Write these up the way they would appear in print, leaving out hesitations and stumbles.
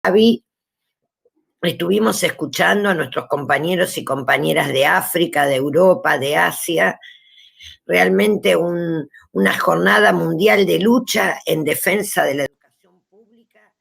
Gaby, estuvimos escuchando a nuestros compañeros y compañeras de África, de Europa, de Asia, realmente una jornada mundial de lucha en defensa de la educación pública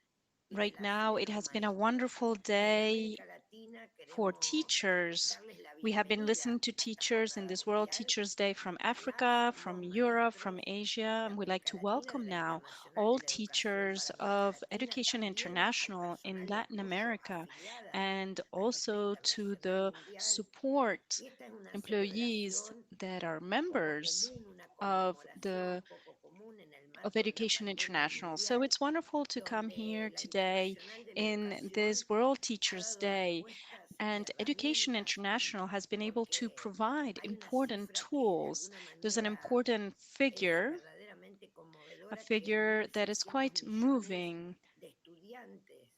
y de Right las now, it escuelas has been a maternas. wonderful Desde day América Latina for queremos teachers. darles la We have been bienvenida listening to a esta teachers in jornada this World mundial Teachers Day from que nace Africa, en from 2 más Europe, from 3 Asia, de and we'd like América to Latina, welcome de la now Internacional all de la Educación teachers para América of Latina, Education también al International in personal Latin incluso America afiliada and a nuestra also to Internacional the Mundial. support Y esta es una employees celebración that are poco members común, una of the conmemoración poco común en el of marco de una Education pandemia International. So mundial, it's wonderful to come donde here la today Internacional de la in Educación this World ha Teachers dado Day. respuestas y And Education herramientas, International has been able to porque provide hay una important cifra que de tools. alguna There's an manera important es figure, verdaderamente a conmovedora, que es figure that is 1.600 quite millones moving. de estudiantes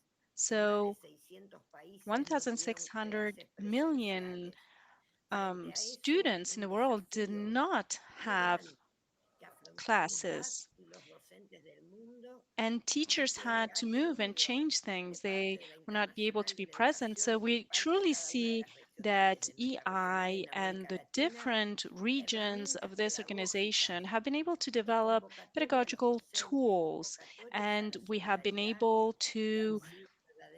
de más de So 600 países no tuvieron 1,600 clases million presenciales. Frente a eso, students in un the world did desafío not muy have grande que afrontamos las classes. y los docentes del mundo And y teachers que had ha to move and tenido change de things. parte They de la would not be able to Internacional be de la present. Educación So por we parte de truly cada una de see las regionales that de nuestra región EI en and América the Latina, different regions of herramientas this pedagógicas organization have been able to y develop convocatoria a los pedagogical docentes, tools. convocatoria a And la we have been solidaridad able que han to sido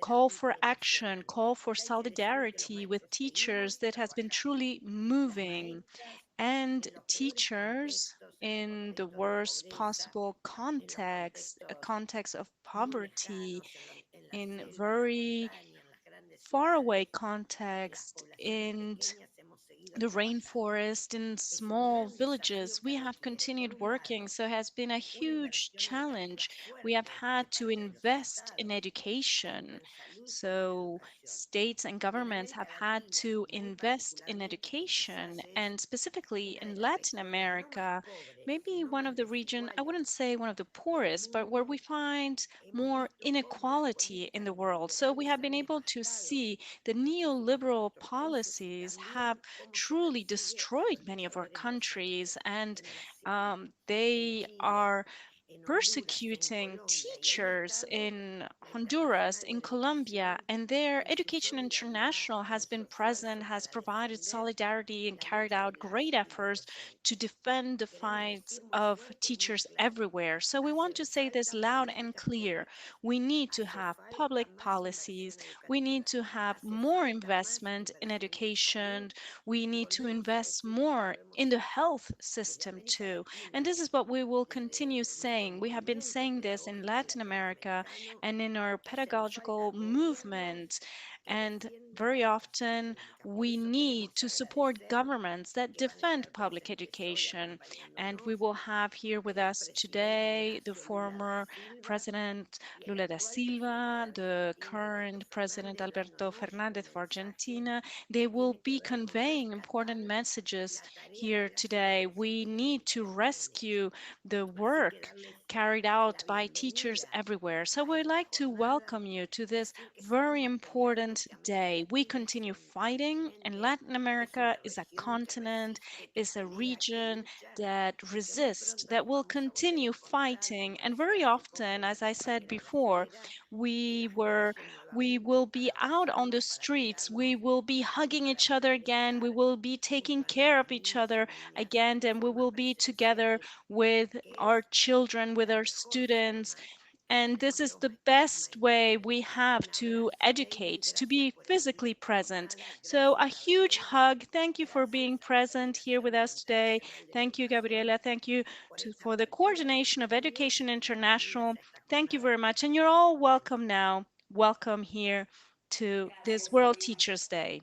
call verdaderamente for action, emocionantes, call for porque hay que decir que los solidarity with maestros teachers seguimos that has been trabajando. truly Las moving. maestras And en los peores teachers contextos, en los in the contextos de worst pobreza, possible en los context, a contextos context of muy poverty, lejanos, en la in selva, en la very montaña, en las grandes faraway ciudades, en las context, poblaciones in pequeñas hemos seguido the trabajando. rainforest, in Es un small gran desafío villages, que we have requiere, por continued un working. lado, So it has been a una huge inversión educativa challenge. We have fuerte de had to parte de los invest in estados, tanto education. en salud como en So educación. states and Y en governments have América had Latina, to muy invest in particularmente, que education, quizás es and specifically una de in las Latin regiones no más America, pobres, maybe sino one of más the region, I desiguales wouldn't say one of the del poorest, but where we mundo, find hemos more visto cómo las inequality in políticas the world. So we neoliberales have been han able to devastado see the muchísimos de neoliberal nuestros países y policies have también cómo se truly persigue a destroyed los many of our mejores countries, docentes and en Brasil, en they Chile, are en Honduras, en persecuting Colombia, y ahí ha teachers estado in la Honduras, Internacional de in la Colombia, Educación and their en su Education solidaridad, International has en su been present, esfuerzo has para provided defender solidarity, and la carried lucha de out las great y los efforts to docentes. defend the Queremos fights decir muy of fuerte y muy teachers claro, everywhere. So we want to hacen say this falta loud and políticas clear. públicas, We need to hace have falta public más policies. inversión We need educativa, to have hace more falta más investment in inversión en salud. education. We Y need to volvemos a invest decir, como more lo hemos in the hecho health desde system América too. And Latina, this is what we will continue desde nuestro saying. We have been movimiento saying this in pedagógico Latin America latinoamericano, and in our hacen falta pedagogical gobiernos movement. que And defiendan very la educación often pública. Por we eso queremos need to support agradecer governments that que van a estar defend public presentes hoy education. And we acompañándonos will have here el with us expresidente today the Ignacio Lula da former Silva President y el Lula da actual presidente de Silva, the Argentina, Alberto current President Fernández, Alberto dándonos Fernandez un of mensaje Argentina. que They will tiene que be ver con conveying important rescatar messages la tarea here que ha sido today. hecha We desde need to diferentes rescue organismos. the Así que work darles carried la out by teachers bienvenida everywhere. So a we'd esta like to jornada, welcome you to this decir que very seguimos peleando, important que América day. We Latina es continue un fighting, and continente, Latin es America una is a región que continent, resiste, que is a pelea, que region lucha that y que muy resists, pronto that nos will vamos a volver a continue encontrar, fighting. como And decía very hace often, poco as una I said compañera before, brasilera, we las were calles we nuevamente will be para out on the abrazarnos, para streets, cuidarnos we will be y hugging para each other poder again, we estar will be junto taking a care nuestros of each niños y other niñas again, de and we forma will be together presencial, with que es our children, with la our mejor students. forma que And this tenemos is los the best way maestros. we have Un to abrazo, educate, David, to gracias be por haber physically esta present. jornada, So, a gracias huge Gabriela, hug. Thank you for being gracias a la present here with Federación us today. Internacional de la Thank you, Educación Gabriela. Thank you por esta for the apertura, por coordination estos of medios Education y bienvenidas International. a esta Thank you jornada very much. And you're mundial all de welcome educación. now. Welcome here to this World Teachers Day.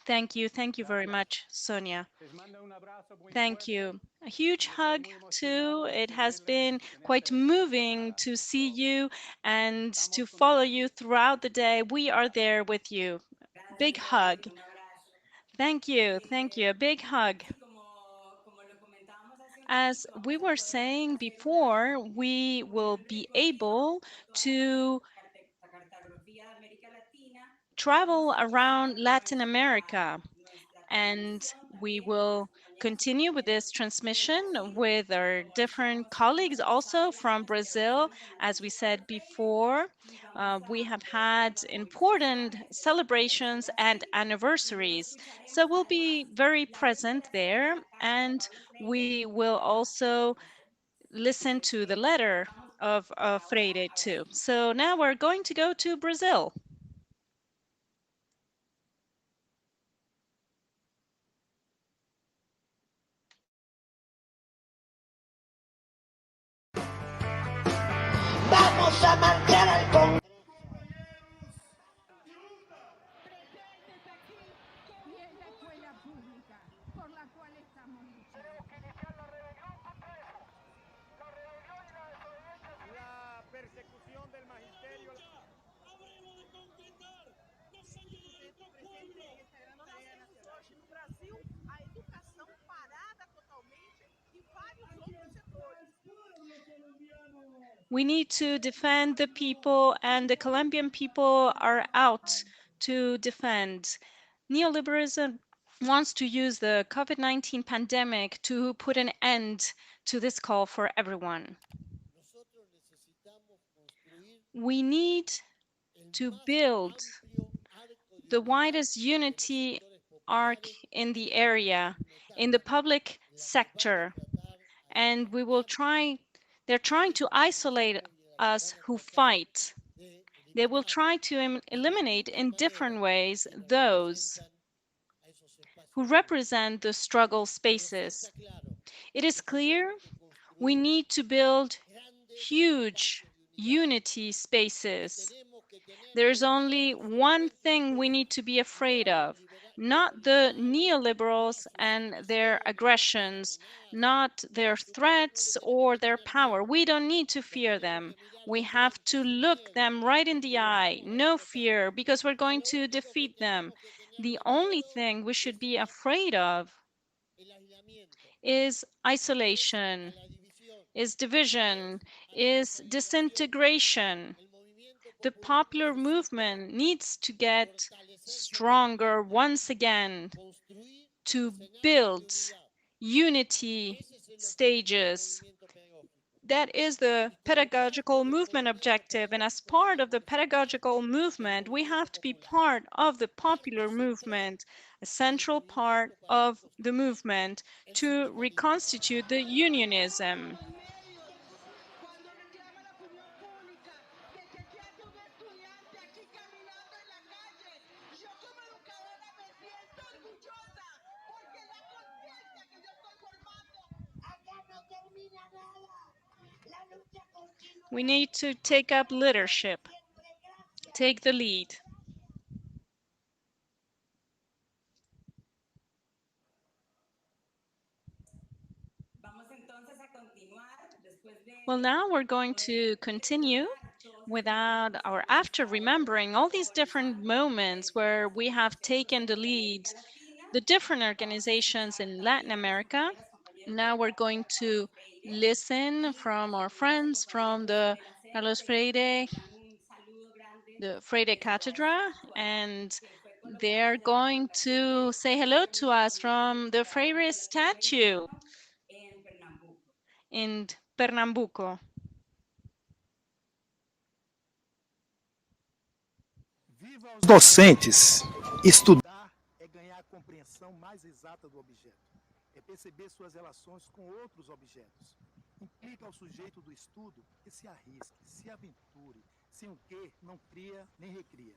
Thank you. Thank you very much, Sonia. Thank you. A huge hug, too. It has been quite moving to see you and to follow you throughout the day. We are there with you. Big hug. Thank you. Thank you. A big hug. As we were saying before, we will be able to travel around Latin America, and we will continue with this transmission with our different colleagues also from Brazil. As we said before, we have had important celebrations and anniversaries. So we'll be very present there, and we will also listen to the letter of Freire too. So now we're going to go to Brazil. Vamos a marchar al Congreso. We need to defend the people, and the Colombian people are out to defend. Neoliberalism wants to use the COVID-19 pandemic to put an end to this call for everyone. We need to build the widest unity arc in the area, in the public sector, and we will try, they're trying to isolate us who fight. They will try to eliminate in different ways those who represent the struggle spaces. It is clear we need to build huge unity spaces. There's only one thing we need to be afraid of, not the neoliberals and their aggressions, not their threats or their power. We don't need to fear them. We have to look them right in the eye, no fear, because we're going to defeat them. The only thing we should be afraid of is isolation, is division, is disintegration. The popular movement needs to get stronger once again to build unity stages. That is the pedagogical movement objective. And as part of the pedagogical movement, we have to be part of the popular movement, a central part of the movement to reconstitute the unionism. We need to take up leadership, take the lead. Well, now we're going to continue without or after remembering all these different moments where we have taken the lead, the different organizations in Latin America. Now we're going to listen from our friends from the Carlos Freire, the Freire Cathedral, and they're going to say hello to us from the Freire statue in Pernambuco. Viva aos docentes! Estudar é ganhar a compreensão mais exata do objeto. É perceber suas relações com outros objetos. Implica ao sujeito do estudo que se arrisque, se aventure, sem o que não cria nem recria.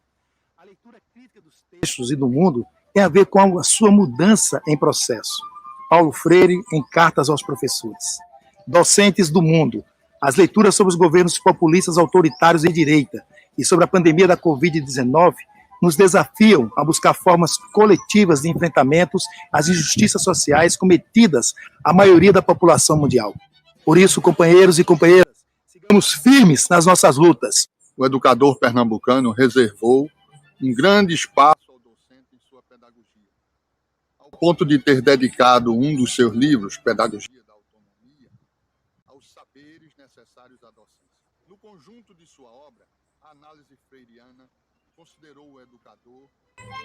A leitura crítica dos textos e do mundo tem a ver com a sua mudança em processo. Paulo Freire, em Cartas aos Professores. Docentes do mundo. As leituras sobre os governos populistas autoritários e direita e sobre a pandemia da Covid-19 nos desafiam a buscar formas coletivas de enfrentamentos às injustiças sociais cometidas à maioria da população mundial. Por isso, companheiros e companheiras, sigamos firmes nas nossas lutas. O educador pernambucano reservou um grande espaço ao docente em sua pedagogia, ao ponto de ter dedicado um dos seus livros, Pedagogia da Autonomia, aos saberes necessários à docência. No conjunto de sua obra, a análise freiriana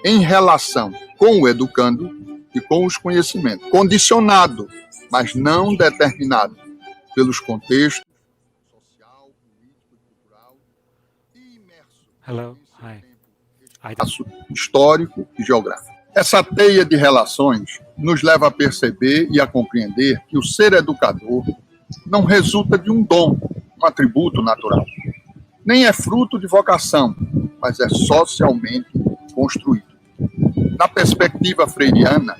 em relação com o educando e com os conhecimentos, condicionado, mas não determinado pelos contextos social, político e cultural, e imerso Hello. em seu Hi. espaço histórico e geográfico. Essa teia de relações nos leva a perceber e a compreender que o ser educador não resulta de um dom, um atributo natural, nem é fruto de vocação, mas é socialmente construído. Na perspectiva freiriana,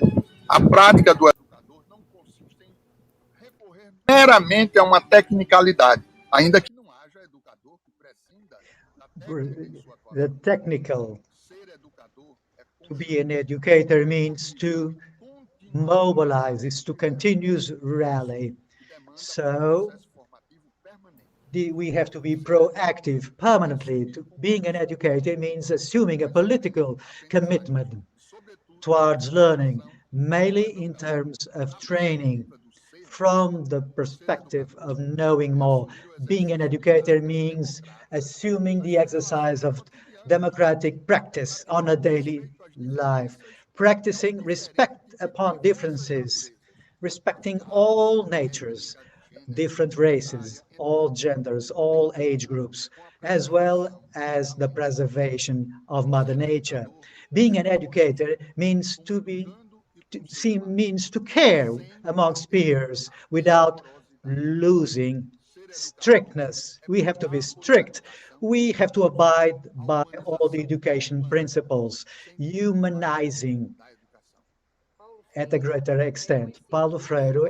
a prática do educador não consiste em recorrer meramente a uma tecnicalidade, ainda que não haja educador que prescinda da técnica em sua atuação. The technical, Ser educador é to be an educator means to mobilize, is to continuous rally. So we have to be proactive permanently. Being an educator means assuming a political commitment towards learning, mainly in terms of training from the perspective of knowing more. Being an educator means assuming the exercise of democratic practice on a daily life, practicing respect upon differences, respecting all natures, different races, all genders, all age groups, as well as the preservation of Mother Nature. Being an educator means means to care amongst peers without losing strictness. We have to be strict. We have to abide by all the education principles, humanizing at a greater extent. Paulo Freire,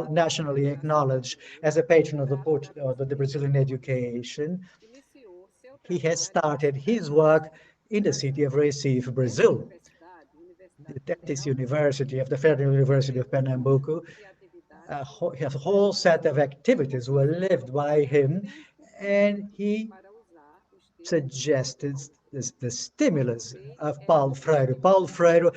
nationally acknowledged as a patron of the Brazilian education, he has started his work in the city of Recife, Brazil. At this university, of the Federal University of Pernambuco, a whole set of activities were lived by him, and he suggested the stimulus of Paulo Freire. Paulo Freire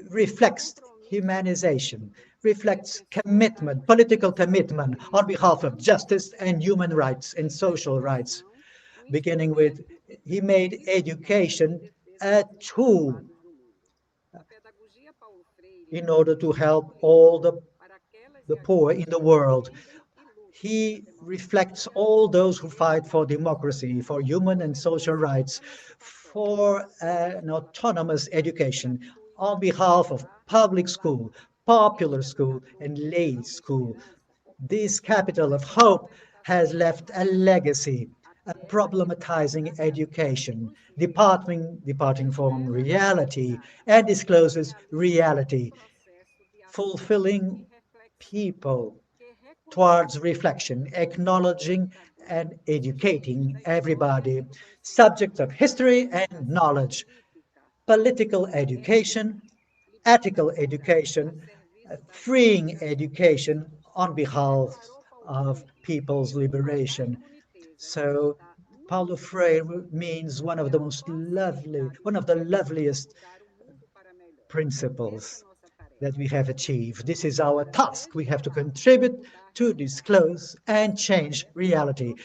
reflects humanization, reflects commitment, political commitment on behalf of justice and human rights and social rights. Beginning with, he made education a tool in order to help all the poor in the world. He reflects all those who fight for democracy, for human and social rights, for an autonomous education on behalf of public school, popular school, and lay school. This capital of hope has left a legacy, a problematizing education, departing from reality, and discloses reality, fulfilling people towards reflection, acknowledging and educating everybody, subjects of history and knowledge, political education, ethical education, freeing education on behalf of people's liberation. So Paulo Freire means one of the loveliest principles that we have achieved. This is our task. We have to contribute to disclose and change reality.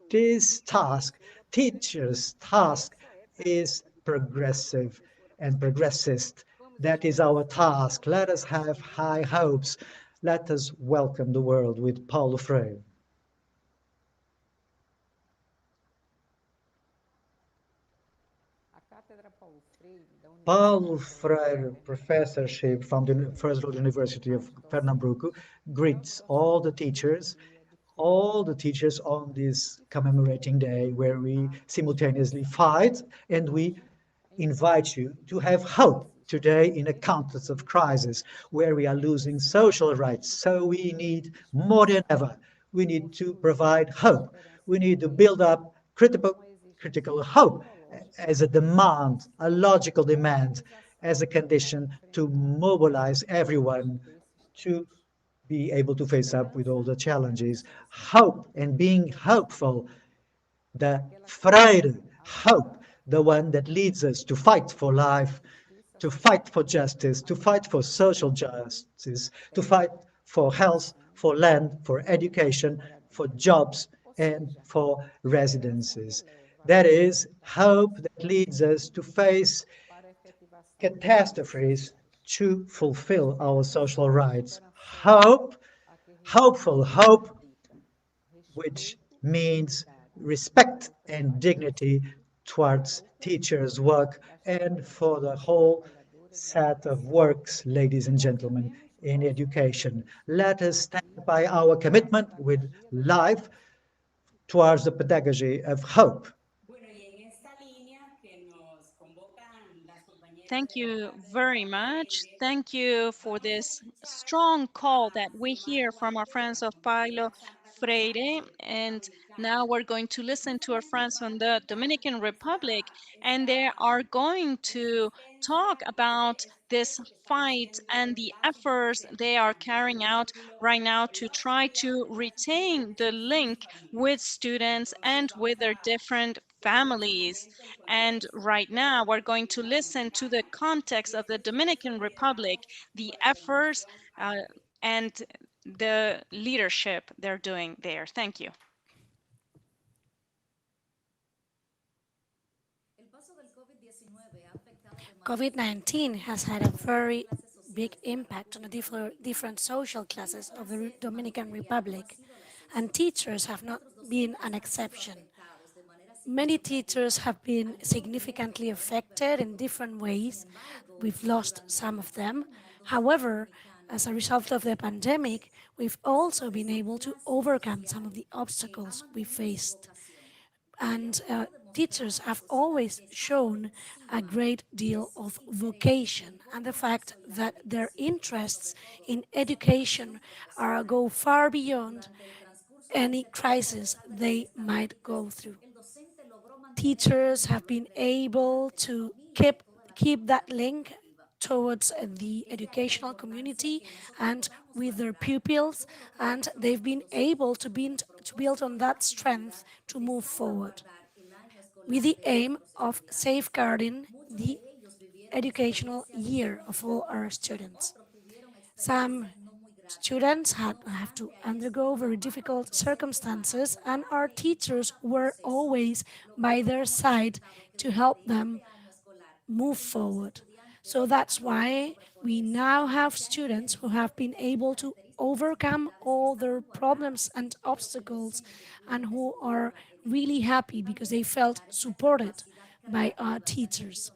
This task, teachers' task, is progressive and progressist. That is our task. Let us have high hopes. Let us welcome the world with Paulo Freire. Paulo Freire Professorship from the Federal University of Pernambuco greets all the teachers on this commemorating day where we simultaneously fight and we invite you to have hope today in a context of crisis where we are losing social rights. So we need more than ever, we need to provide hope. We need to build up critical hope as a demand, a logical demand, as a condition to mobilize everyone to be able to face up with all the challenges. Hope and being hopeful, the Freire hope, the one that leads us to fight for life, to fight for justice, to fight for social justice, to fight for health, for land, for education, for jobs, and for residences. That is hope that leads us to face catastrophes to fulfill our social rights. Hope, hopeful hope, which means respect and dignity towards teachers' work and for the whole set of works, ladies and gentlemen, in education. Let us stand by our commitment with life towards the pedagogy of hope. Thank you very much. Thank you for this strong call that we hear from our friends of Paulo Freire. And now we're going to listen to our friends from the Dominican Republic, and they are going to talk about this fight and the efforts they are carrying out right now to try to retain the link with students and with their different families. And right now, we're going to listen to the context of the Dominican Republic, the efforts and the leadership they're doing there. Thank you. COVID-19 has had a very big impact on the different social classes of the Dominican Republic, and teachers have not been an exception. Many teachers have been significantly affected in different ways. We've lost some of them. However, as a result of the pandemic, we've also been able to overcome some of the obstacles we faced. And teachers have always shown a great deal of vocation, and the fact that their interests in education are go far beyond any crisis they might go through. Teachers have been able to keep that link towards the educational community and with their pupils, and they've been able to build on that strength to move forward with the aim of safeguarding the educational year of all our students. Some students have to undergo very difficult circumstances, and our teachers were always by their side to help them move forward. So that's why we now have students who have been able to overcome all their problems and obstacles and who are really happy because they felt supported by our teachers.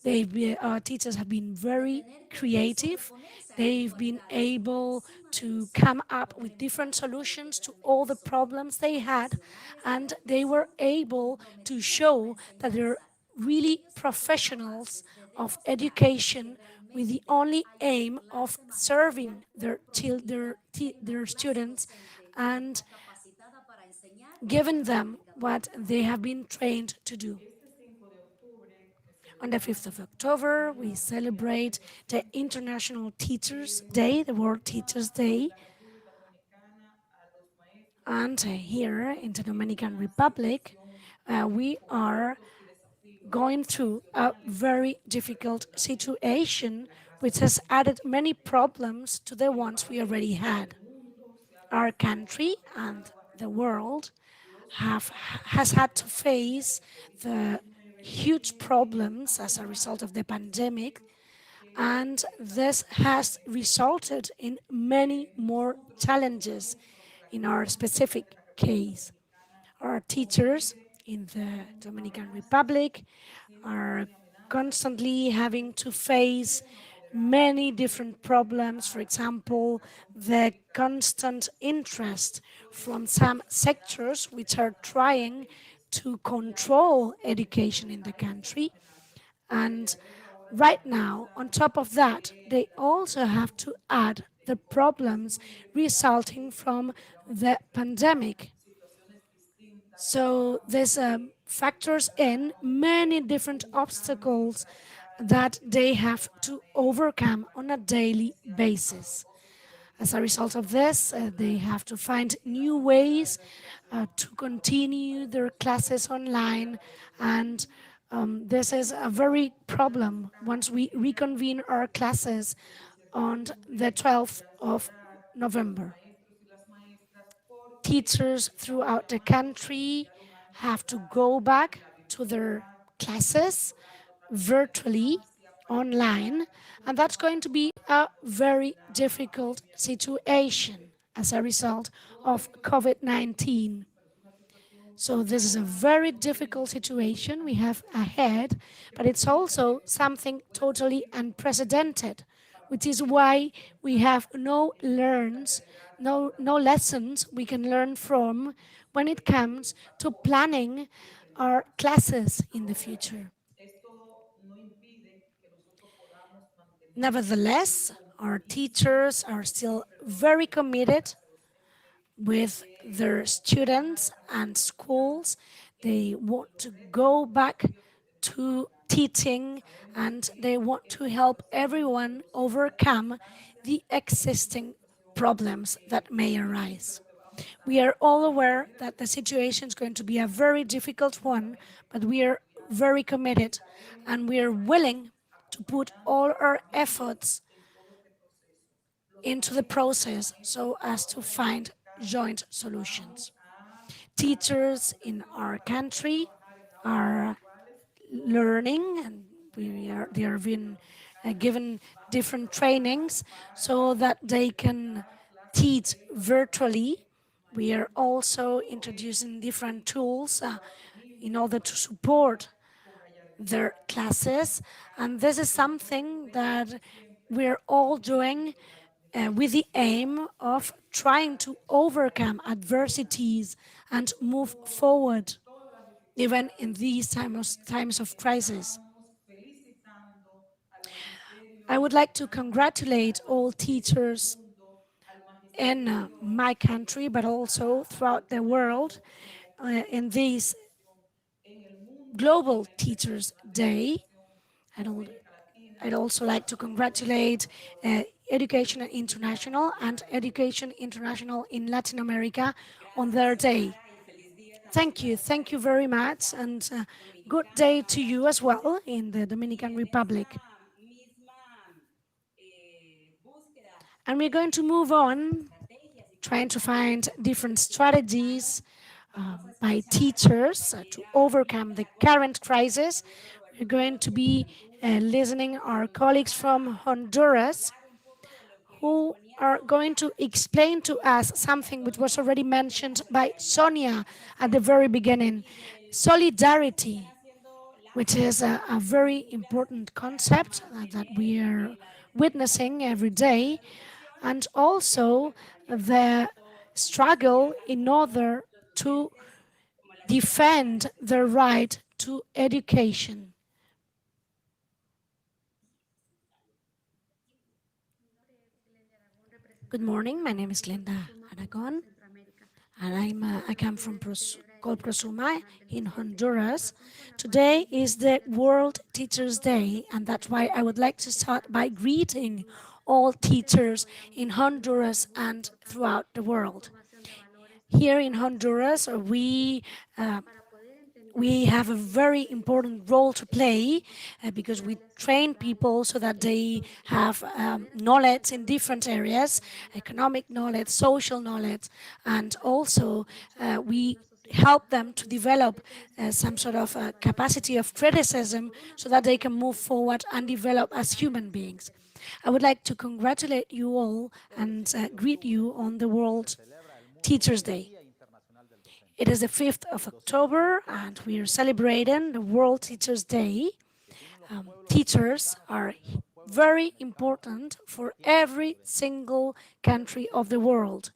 Our teachers have been very creative. They've been able to come up with different solutions to all the problems they had, and they were able to show that they're really professionals of education with the only aim of serving their students and giving them what they have been trained to do. On the 5th of October, we celebrate the International Teachers Day, the World Teachers Day. And here in the Dominican Republic, we are going through a very difficult situation which has added many problems to the ones we already had. Our country and the world has had to face the huge problems as a result of the pandemic, and this has resulted in many more challenges in our specific case. Our teachers in the Dominican Republic are constantly having to face many different problems. For example, the constant interest from some sectors which are trying to control education in the country. And right now, on top of that, they also have to add the problems resulting from the pandemic. So this factors in many different obstacles that they have to overcome on a daily basis. As a result of this, they have to find new ways to continue their classes online, and this is a very problem once we reconvene our classes on the 12th of November. Teachers throughout the country have to go back to their classes virtually online, and that's going to be a very difficult situation as a result of COVID-19. So this is a very difficult situation we have ahead, but it's also something totally unprecedented, which is why we have no lessons we can learn from when it comes to planning our classes in the future. Nevertheless, our teachers are still very committed with their students and schools. They want to go back to teaching and they want to help everyone overcome the existing problems that may arise. We are all aware that the situation is going to be a very difficult one, but we are very committed and we are willing to put all our efforts into the process so as to find joint solutions. Teachers in our country are learning and they are being given different trainings so that they can teach virtually. We are also introducing different tools in order to support their classes, and this is something that we're all doing with the aim of trying to overcome adversities and move forward, even in these times of crisis. I would like to congratulate all teachers in my country, but also throughout the world, in this Global Teachers Day. I'd also like to congratulate Education International and Education International in Latin America on their day. Thank you very much, and good day to you as well in the Dominican Republic. And we're going to move on, trying to find different strategies by teachers to overcome the current crisis. We're going to be listening our colleagues from Honduras who are going to explain to us something which was already mentioned by Sonia at the very beginning, solidarity, which is a very important concept that we are witnessing every day, and also the struggle in order to defend the right to education. Good morning, my name is Glenda Aragon, and I come from Prosuma in Honduras. Today is the World Teachers Day, and that's why I would like to start by greeting all teachers in Honduras and throughout the world. Here in Honduras, we have a very important role to play because we train people so that they have knowledge in different areas, economic knowledge, social knowledge, and also we help them to develop some sort of capacity of criticism so that they can move forward and develop as human beings. I would like to congratulate you all and greet you on the World Teachers Day. It is the 5th of October and we are celebrating the World Teachers Day. Teachers are very important for every single country of the world.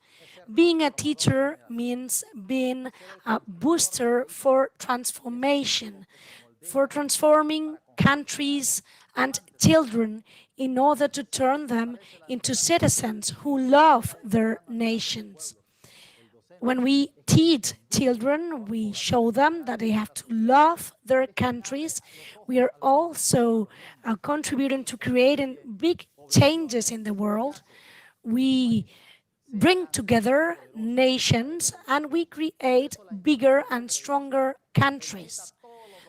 Being a teacher means being a booster for transformation, for transforming countries and children in order to turn them into citizens who love their nations. When we teach children, we show them that they have to love their countries. We are also contributing to creating big changes in the world. We bring together nations and we create bigger and stronger countries.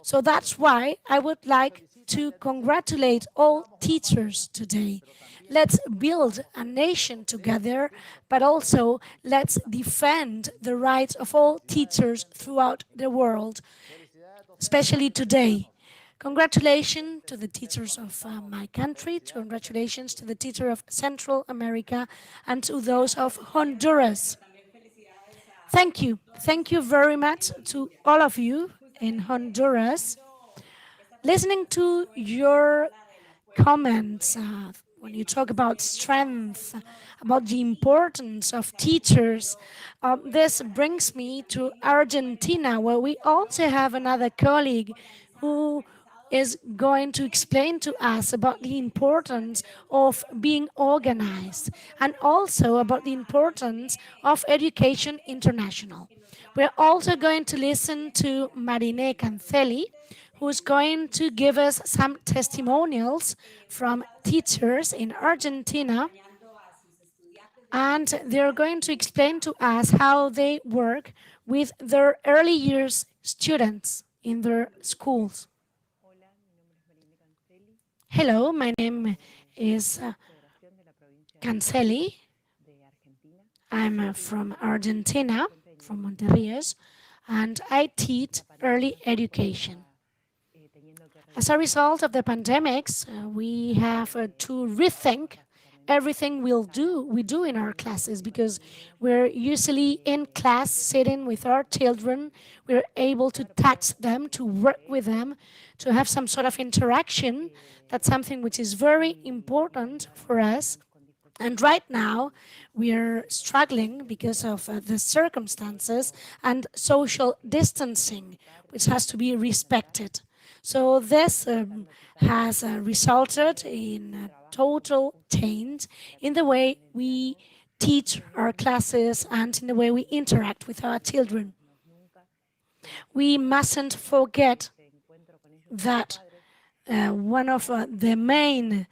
So that's why I would like to congratulate all teachers today. Let's build a nation together, but also let's defend the rights of all teachers throughout the world. especially today. Congratulations to the teachers of my country, congratulations to the teacher of Central America, and to those of Honduras. Thank you. Thank you very much to all of you in Honduras. Listening to your comments, when you talk about strength, about the importance of teachers, this brings me to Argentina, where we also have another colleague who is going to explain to us about the importance of being organized and also about the importance of Education International. We're also going to listen to Marine Cancelli, who's going to give us some testimonials from teachers in Argentina, and they're going to explain to us how they work with their early years students in their schools. Hello, my name is Cancelli. I'm from Argentina, from Monterrios, and I teach early education. As a result of the pandemics, we have to rethink everything we do in our classes, because we're usually in class sitting with our children. We're able to touch them, to work with them, to have some sort of interaction. That's something which is very important for us. And right now, we are struggling because of the circumstances and social distancing, which has to be respected. So this has resulted in a total change in the way we teach our classes and in the way we interact with our children. We mustn't forget that one of the main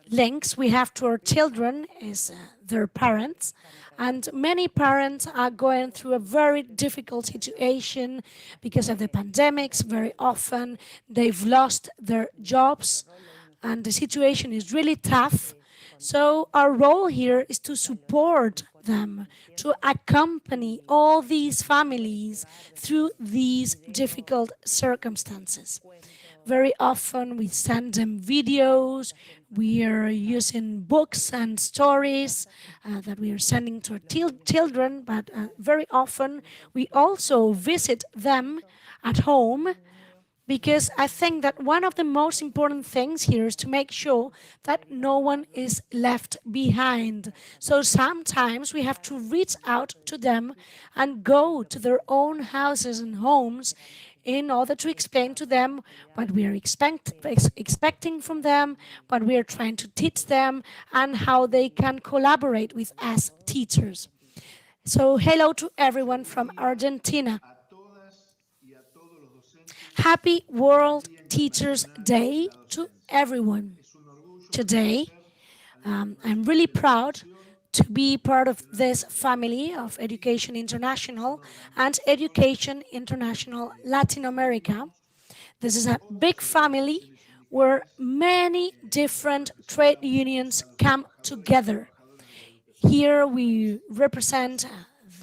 links we have to our children is their parents, and many parents are going through a very difficult situation because of the pandemics. Very often they've lost their jobs and the situation is really tough. So our role here is to support them, to accompany all these families through these difficult circumstances. Very often we send them videos, we are using books and stories that we are sending to our children, but very often we also visit them at home, because I think that one of the most important things here is to make sure that no one is left behind. So sometimes we have to reach out to them and go to their own houses and homes in order to explain to them what we are expecting from them, what we are trying to teach them, and how they can collaborate with us teachers. So hello to everyone from Argentina. Happy World Teachers Day to everyone. Today, I'm really proud to be part of this family of Education International and Education International Latin America. This is a big family where many different trade unions come together. Here we represent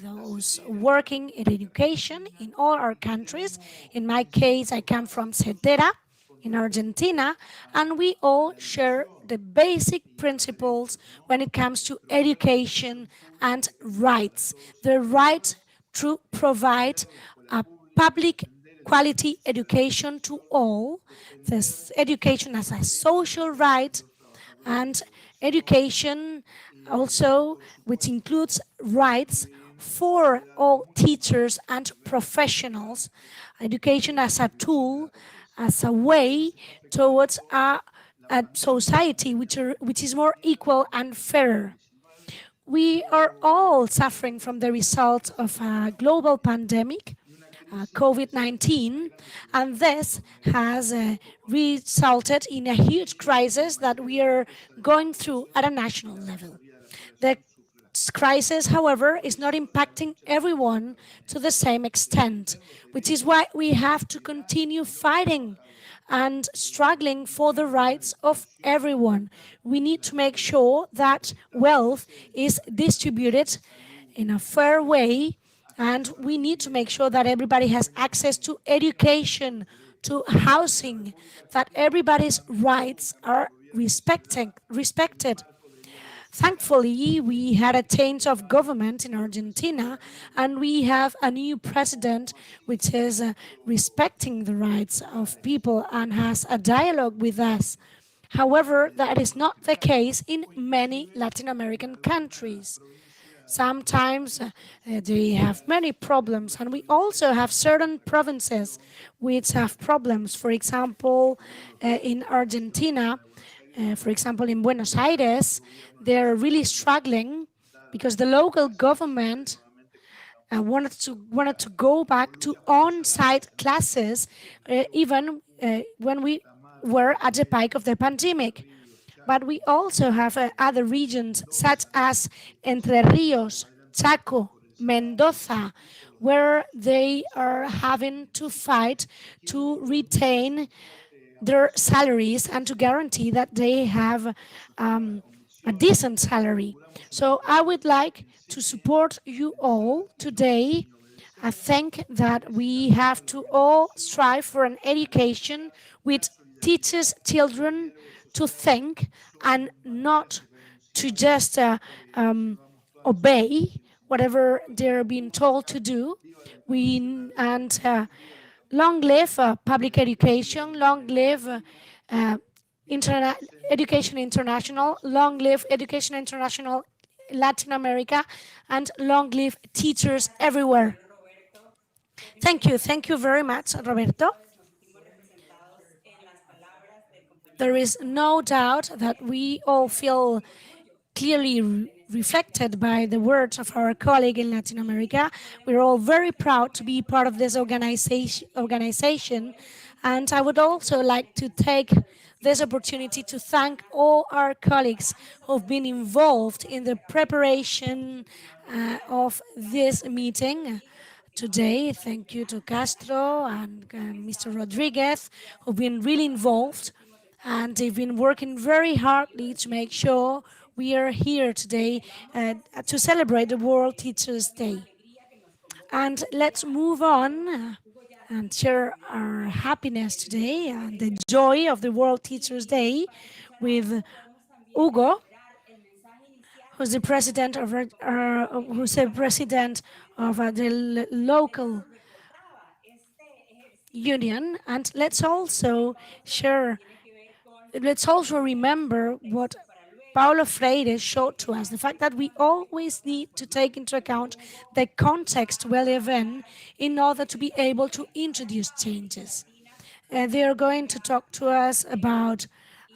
those working in education in all our countries. In my case, I come from Cetera in Argentina, and we all share the basic principles when it comes to education and rights. The right to provide a public quality education to all, this education as a social right, and education also which includes rights for all teachers and professionals, education as a tool, as a way towards a society which is more equal and fairer. We are all suffering from the results of a global pandemic, COVID-19, and this has resulted in a huge crisis that we are going through at a national level. The crisis, however, is not impacting everyone to the same extent, which is why we have to continue fighting and struggling for the rights of everyone. We need to make sure that wealth is distributed in a fair way, and we need to make sure that everybody has access to education, to housing, that everybody's rights are respected. Thankfully, we had a change of government in Argentina, and we have a new president which is respecting the rights of people and has a dialogue with us. However, that is not the case in many Latin American countries. Sometimes they have many problems, and we also have certain provinces which have problems. For example, in Argentina, for example, in Buenos Aires, they're really struggling because the local government wanted to go back to on-site classes, even when we were at the peak of the pandemic. But we also have other regions such as Entre Ríos, Chaco, Mendoza, where they are having to fight to retain their salaries and to guarantee that they have a decent salary. So I would like to support you all today. I think that we have to all strive for an education which teaches children to think and not to just obey whatever they're being told to do. Long live public education, long live interna- Education International, long live Education International Latin America, and long live teachers everywhere. Thank you very much, Roberto. There is no doubt that we all feel clearly reflected by the words of our colleague in Latin America. We're all very proud to be part of this organization, and I would also like to take this opportunity to thank all our colleagues who've been involved in the preparation of this meeting today. Thank you to Castro and Mr. Rodriguez, who've been really involved, and they've been working very hardly to make sure we are here today to celebrate the World Teachers' Day. And let's move on and share our happiness today and the joy of the World Teachers' Day with Hugo, who's the president of the local union. And let's also remember what Paulo Freire showed to us, the fact that we always need to take into account the context we live in order to be able to introduce changes. They are going to talk to us about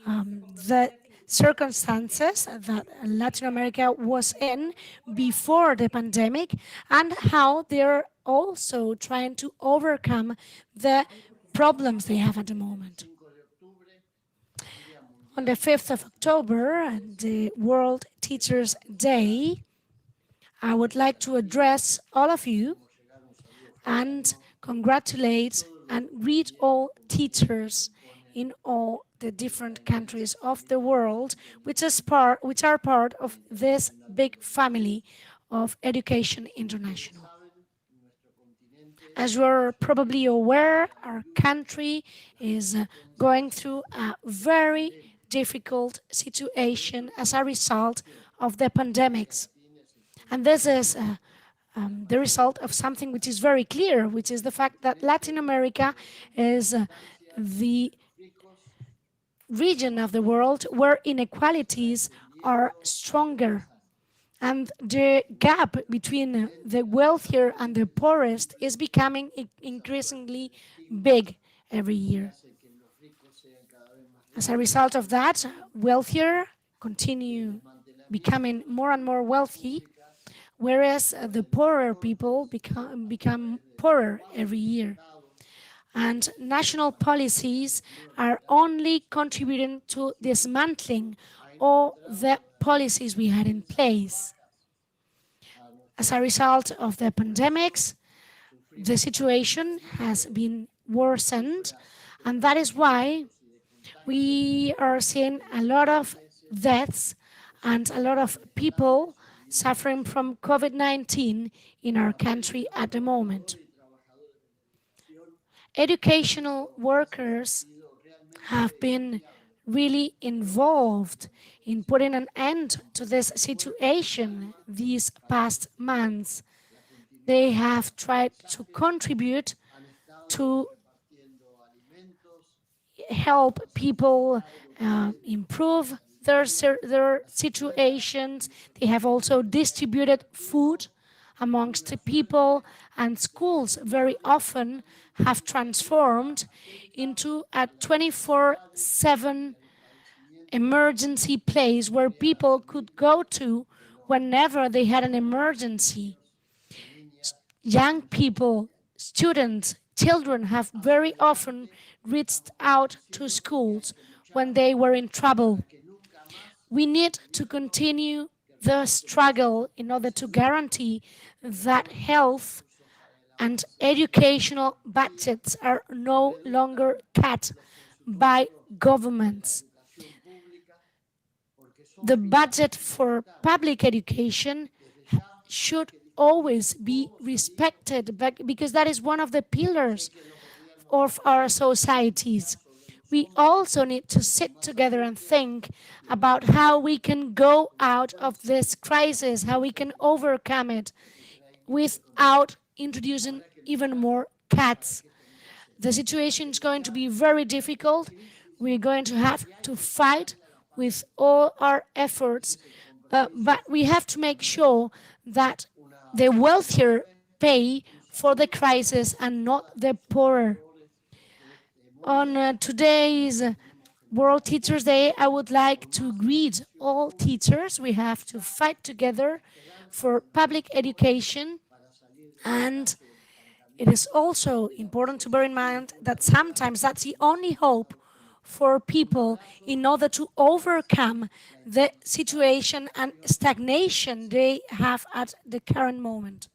the circumstances that Latin America was in before the pandemic and how they're also trying to overcome the problems they have at the moment. On the 5th of October, the World Teachers' Day, I would like to address all of you and congratulate and greet all teachers in all the different countries of the world, which are part of this big family of Education International. As you're probably aware, our country is going through a very difficult situation as a result of the pandemics. And this is the result of something which is very clear, which is the fact that Latin America is the region of the world where inequalities are stronger. And the gap between the wealthier and the poorest is becoming increasingly big every year. As a result of that, wealthier continue becoming more and more wealthy, whereas the poorer people become poorer every year. And national policies are only contributing to dismantling all the policies we had in place. As a result of the pandemics, the situation has been worsened, and that is why we are seeing a lot of deaths and a lot of people suffering from COVID-19 in our country at the moment. educational workers have been really involved in putting an end to this situation these past months. They have tried to contribute to help people improve their situations. They have also distributed food amongst the people, and schools very often have transformed into a 24/7 emergency place where people could go to whenever they had an emergency. Young people, students, children have very often reached out to schools when they were in trouble. We need to continue the struggle in order to guarantee that health and educational budgets are no longer cut by governments. The budget for public education should always be respected because that is one of the pillars of our societies. We also need to sit together and think about how we can go out of this crisis, how we can overcome it without introducing even more cuts. The situation is going to be very difficult. We're going to have to fight with all our efforts, but we have to make sure that the wealthier pay for the crisis and not the poorer. On today's World Teachers Day, I would like to greet all teachers. We have to fight together for public education, and it is also important to bear in mind that sometimes that's the only hope for people in order to overcome the situation and stagnation they have at the current moment.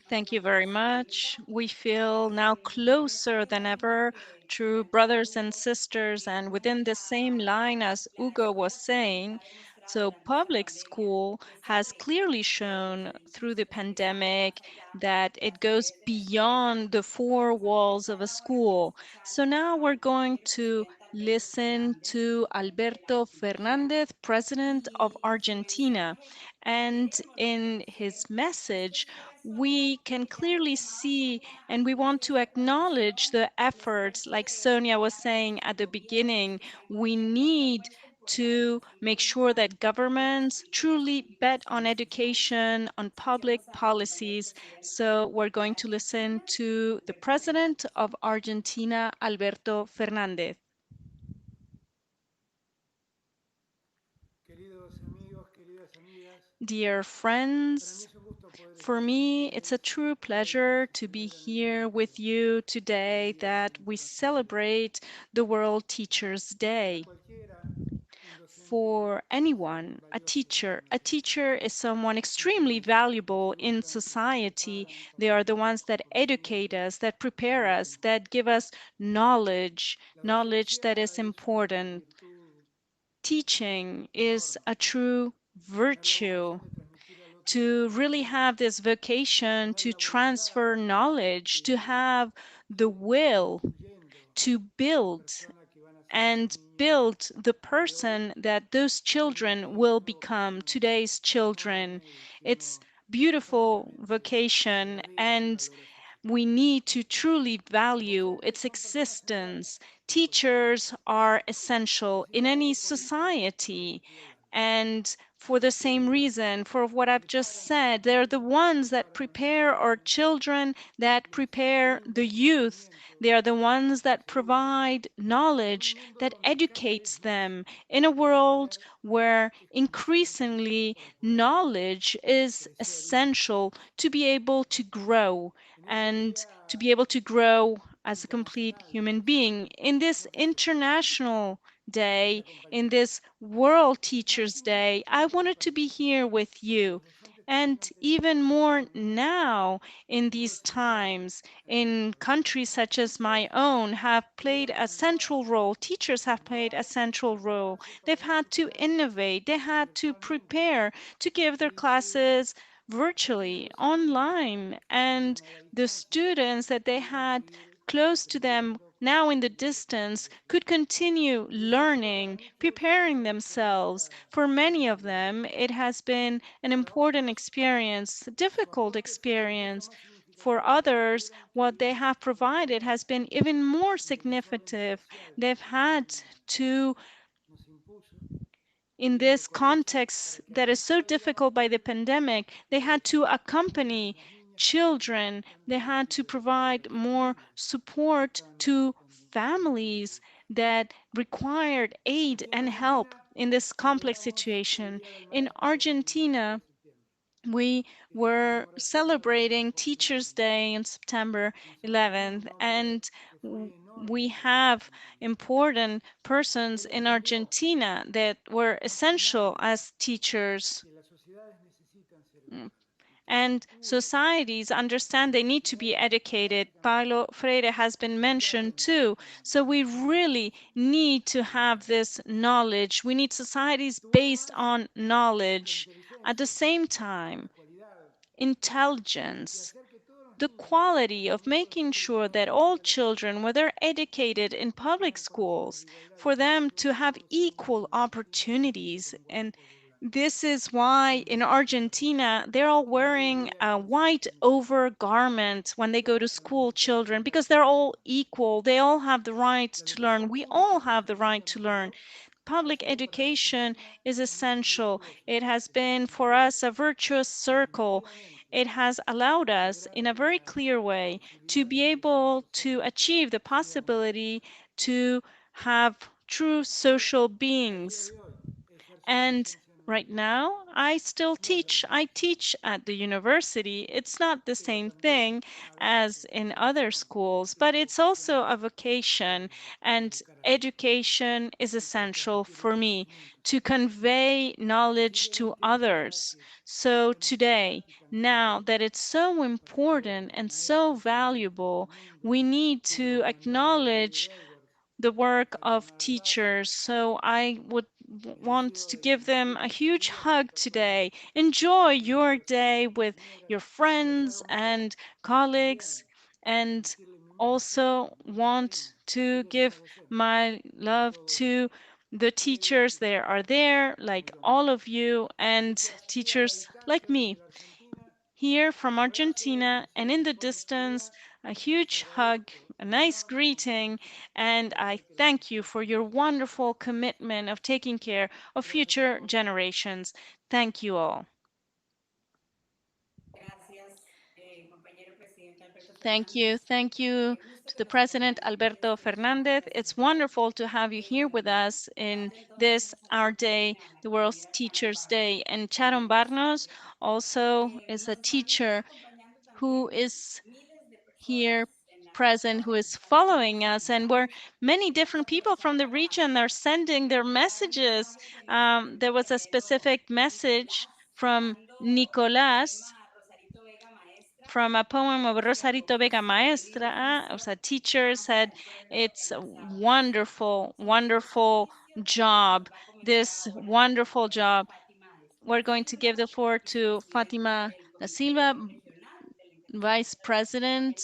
Thank you very much. We feel now closer than ever, true brothers and sisters, and within the same line as Ugo was saying. So, public school has clearly shown through the pandemic that it goes beyond the four walls of a school. So, now we're going to listen to Alberto Fernandez, President of Argentina. And in his message, we can clearly see and we want to acknowledge the efforts, like Sonia was saying at the beginning. We need to make sure that governments truly bet on education, on public policies. So we're going to listen to the president of Argentina, Alberto Fernandez. Dear friends, for me, it's a true pleasure to be here with you today that we celebrate the World Teachers' Day. For anyone, a teacher is someone extremely valuable in society. They are the ones that educate us, that prepare us, that give us knowledge, knowledge that is important. Teaching is a true virtue. To really have this vocation to transfer knowledge, to have the will to build and build the person that those children will become, today's children. It's beautiful vocation, and we need to truly value its existence. Teachers are essential in any society. And for the same reason, for what I've just said, they're the ones that prepare our children, that prepare the youth. They are the ones that provide knowledge, that educates them in a world where increasingly knowledge is essential to be able to grow and to be able to grow as a complete human being. In this International Day, in this World Teachers Day, I wanted to be here with you. And even more now in these times, in countries such as my own, have played a central role. Teachers have played a central role. They've had to innovate, they had to prepare to give their classes virtually, online, and the students that they had close to them now in the distance could continue learning, preparing themselves. For many of them, it has been an important experience, a difficult experience. For others, what they have provided has been even more significant. They've had to, in this context that is so difficult by the pandemic, they had to accompany children, they had to provide more support to families that required aid and help in this complex situation. In Argentina, we were celebrating Teachers' Day on September 11th, and we have important persons in Argentina that were essential as teachers. And societies understand they need to be educated. Paulo Freire has been mentioned too. So we really need to have this knowledge. We need societies based on knowledge. At the same time, intelligence, the quality of making sure that all children, whether educated in public schools, for them to have equal opportunities. And this is why in Argentina, they're all wearing a white overgarment when they go to school, children, because they're all equal. They all have the right to learn. We all have the right to learn. Public education is essential. It has been for us a virtuous circle. It has allowed us in a very clear way to be able to achieve the possibility to have true social beings. And right now, I still teach. I teach at the university. It's not the same thing as in other schools, but it's also a vocation, and education is essential for me to convey knowledge to others. So today, now that it's so important and so valuable, we need to acknowledge the work of teachers. So I would want to give them a huge hug today. Enjoy your day with your friends and colleagues, and also want to give my love to the teachers that are there, like all of you, and teachers like me here from Argentina, and in the distance, a huge hug, a nice greeting, and I thank you for your wonderful commitment of taking care of future generations. Thank you all. Thank you. Thank you to the President Alberto Fernandez. It's wonderful to have you here with us in this, our day, the World's Teachers' Day. And Sharon Barnos also is a teacher who is here present, who is following us, and where many different people from the region are sending their messages. There was a specific message from Nicolás from a poem of Rosarito Vega Maestra. It was a teacher, said it's a wonderful, wonderful job, this wonderful job. We're going to give the floor to Fatima Da Silva, Vice President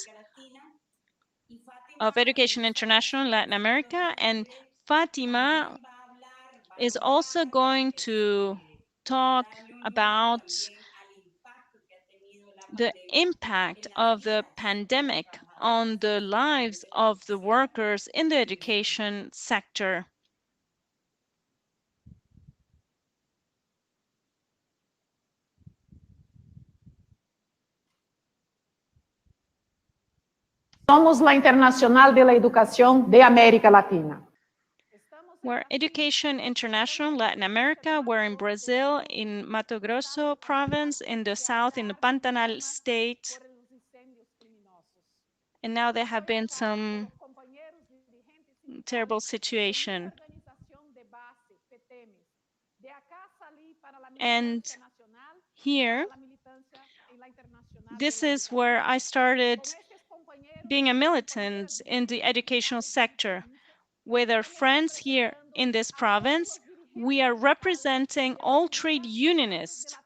of Education International in Latin America, and Fatima is also going to talk about the impact of the pandemic on the lives of the workers in the education sector. Somos la Internacional de la Educación de América Latina. We're Education International Latin America. We're in Brazil, in Mato Grosso province, in the south, in the Pantanal state. And now there have been some terrible situation. And here, this is where I started being a militant in the educational sector. With our friends here in this province, we are representing all trade unionists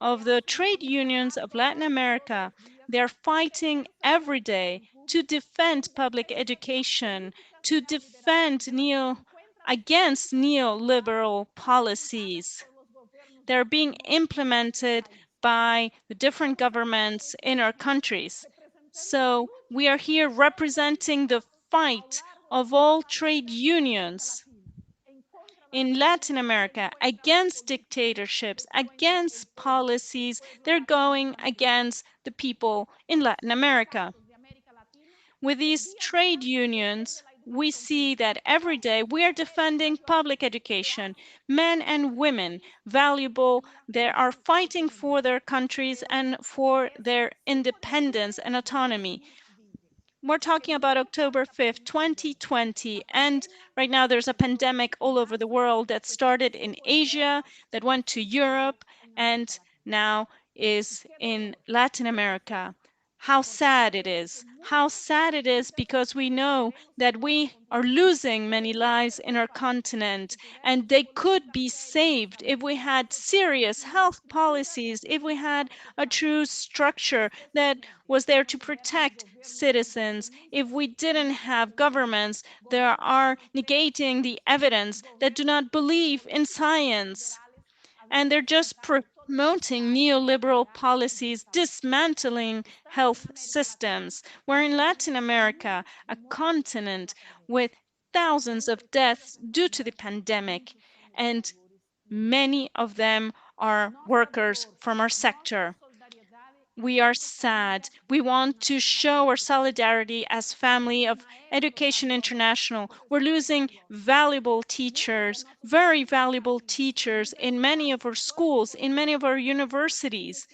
of the trade unions of Latin America. They're fighting every day to defend public education, to defend against neoliberal policies. They're being implemented by the different governments in our countries. So we are here representing the fight of all trade unions in Latin America against dictatorships, against policies. They're going against the people in Latin America. With these trade unions, we see that every day we are defending public education. Men and women, valuable, they are fighting for their countries and for their independence and autonomy. We're talking about October 5th, 2020, and right now there's a pandemic all over the world that started in Asia, that went to Europe, and now is in Latin America. How sad it is. How sad it is because we know that we are losing many lives in our continent and they could be saved if we had serious health policies, if we had a true structure that was there to protect citizens, if we didn't have governments that are negating the evidence, that do not believe in science, and they're just promoting neoliberal policies, dismantling health systems. We're in Latin America, a continent with thousands of deaths due to the pandemic, and many of them are workers from our sector. We are sad. We want to show our solidarity as family of Education International. We're losing valuable teachers, very valuable teachers in many of our schools, in many of our universities.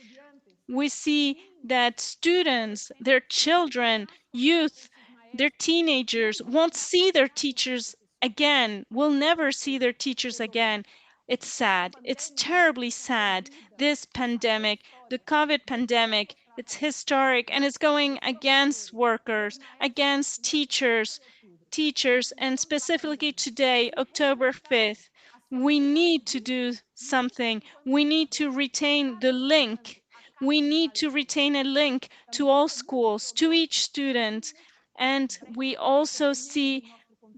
We see that students, their children, youth, their teenagers won't see their teachers again, will never see their teachers again. It's sad. It's terribly sad. This pandemic, the COVID pandemic, it's historic and it's going against workers, against teachers, and specifically today, October 5th. We need to do something. We need to retain the link. We need to retain a link to all schools, to each student. And we also see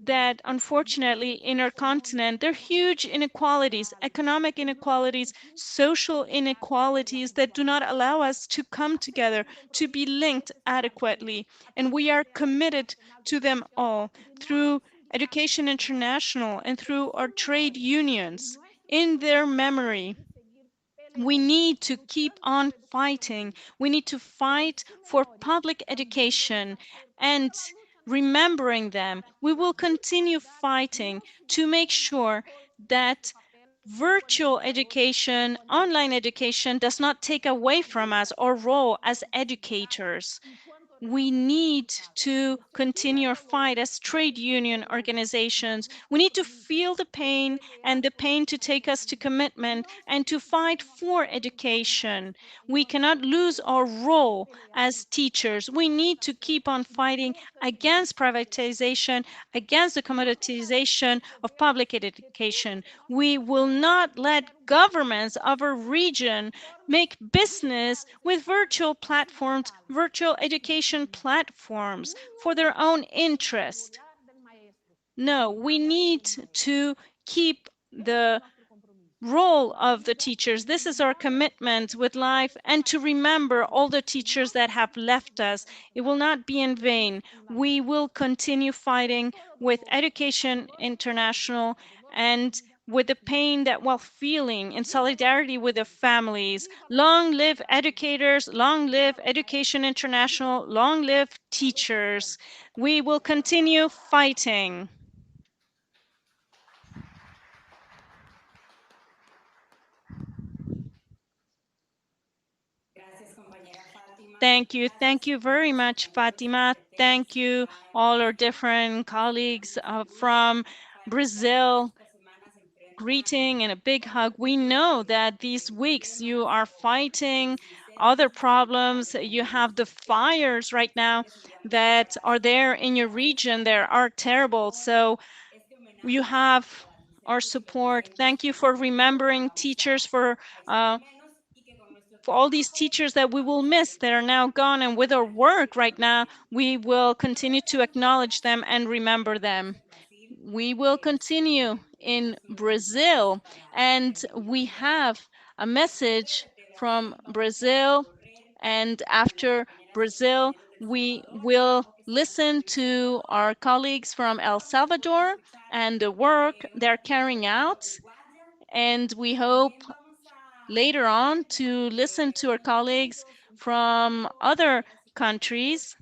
that unfortunately in our continent there are huge inequalities, economic inequalities, social inequalities that do not allow us to come together, to be linked adequately. And we are committed to them all through Education International and through our trade unions. In their memory, we need to keep on fighting. We need to fight for public education and remembering them. We will continue fighting to make sure that virtual education, online education does not take away from us our role as educators. We need to continue our fight as trade union organizations. We need to feel the pain and the pain to take us to commitment and to fight for education. We cannot lose our role as teachers. We need to keep on fighting against privatization, against the commoditization of public education. We will not let governments of a region make business with virtual platforms, virtual education platforms for their own interest. No, we need to keep the role of the teachers. This is our commitment with life, and to remember all the teachers that have left us. It will not be in vain. We will continue fighting with Education International and with the pain that we're feeling in solidarity with the families. Long live educators, long live Education International, long live teachers. We will continue fighting. Thank you. Thank you very much, Fatima. Thank you, all our different colleagues from Brazil. Greeting and a big hug. We know that these weeks you are fighting other problems. You have the fires right now that are there in your region. They are terrible. So you have our support. Thank you for remembering teachers, for for all these teachers that we will miss that are now gone, and with our work right now, we will continue to acknowledge them and remember them. We will continue in Brazil, and we have a message from Brazil, and after Brazil, we will listen to our colleagues from El Salvador and the work they're carrying out. And we hope later on to listen to our colleagues from other countries,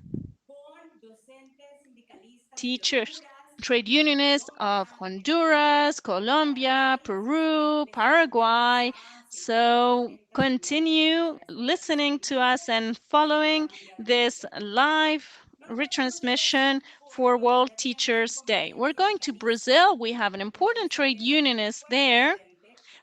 teachers, trade unionists of Honduras, Colombia, Peru, Paraguay. So continue listening to us and following this live retransmission for World Teachers Day. We're going to Brazil. We have an important trade unionist there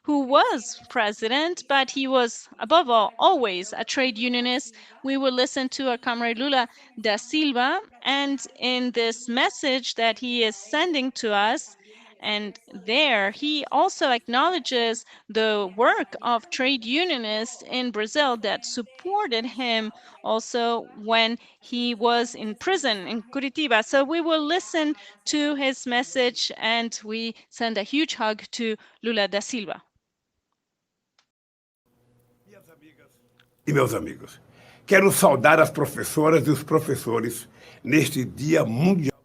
who was president, but he was, above all, always a trade unionist. We will listen to our comrade Lula da Silva, and in this message that he is sending to us, and there he also acknowledges the work of trade unionists in Brazil that supported him also when he was in prison in Curitiba. So we will listen to his message, and we send a huge hug to Lula da Silva. E meus amigos, quero saudar as professoras e os professores neste Dia Mundial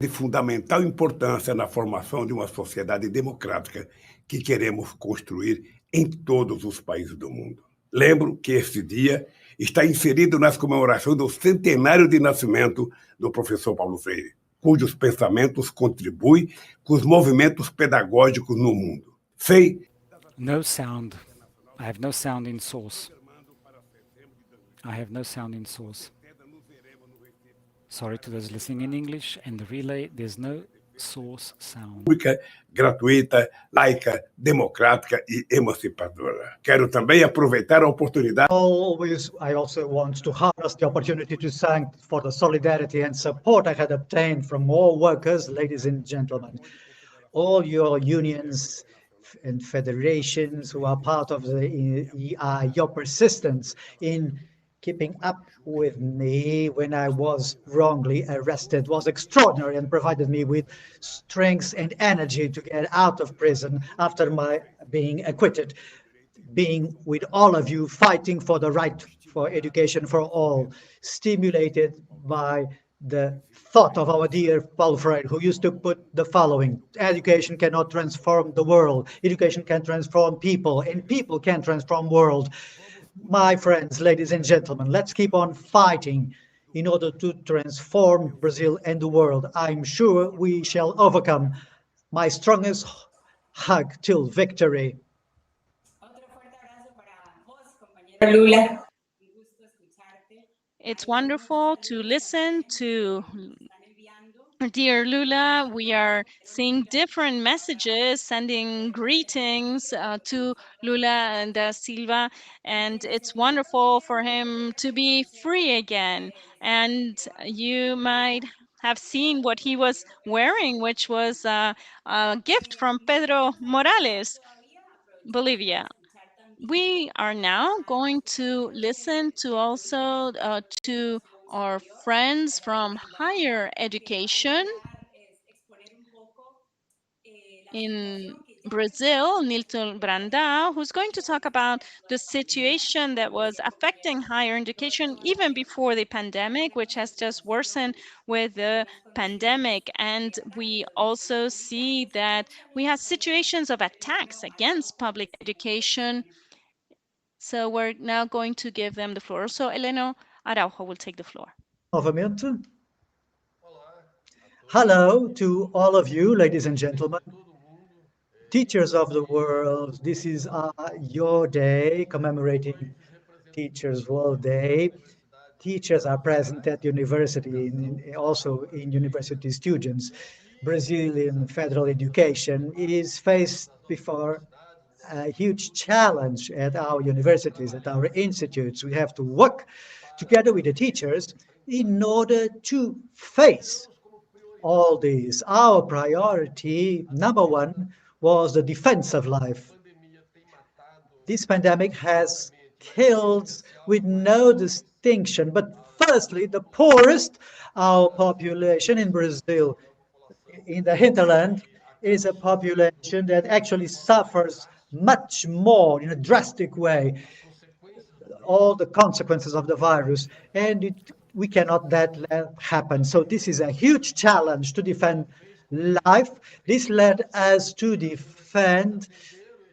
de fundamental importância na formação de uma sociedade democrática que queremos construir em todos os países do mundo. Lembro que este dia está inserido nas comemorações do centenário de nascimento do professor Paulo Freire, cujos pensamentos contribuem com os movimentos pedagógicos no mundo. Sei. No sound. I have no sound in source. I have no sound in source. Sorry to those listening in English and the relay, there's no source sound. Gratuita, laica, democrática e emancipadora. Quero também aproveitar a oportunidade. I also want to harness the opportunity to thank for the solidarity and support I had obtained from all workers, ladies and gentlemen, all your unions and federations who are part of the EI, your persistence in keeping up with me when I was wrongly arrested was extraordinary and provided me with strength and energy to get out of prison after my being acquitted. Being with all of you fighting for the right for education for all, stimulated by the thought of our dear Paul Freire, who used to put the following: education cannot transform the world, education can transform people, and people can transform world. My friends, ladies and gentlemen, let's keep on fighting in order to transform Brazil and the world. I'm sure we shall overcome. My strongest hug till victory. Lula. It's wonderful to listen to dear Lula. We are seeing different messages, sending greetings to Lula da Silva, and it's wonderful for him to be free again. And you might have seen what he was wearing, which was a gift from Pedro Morales, Bolivia. We are now going to listen to also to our friends from higher education in Brazil, Nilton Brandão, who's going to talk about the situation that was affecting higher education even before the pandemic, which has just worsened with the pandemic. And we also see that we have situations of attacks against public education. So we're now going to give them the floor. So Heleno Araujo will take the floor. Novamente. Hello to all of you, ladies and gentlemen. Teachers of the world, this is your day, commemorating Teachers World Day. Teachers are present at university, also in university students. Brazilian federal education is faced before a huge challenge at our universities, at our institutes. We have to work together with the teachers in order to face all these. Our priority, number one, was the defense of life. This pandemic has killed with no distinction. But firstly, the poorest, our population in Brazil, in the hinterland, is a population that actually suffers much more in a drastic way all the consequences of the virus, and we cannot let happen. So this is a huge challenge to defend life. This led us to defend,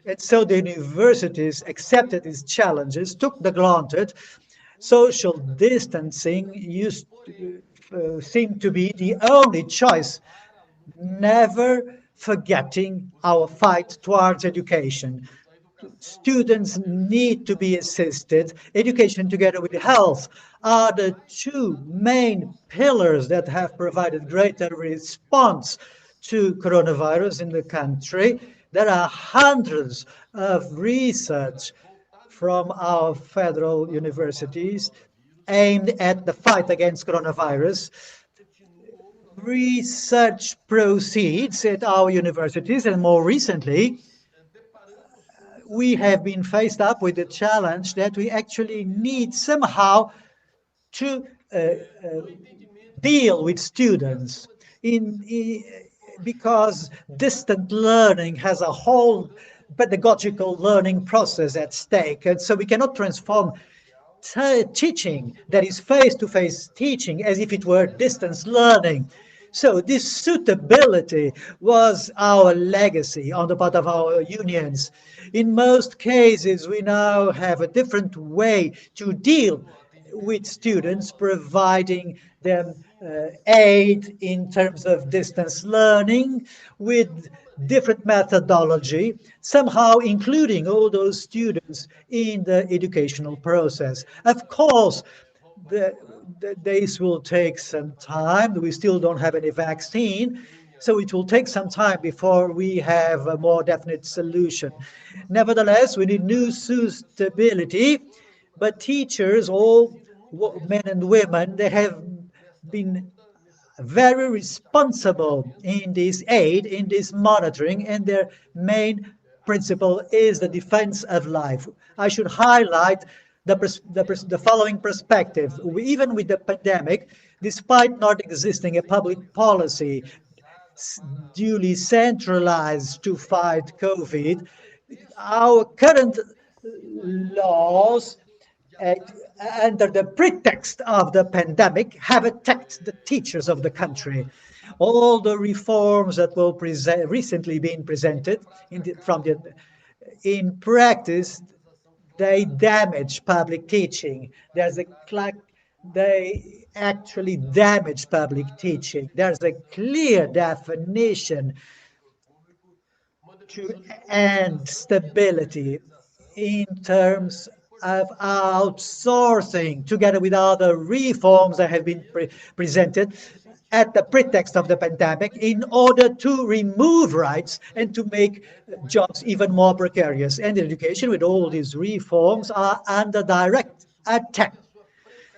and so the universities accepted these challenges, took the granted. Social distancing used seemed to be the only choice, never forgetting our fight towards education. Students need to be assisted. Education together with health are the two main pillars that have provided greater response to coronavirus in the country. There are hundreds of research from our federal universities aimed at the fight against coronavirus. Research proceeds at our universities, and more recently, we have been faced up with the challenge that we actually need somehow to deal with students because distant learning has a whole pedagogical learning process at stake, and so we cannot transform teaching that is face-to-face teaching as if it were distance learning. So this suitability was our legacy on the part of our unions. In most cases, we now have a different way to deal with students, providing them aid in terms of distance learning with different methodology, somehow including all those students in the educational process. Of course, the, this will take some time. We still don't have any vaccine, so it will take some time before we have a more definite solution. Nevertheless, we need new suitability, but teachers, all men and women, they have been very responsible in this aid, in this monitoring, and their main principle is the defense of life. I should highlight the following perspective. Even with the pandemic, despite not existing a public policy duly centralized to fight COVID, our current laws uh, under the pretext of the pandemic, have attacked the teachers of the country. All the reforms that were recently being presented in practice, they damage public teaching. They actually damage public teaching. There's a clear definition to end stability in terms of outsourcing, together with other reforms that have been presented at the pretext of the pandemic, in order to remove rights and to make jobs even more precarious. And education, with all these reforms, are under direct attack.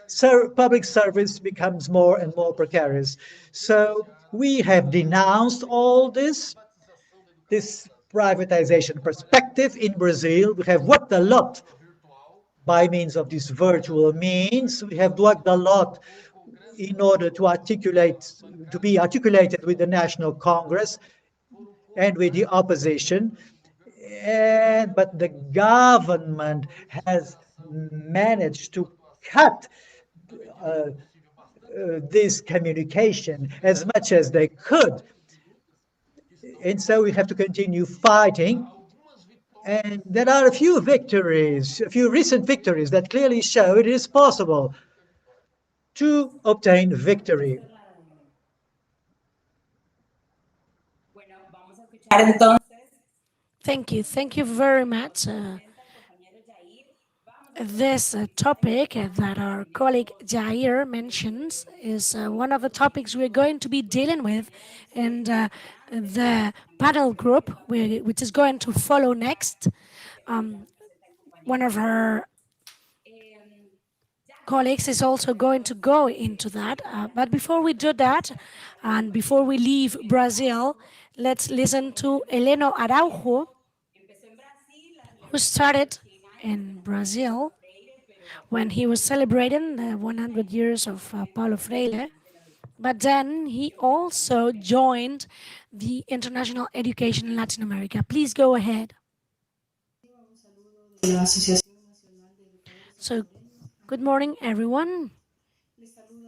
So public service becomes more and more precarious. So we have denounced all this privatization perspective in Brazil. We have worked a lot by means of this virtual means. We have worked a lot in order to be articulated with the National Congress and with the opposition. But the government has managed to cut this communication as much as they could. And so we have to continue fighting. And there are a few victories, a few recent victories that clearly show it is possible to obtain victory. Thank you. Thank you very much. This topic that our colleague Jair mentions is one of the topics we're going to be dealing with in the panel group, which is going to follow next. One of her colleagues is also going to go into that. But before we do that, and before we leave Brazil, let's listen to Heleno Araujo, who started in Brazil when he was celebrating the 100 years of Paulo Freire. But then he also joined the international education in Latin America. Please go ahead. So, good morning, everyone.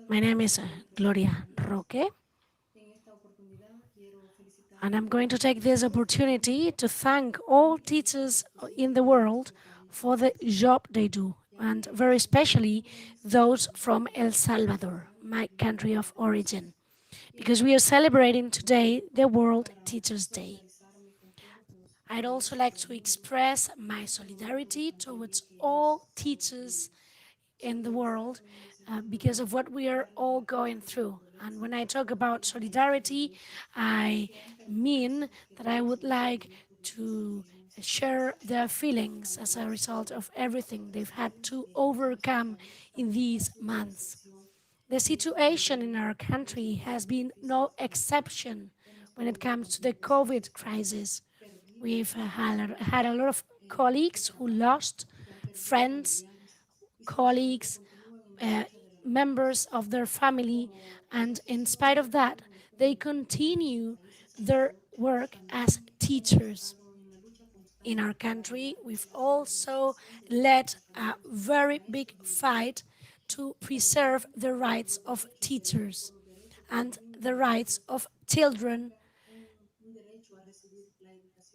My name is Gloria Roque, and I'm going to take this opportunity to thank all teachers in the world for the job they do, and very especially those from El Salvador, my country of origin, because we are celebrating today the World Teachers' Day. I'd also like to express my solidarity towards all teachers in the world because of what we are all going through. And when I talk about solidarity, I mean that I would like to share their feelings as a result of everything they've had to overcome in these months. The situation in our country has been no exception when it comes to the COVID crisis. We've had a lot of colleagues who lost friends, colleagues, uh, members of their family, and in spite of that, they continue their work as teachers. In our country, we've also led a very big fight to preserve the rights of teachers and the rights of children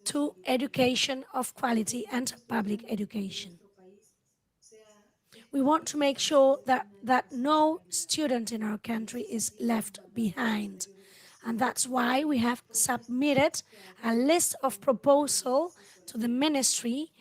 to education of quality and public education. We want to make sure that no student in our country is left behind. And that's why we have submitted a list of proposals to the ministry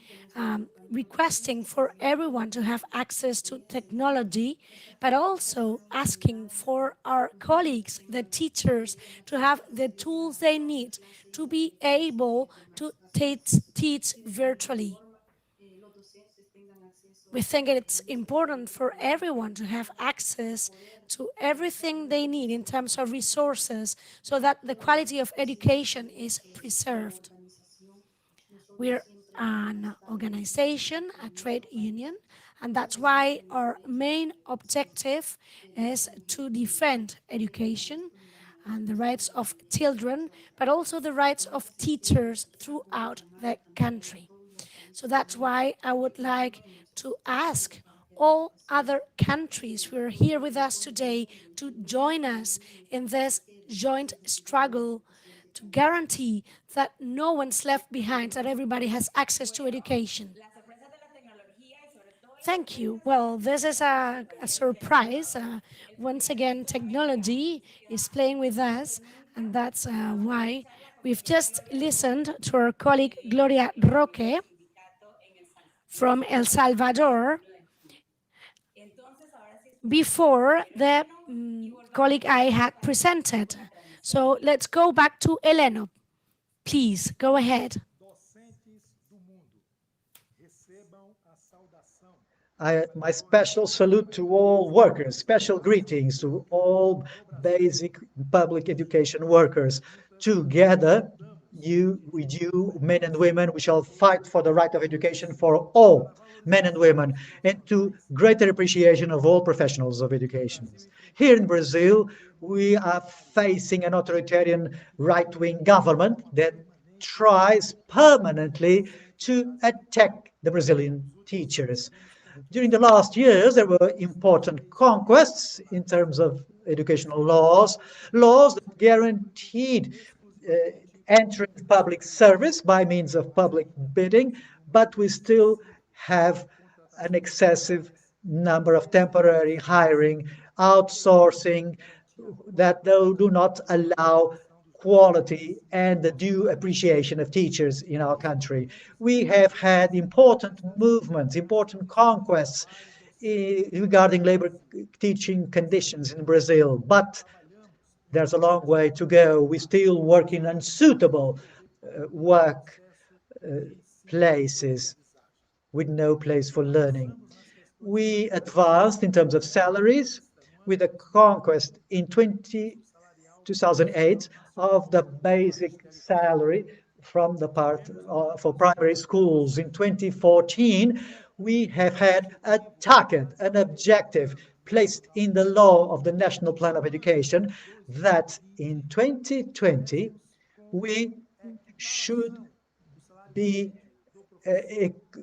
requesting for everyone to have access to technology, but also asking for our colleagues, the teachers, to have the tools they need to be able to teach virtually. We think it's important for everyone to have access to everything they need in terms of resources so that the quality of education is preserved. We're an organization, a trade union, and that's why our main objective is to defend education and the rights of children, but also the rights of teachers throughout the country. So that's why I would like to ask all other countries who are here with us today to join us in this joint struggle to guarantee that no one's left behind, that everybody has access to education. Thank you. Well, this is a surprise. Once again, technology is playing with us, and that's why we've just listened to our colleague Gloria Roque from El Salvador before the colleague I had presented. So let's go back to Eleno. Please, go ahead. My special salute to all workers, special greetings to all basic public education workers. Together, with you, men and women, we shall fight for the right of education for all men and women, and to greater appreciation of all professionals of education. Here in Brazil, we are facing an authoritarian right-wing government that tries permanently to attack the Brazilian teachers. During the last years, there were important conquests in terms of educational laws that guaranteed entering public service by means of public bidding, but we still have an excessive number of temporary hiring, outsourcing that do not allow quality and the due appreciation of teachers in our country. We have had important movements, important conquests regarding labor teaching conditions in Brazil, but there's a long way to go. We still work in unsuitable work places with no place for learning. We advanced in terms of salaries with a conquest in 2008 of the basic salary from the part for primary schools. In 2014, we have had a target, an objective placed in the law of the National Plan of Education that in 2020 we should be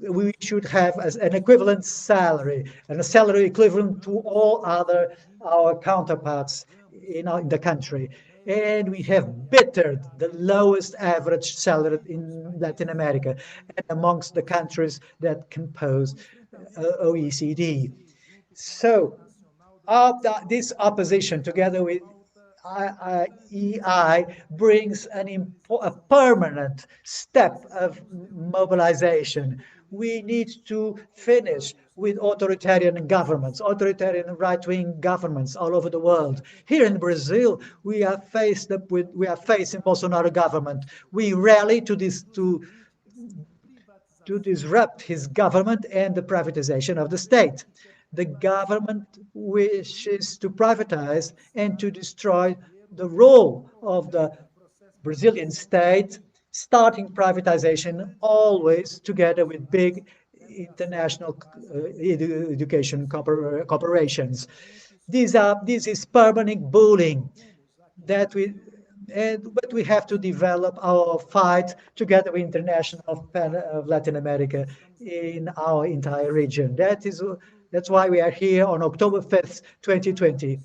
we should have as an equivalent salary and a salary equivalent to all other our counterparts in the country. And we have bettered the lowest average salary in Latin America and amongst the countries that compose OECD. So this opposition, together with EI, brings a permanent step of mobilization. We need to finish with authoritarian governments, authoritarian right-wing governments all over the world. Here in Brazil, we are facing Bolsonaro government. We rally to disrupt his government and the privatization of the state. The government wishes to privatize and to destroy the role of the Brazilian state, starting privatization always together with big international education corporations. This is permanent bullying that but we have to develop our fight together with international of Latin America in our entire region. That's why we are here on October 5th, 2020.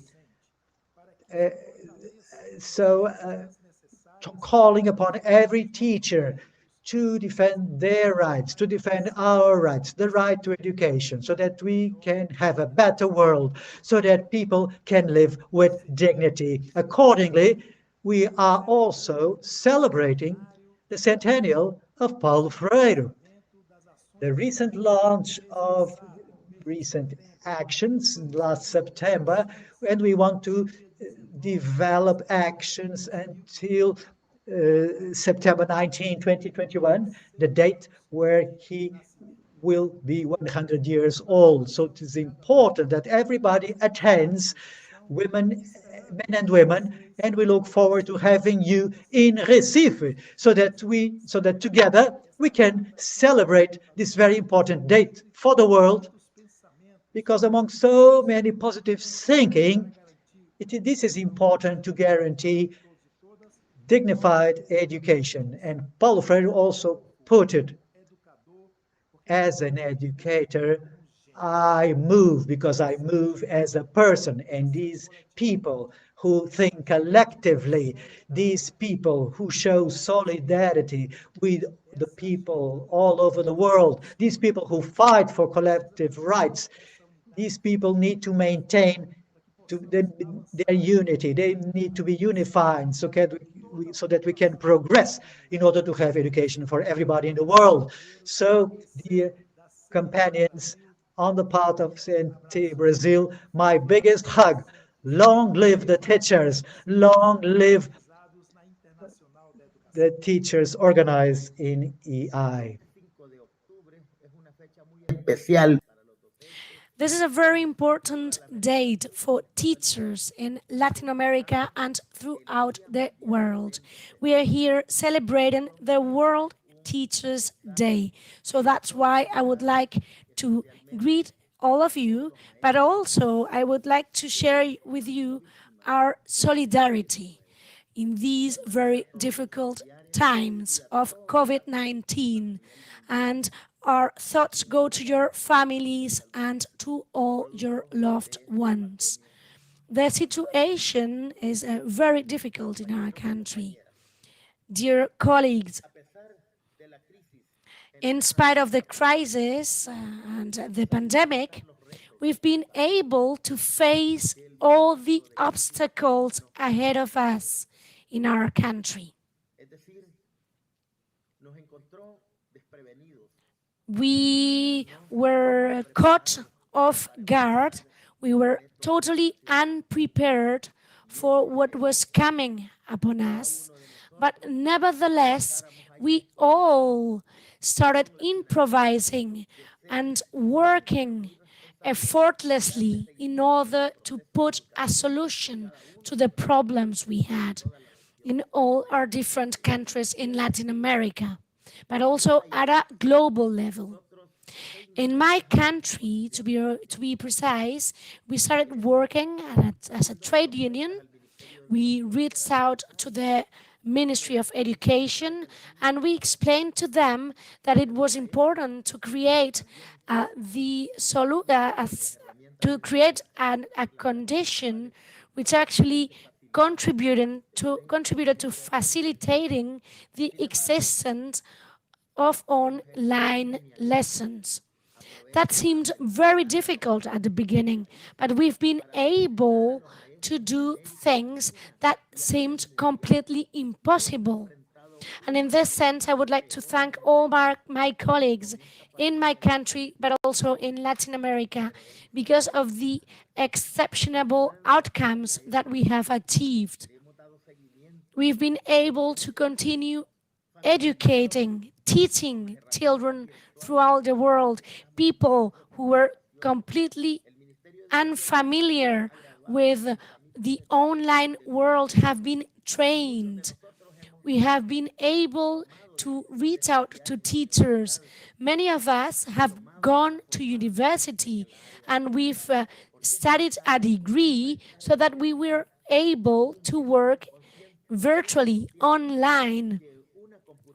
Calling upon every teacher to defend their rights, to defend our rights, the right to education, so that we can have a better world, so that people can live with dignity. Accordingly, we are also celebrating the centennial of Paulo Freire. The recent launch of recent actions last September, and we want to develop actions until September 19, 2021, the date where he will be 100 years old. So it is important that everybody attends, men and women, and we look forward to having you in Recife so that together we can celebrate this very important date for the world, because among so many positive thinking, this is important to guarantee dignified education. And Paulo Freire also put it, as an educator, I move because I move as a person. And these people who think collectively, these people who show solidarity with the people all over the world, these people who fight for collective rights, these people need to maintain their unity. They need to be unified so that we can progress in order to have education for everybody in the world. So, dear companions, on the part of CNT Brazil, my biggest hug. Long live the teachers. Long live the teachers organized in EI. This is a very important date for teachers in Latin America and throughout the world. We are here celebrating the World Teachers' Day. So that's why I would like to greet all of you, but also I would like to share with you our solidarity in these very difficult times of COVID-19, and our thoughts go to your families and to all your loved ones. The situation is very difficult in our country. Dear colleagues, in spite of the crisis and the pandemic, we've been able to face all the obstacles ahead of us in our country. We were caught off guard. We were totally unprepared for what was coming upon us. But nevertheless, we all started improvising and working effortlessly in order to put a solution to the problems we had. in all our different countries in Latin America, but also at a global level. In my country, to be precise, we started working as a trade union. We reached out to the Ministry of Education and we explained to them that it was important to create to create a condition which actually contributed to facilitating the existence of online lessons. That seemed very difficult at the beginning, but we've been able to do things that seemed completely impossible. And in this sense, I would like to thank all my colleagues in my country, but also in Latin America, because of the exceptional outcomes that we have achieved. We've been able to continue educating, teaching children throughout the world, people who were completely unfamiliar with the online world have been trained. We have been able to reach out to teachers. Many of us have gone to university and we've studied a degree so that we were able to work virtually online,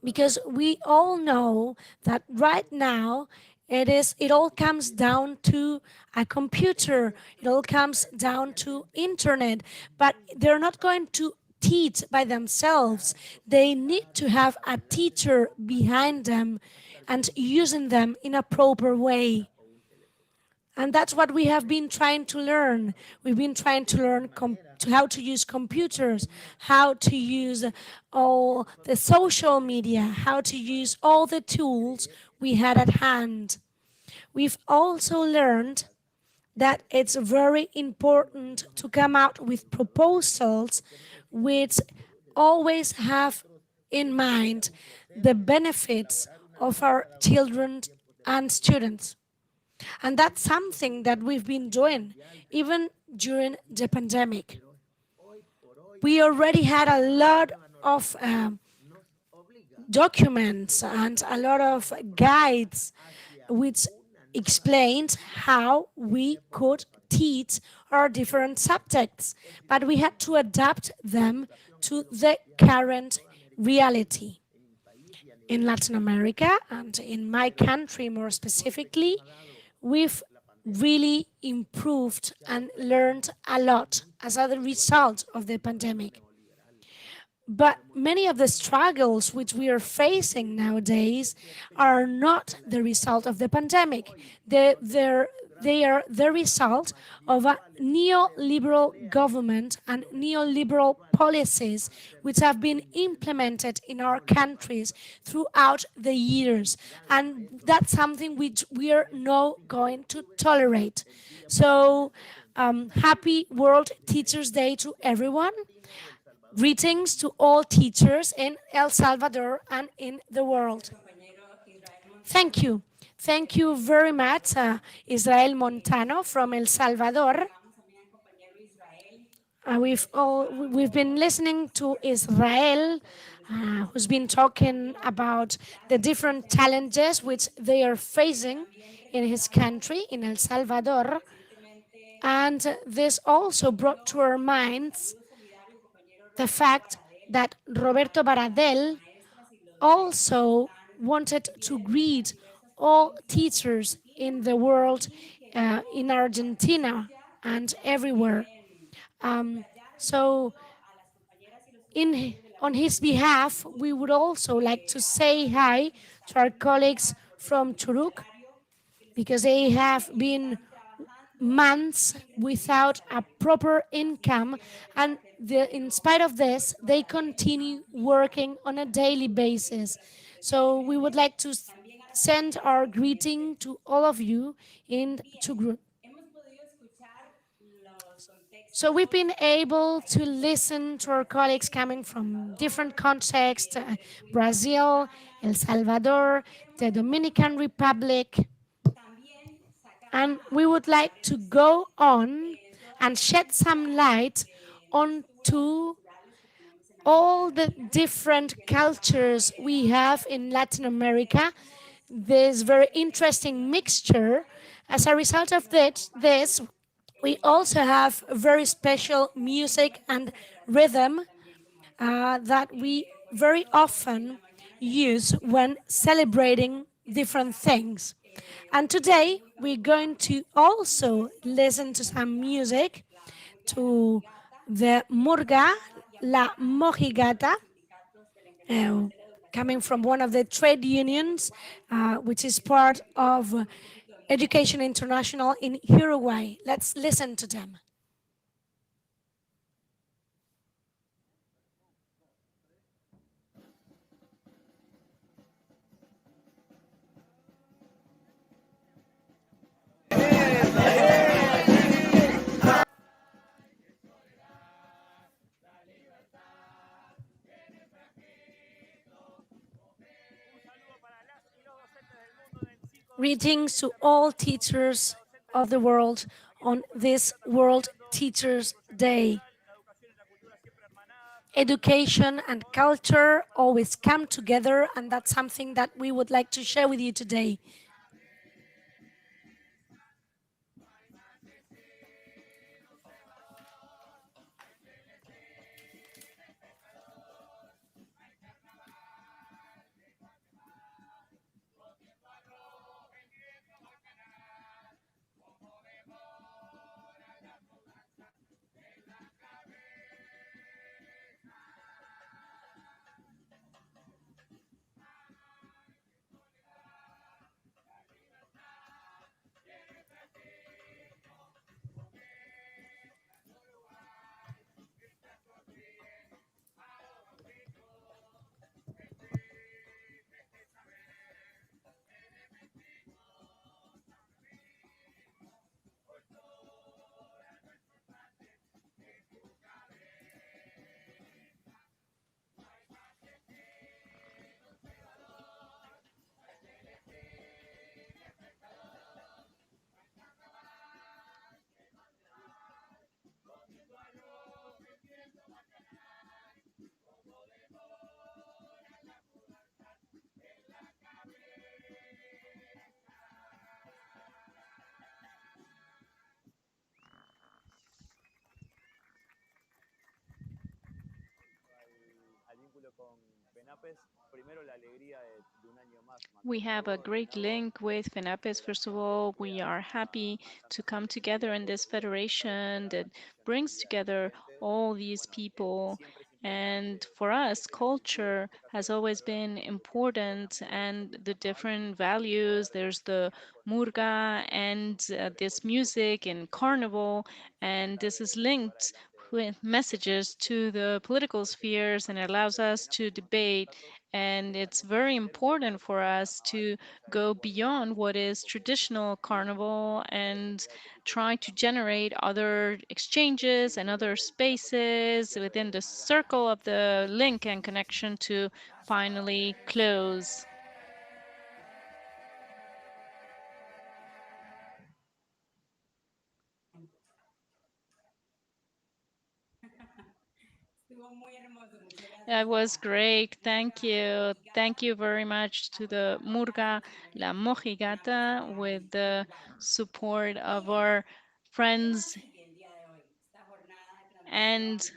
because we all know that right now it all comes down to a computer, it all comes down to internet, but they're not going to teach by themselves. They need to have a teacher behind them and using them in a proper way. And that's what we have been trying to learn. We've been trying to learn how to use computers, how to use all the social media, how to use all the tools we had at hand. We've also learned that it's very important to come out with proposals which always have in mind the benefits of our children and students. And that's something that we've been doing even during the pandemic. We already had a lot of documents and a lot of guides which explained how we could teach our different subjects, but we had to adapt them to the current reality. In Latin America and in my country more specifically, we've really improved and learned a lot as a result of the pandemic. But many of the struggles which we are facing nowadays are not the result of the pandemic. They are the result of a neoliberal government and neoliberal policies which have been implemented in our countries throughout the years. And that's something which we are not going to tolerate. So, happy World Teachers' Day to everyone. Greetings to all teachers in El Salvador and in the world. Thank you. Thank you very much, Israel Montano from El Salvador. We've been listening to Israel, who's been talking about the different challenges which they are facing in his country, in El Salvador. And this also brought to our minds the fact that Roberto Baradel also wanted to greet all teachers in the world, in Argentina and everywhere. So, on his behalf, we would also like to say hi to our colleagues from Churuk, because they have been months without a proper income, and in spite of this, they continue working on a daily basis. So we would like to send our greeting to all of you in Churuk. So we've been able to listen to our colleagues coming from different contexts, Brazil, El Salvador, the Dominican Republic, and we would like to go on and shed some light onto all the different cultures we have in Latin America, this very interesting mixture. As a result of this, we also have very special music and rhythm that we very often use when celebrating different things. And today we're going to also listen to some music, to the murga, la mojigata, uh, coming from one of the trade unions, which is part of Education International in Uruguay. Let's listen to them. Greetings to all teachers of the world on this World Teachers Day. Education and culture always come together, and that's something that we would like to share with you today. We have a great link with FENAPES. First of all, we are happy to come together in this federation that brings together all these people. And for us, culture has always been important, and the different values. There's the murga and this music and carnival, and this is linked with messages to the political spheres and allows us to debate. And it's very important for us to go beyond what is traditional carnival and try to generate other exchanges and other spaces within the circle of the link and connection to finally close. That was great. Thank you. Thank you very much to the Murga La Mojigata with the support of our friends. And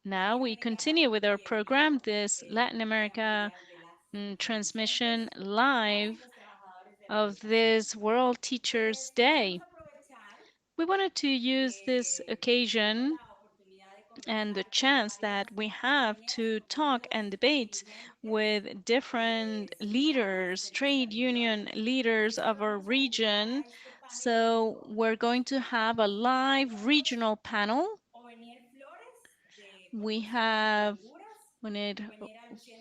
now we continue with our program, this Latin America transmission live of this World Teachers Day. We wanted to use this occasion and the chance that we have to talk and debate with different leaders, trade union leaders of our region. So we're going to have a live regional panel. We have Juanet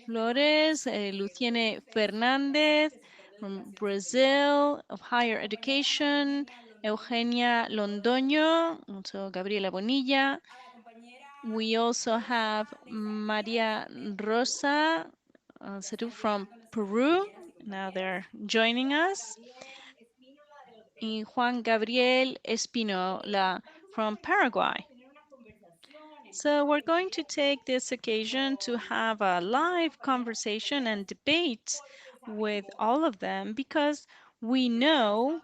Flores, Luciene Fernandez from Brazil of higher education, Eugenia Londoño, also Gabriela Bonilla. We also have Maria Rosa Ceru from Peru. Now they're joining us. And Juan Gabriel Espinola from Paraguay. So we're going to take this occasion to have a live conversation and debate with all of them because we know,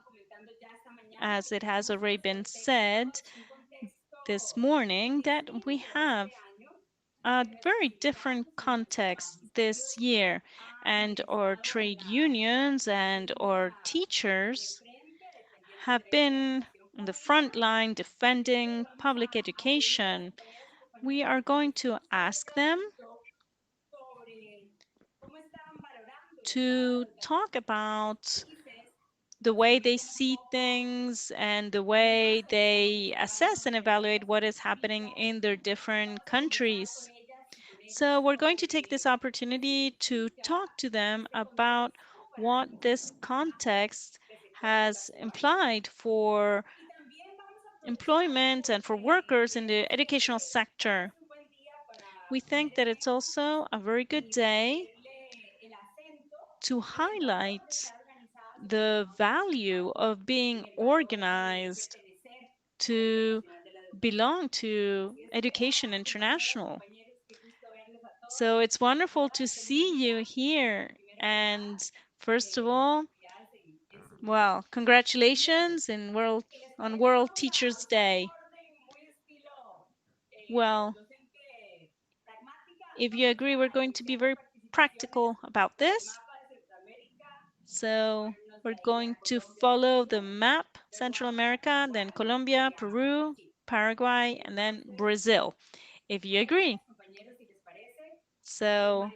as it has already been said this morning, that we have a very different context this year, and our trade unions and our teachers have been on the front line defending public education. We are going to ask them to talk about the way they see things and the way they assess and evaluate what is happening in their different countries. So we're going to take this opportunity to talk to them about what this context has implied for employment and for workers in the educational sector. We think that it's also a very good day to highlight the value of being organized, to belong to Education International. So it's wonderful to see you here. And first of all, well, congratulations on World Teachers Day. Well, if you agree, we're going to be very practical about this. So we're going to follow the map, Central America, then Colombia, Peru, Paraguay, and then Brazil, if you agree. So,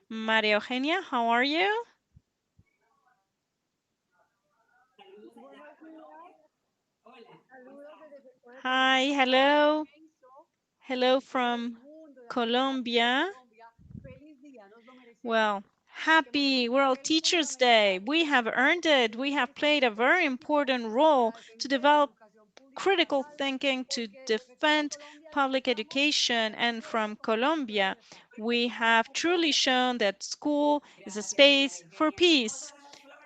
Maria Eugenia, how are you? Hi, hello. Hello from Colombia. Well, happy World Teachers Day. We have earned it. We have played a very important role to develop critical thinking to defend public education. And from Colombia, we have truly shown that school is a space for peace.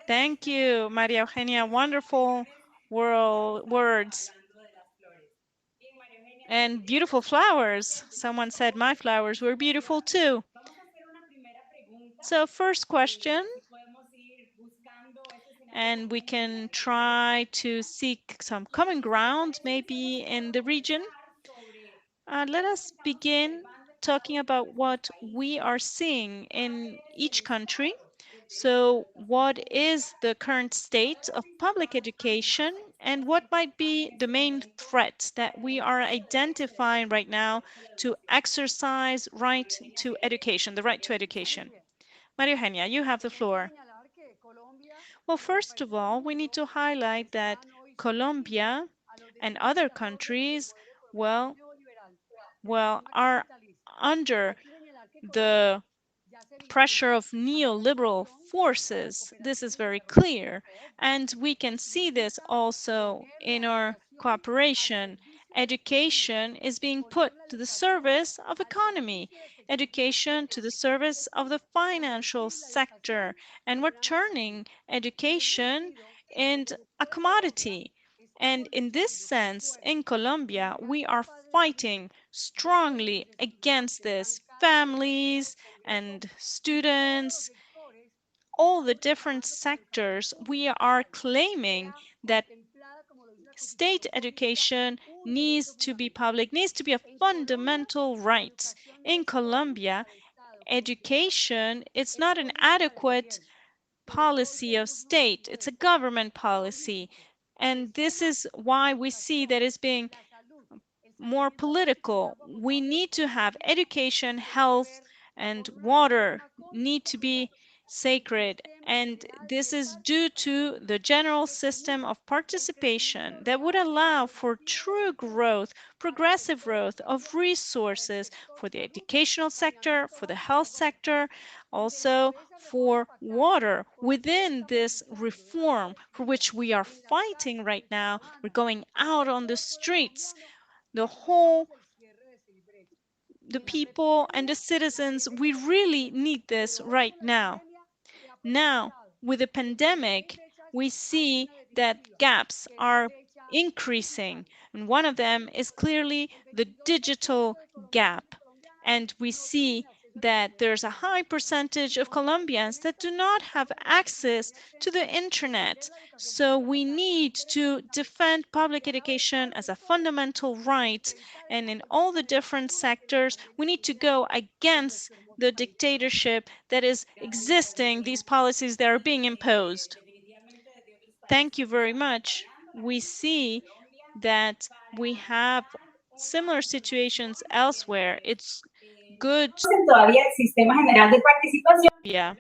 Thank you, Maria Eugenia. Wonderful words. And beautiful flowers. Someone said my flowers were beautiful too. So first question, and we can try to seek some common ground maybe in the region. Let us begin talking about what we are seeing in each country. So what is the current state of public education and what might be the main threats that we are identifying right now to exercise right to education, the right to education? Maria Eugenia, you have the floor. Well, first of all, we need to highlight that Colombia and other countries, well, are under the pressure of neoliberal forces. This is very clear. And we can see this also in our cooperation. Education is being put to the service of economy, education to the service of the financial sector, and we're turning education into a commodity. And in this sense, in Colombia, we are fighting strongly against this. Families and students, all the different sectors, we are claiming that state education needs to be public, needs to be a fundamental right. In Colombia, education is not an adequate policy of state, it's a government policy. And this is why we see that it's being more political. We need to have education, health, and water need to be sacred. And this is due to the general system of participation that would allow for true growth, progressive growth of resources for the educational sector, for the health sector, also for water. Within this reform for which we are fighting right now, we're going out on the streets. The people and the citizens, we really need this right now. Now, with the pandemic, we see that gaps are increasing. And one of them is clearly the digital gap. And we see that there's a high percentage of Colombians that do not have access to the internet. So we need to defend public education as a fundamental right. And in all the different sectors, we need to go against the dictatorship that is existing, these policies that are being imposed. Thank you very much. We see that we have similar situations elsewhere. It's good. Yeah.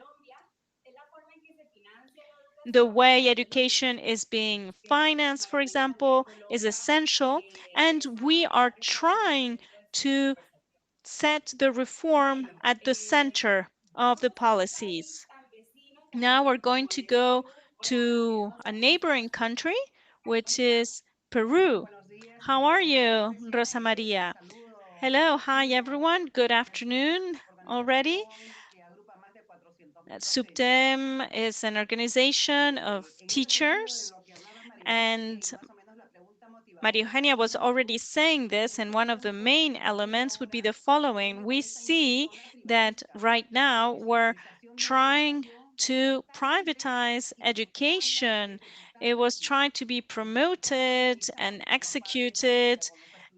The way education is being financed, for example, is essential, and we are trying to set the reform at the center of the policies. Now we're going to go to a neighboring country, which is Peru. How are you, Rosa Maria? Hello, hi everyone. Good afternoon already. SUPTEM is an organization of teachers, and Maria Eugenia was already saying this, and one of the main elements would be the following. We see that right now we're trying to privatize education. It was trying to be promoted and executed,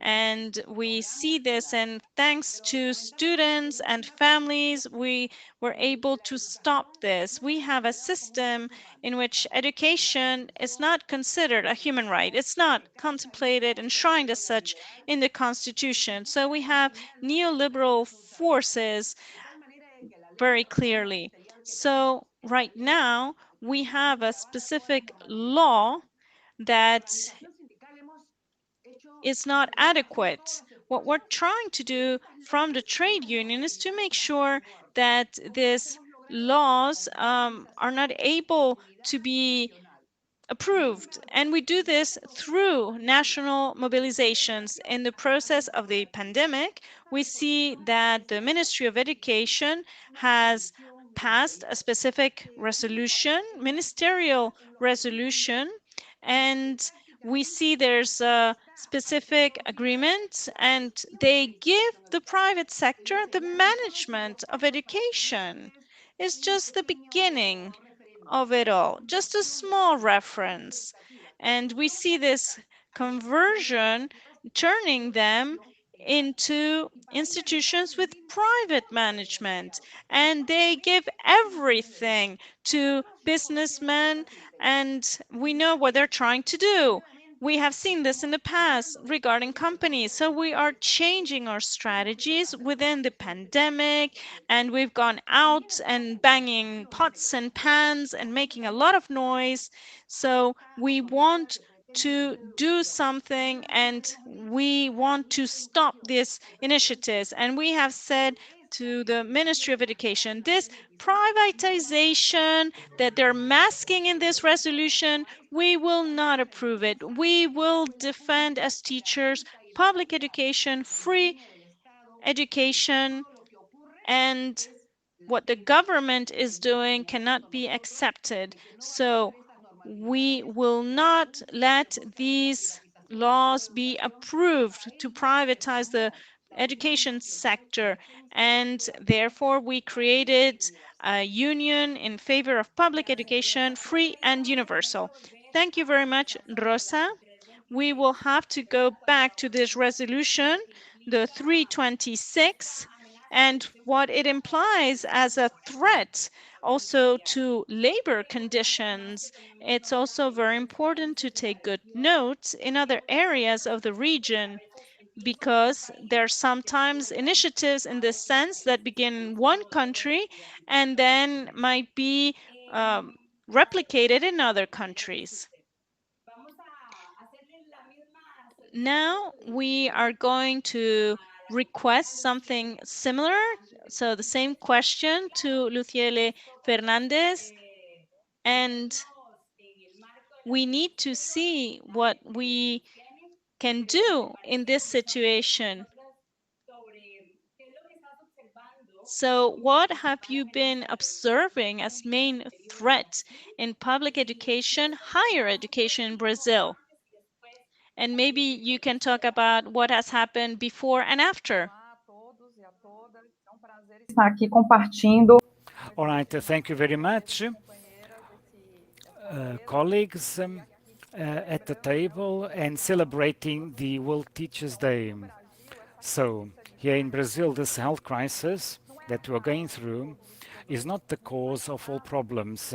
and we see this, and thanks to students and families, we were able to stop this. We have a system in which education is not considered a human right. It's not contemplated, enshrined as such in the Constitution. So we have neoliberal forces very clearly. So right now, we have a specific law that is not adequate. What we're trying to do from the trade union is to make sure that these laws are not able to be approved. And we do this through national mobilizations. In the process of the pandemic, we see that the Ministry of Education has passed a specific resolution, ministerial resolution, and we see there's a specific agreement, and they give the private sector the management of education. It's just the beginning of it all, just a small reference. And we see this conversion turning them into institutions with private management, and they give everything to businessmen, and we know what they're trying to do. We have seen this in the past regarding companies. So we are changing our strategies within the pandemic, and we've gone out and banging pots and pans and making a lot of noise. So we want to do something, and we want to stop these initiatives. And we have said to the Ministry of Education, this privatization that they're masking in this resolution, we will not approve it. We will defend as teachers public education, free education, and what the government is doing cannot be accepted. So we will not let these laws be approved to privatize the education sector, and therefore we created a union in favor of public education, free and universal. Thank you very much, Rosa. We will have to go back to this resolution, the 326, and what it implies as a threat also to labor conditions. It's also very important to take good notes in other areas of the region, because there are sometimes initiatives in this sense that begin in one country and then might be replicated in other countries. Now we are going to request something similar, so the same question to Luciele Fernandez, and we need to see what we can do in this situation. So what have you been observing as main threats in public education, higher education in Brazil? And maybe you can talk about what has happened before and after. Estar aqui compartilhando. All right, thank you very much, colleagues at the table and celebrating the World Teachers' Day. So, here in Brazil, this health crisis that we're going through is not the cause of all problems.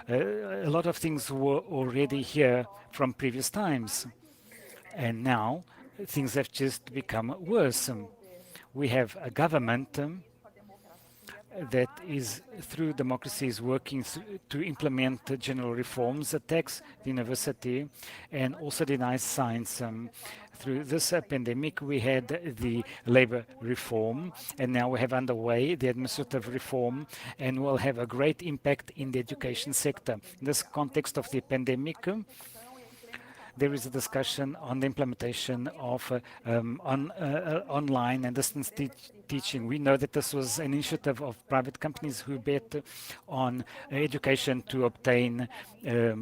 A lot of things were already here from previous times, and now things have just become worse. We have a government that is through democracy is working to implement general reforms, attacks the university, and also denies science. Through this pandemic, we had the labor reform, and now we have underway the administrative reform, and will have a great impact in the education sector. In this context of the pandemic, there is a discussion on the implementation of online and distance teaching. We know that this was an initiative of private companies who bet on education to obtain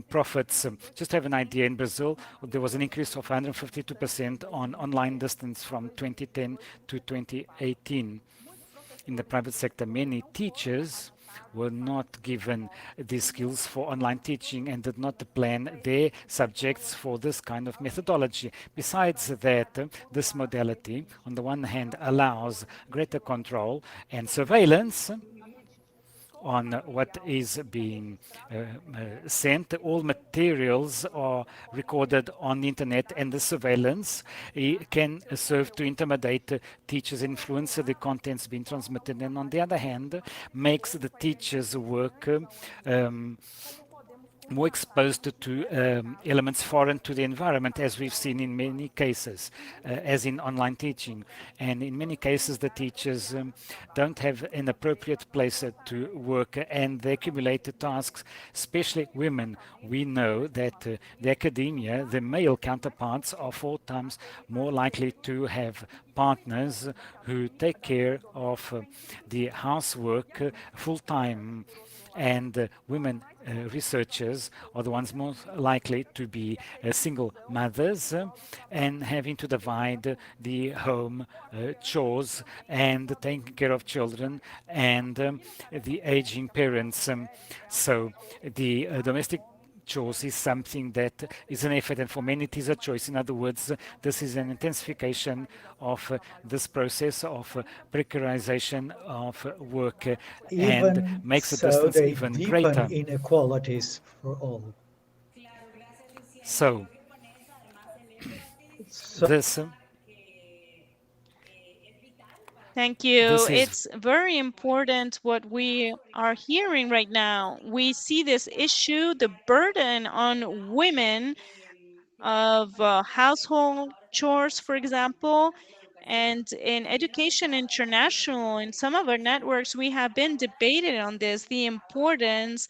profits. Just to have an idea, in Brazil, there was an increase of 152% on online distance from 2010 to 2018. In the private sector, many teachers were not given the skills for online teaching and did not plan their subjects for this kind of methodology. Besides that, this modality, on the one hand, allows greater control and surveillance on what is being sent. All materials are recorded on the internet, and the surveillance can serve to intimidate teachers, influence the contents being transmitted, and on the other hand, makes the teachers' work more exposed to elements foreign to the environment, as we've seen in many cases, as in online teaching. And in many cases, the teachers don't have an appropriate place to work, and they accumulate the tasks, especially women. We know that the academia, the male counterparts, are 4 times more likely to have partners who take care of the housework full-time, and women researchers are the ones most likely to be single mothers and having to divide the home chores and taking care of children and the aging parents. So the domestic chores is something that is an effort, and for many it is a choice. In other words, this is an intensification of this process of precarization of work and Even makes the so, distance they even deepen greater. inequalities for all. So So this Thank you. this is It's very important what we are hearing right now. We see this issue, the burden on women of household chores, for example. And in Education International, in some of our networks, we have been debated on this, the importance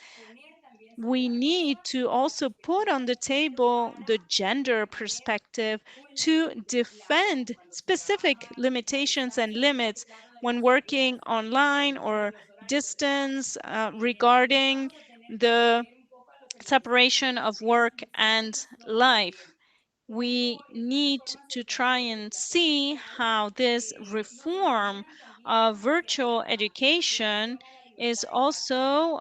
we need to also put on the table the gender perspective to defend specific limitations and limits when working online or distance regarding the separation of work and life. We need to try and see how this reform of virtual education is also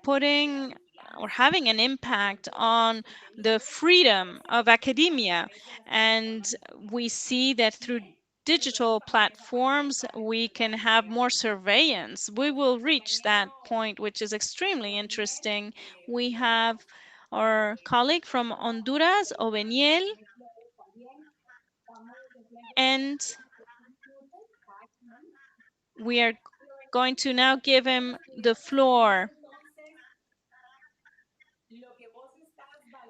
putting or having an impact on the freedom of academia. And we see that through digital platforms, we can have more surveillance. We will reach that point, which is extremely interesting. We have our colleague from Honduras, Oveniel, and we are going to now give him the floor.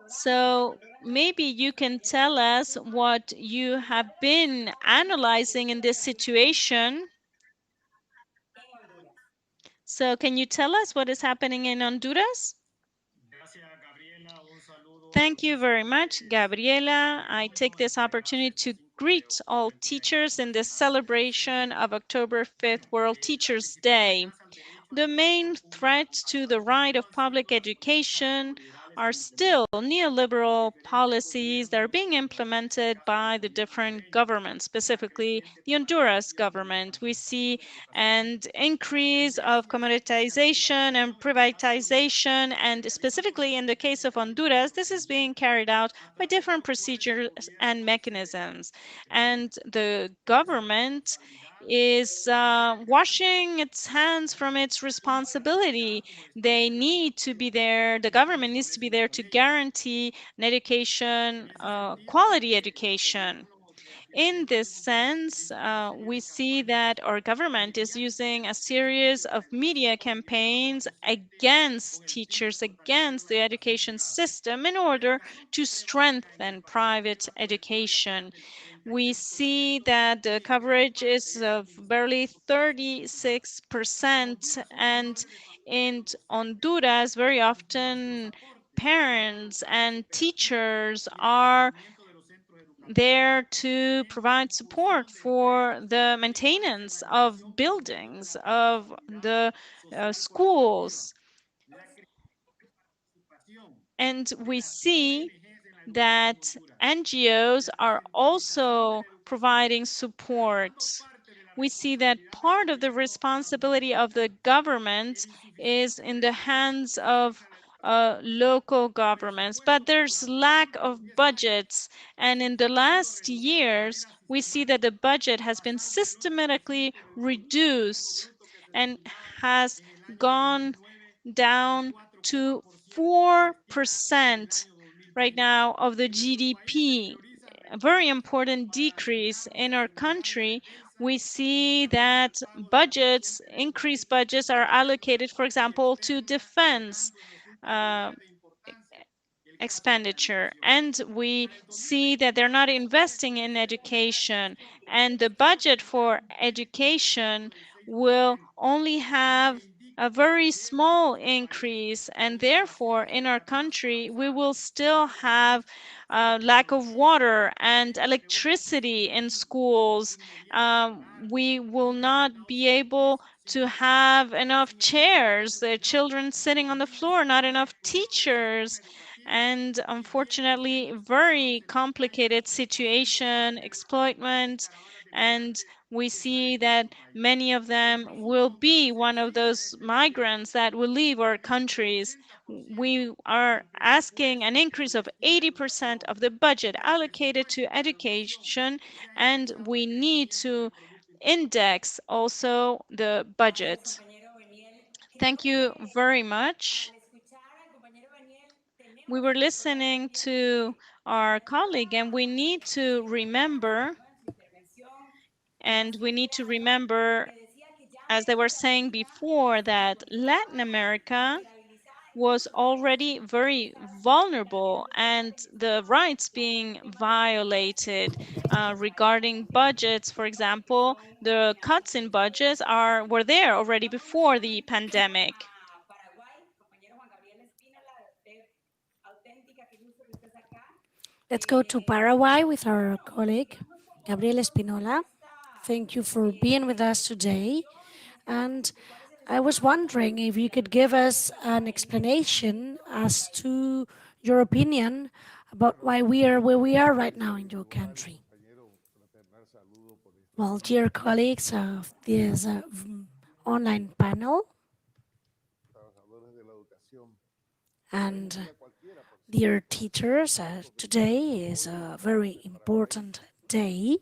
So maybe you can tell us what you have been analyzing in this situation. So can you tell us what is happening in Honduras? Thank you very much, Gabriela. I take this opportunity to greet all teachers in this celebration of October 5th, World Teachers' Day. The main threat to the right of public education are still neoliberal policies that are being implemented by the different governments, specifically the Honduras government. We see an increase of commoditization and privatization, and specifically in the case of Honduras, this is being carried out by different procedures and mechanisms. And the government is washing its hands from its responsibility. They need to be there, the government needs to be there to guarantee an education, quality education. In this sense, we see that our government is using a series of media campaigns against teachers, against the education system in order to strengthen private education. We see that the coverage is of barely 36%, and in Honduras, very often parents and teachers are there to provide support for the maintenance of buildings, of the schools. And we see that NGOs are also providing support. We see that part of the responsibility of the government is in the hands of local governments, but there's lack of budgets. And in the last years, we see that the budget has been systematically reduced and has gone down to 4% right now of the GDP, a very important decrease in our country. We see that budgets, increased budgets are allocated, for example, to defense expenditure, and we see that they're not investing in education, and the budget for education will only have a very small increase, and therefore in our country we will still have lack of water and electricity in schools. We will not be able to have enough chairs, the children sitting on the floor, not enough teachers, and unfortunately very complicated situation, exploitment, and we see that many of them will be one of those migrants that will leave our countries. We are asking an increase of 80% of the budget allocated to education, and we need to index also the budget. Thank you very much. We were listening to our colleague, and we need to remember, as they were saying before, that Latin America was already very vulnerable and the rights being violated regarding budgets. For example, the cuts in budgets were there already before the pandemic. Let's go to Paraguay with our colleague, Gabriel Espinola. Thank you for being with us today. And I was wondering if you could give us an explanation as to your opinion about why we are where we are right now in your country. Well, dear colleagues of this online panel, and dear teachers, today is a very important day,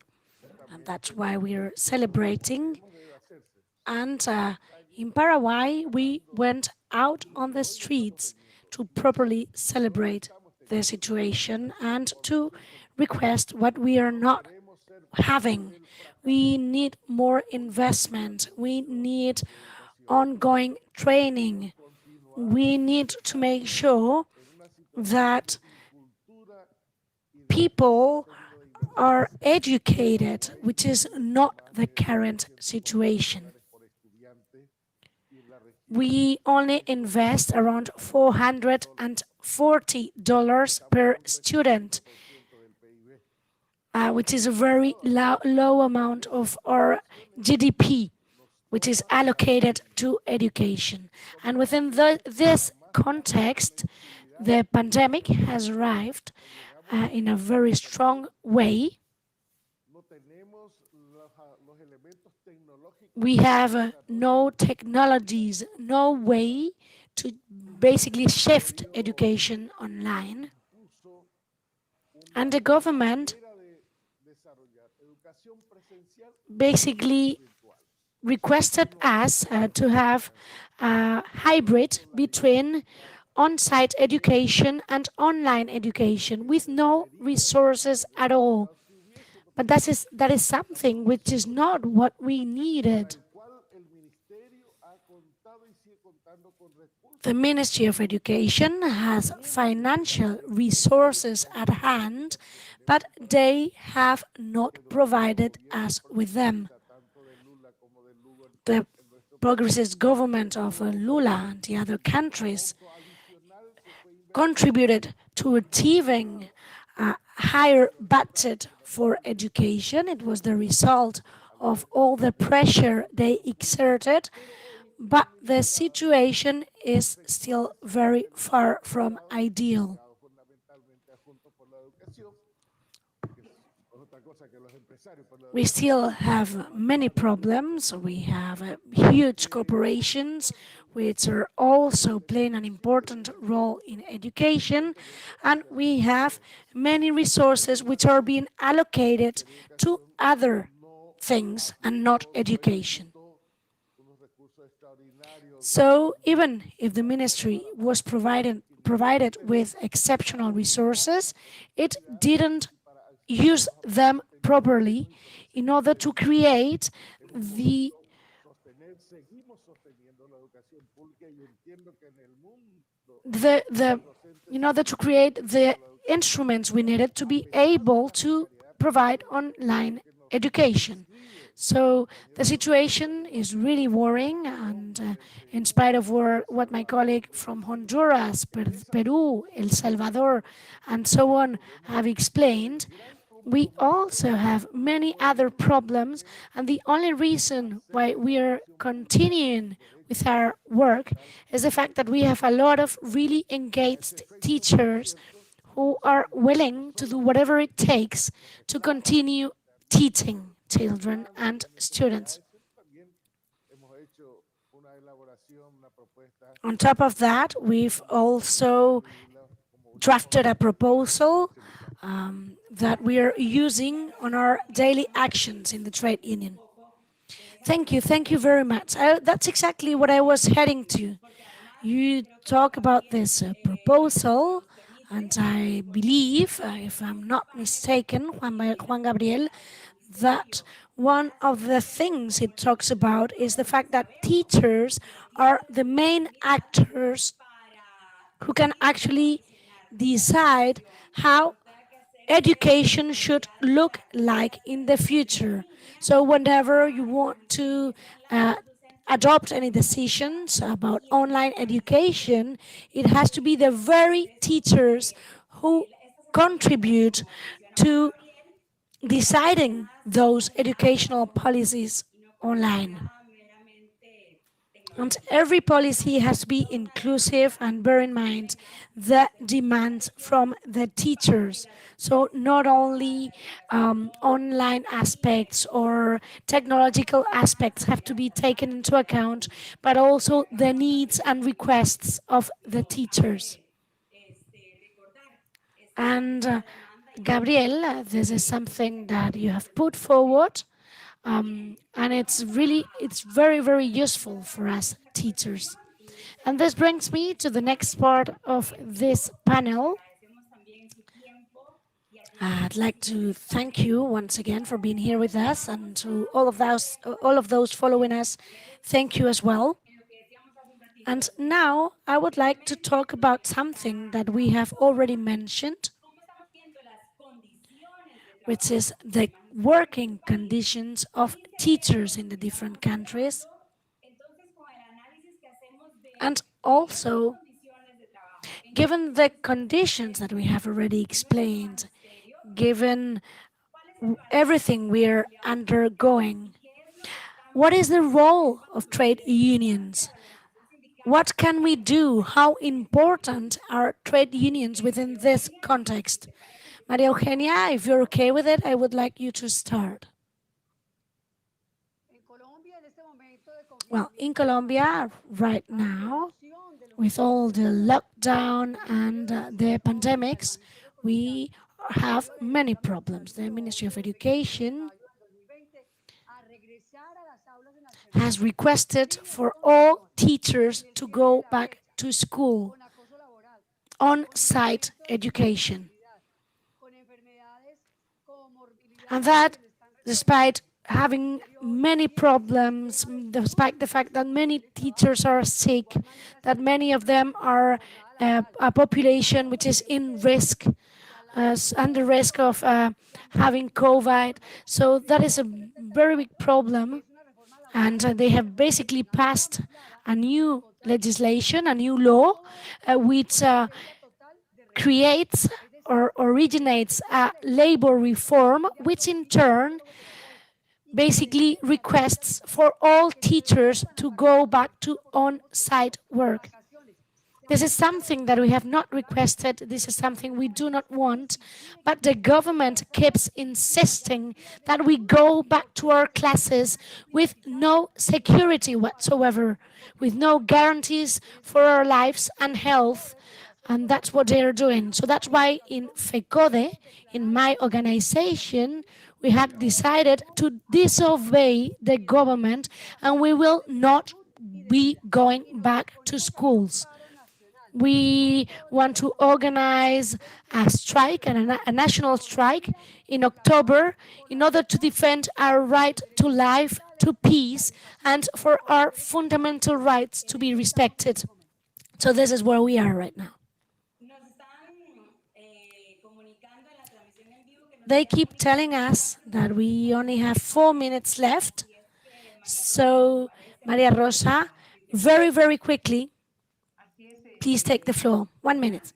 and that's why we're celebrating. And in Paraguay, we went out on the streets to properly celebrate the situation and to request what we are not having. We need more investment. We need ongoing training. We need to make sure that people are educated, which is not the current situation. We only invest around $440 per student, which is a very low amount of our GDP, which is allocated to education. And within this context, The pandemic has arrived in a very strong way. We have no technologies, no way to basically shift education online. And the government basically requested us to have a hybrid between on-site education and online education with no resources at all. But that is something which is not what we needed. The Ministry of Education has financial resources at hand, but they have not provided us with them. The progressist government of Lula and the other countries contributed to achieving a higher budget for education. It was the result of all the pressure they exerted, but the situation is still very far from ideal. We still have many problems. We have huge corporations which are also playing an important role in education, and we have many resources which are being allocated to other things and not education. So even if the ministry was provided with exceptional resources, it didn't use them properly in order to create the in order to create the instruments we needed to be able to provide online education. So the situation is really worrying, and in spite of what my colleague from Honduras, Peru, El Salvador, and so on have explained, we also have many other problems, and the only reason why we are continuing with our work is the fact that we have a lot of really engaged teachers who are willing to do whatever it takes to continue teaching children and students. On top of that, we've also drafted a proposal that we are using on our daily actions in the trade union. Thank you very much. That's exactly what I was heading to. You talk about this proposal, and I believe, if I'm not mistaken, Juan Gabriel, that one of the things it talks about is the fact that teachers are the main actors who can actually decide how education should look like in the future. So whenever you want to adopt any decisions about online education, it has to be the very teachers who contribute to deciding those educational policies online. And every policy has to be inclusive and bear in mind the demands from the teachers. So not only online aspects or technological aspects have to be taken into account, but also the needs and requests of the teachers. And Gabriel, this is something that you have put forward, and it's very, very useful for us teachers. And this brings me to the next part of this panel. I'd like to thank you once again for being here with us, and to all of those following us, thank you as well. And now I would like to talk about something that we have already mentioned, which is the working conditions of teachers in the different countries. And also, given the conditions that we have already explained, given everything we're undergoing, what is the role of trade unions? What can we do? How important are trade unions within this context? Maria Eugenia, if you're okay with it, I would like you to start. Well, in Colombia right now, with all the lockdown and the pandemics, we have many problems. The Ministry of Education has requested for all teachers to go back to school, on-site education. And that, despite having many problems, despite the fact that many teachers are sick, that many of them are a population which is in risk, under risk of having COVID. So that is a very big problem. And they have basically passed a new legislation, a new law, which creates or originates a labor reform, which in turn basically requests for all teachers to go back to on-site work. This is something that we have not requested. This is something we do not want. But the government keeps insisting that we go back to our classes with no security whatsoever, with no guarantees for our lives and health. And that's what they are doing. So that's why in FECODE, in my organization, we had decided to disobey the government and we will not be going back to schools. We want to organize a strike, a national strike in October in order to defend our right to life, to peace, and for our fundamental rights to be respected. So this is where we are right now. They keep telling us that we only have 4 minutes left. So, Maria Rosa, very, very quickly, please take the floor. 1 minute.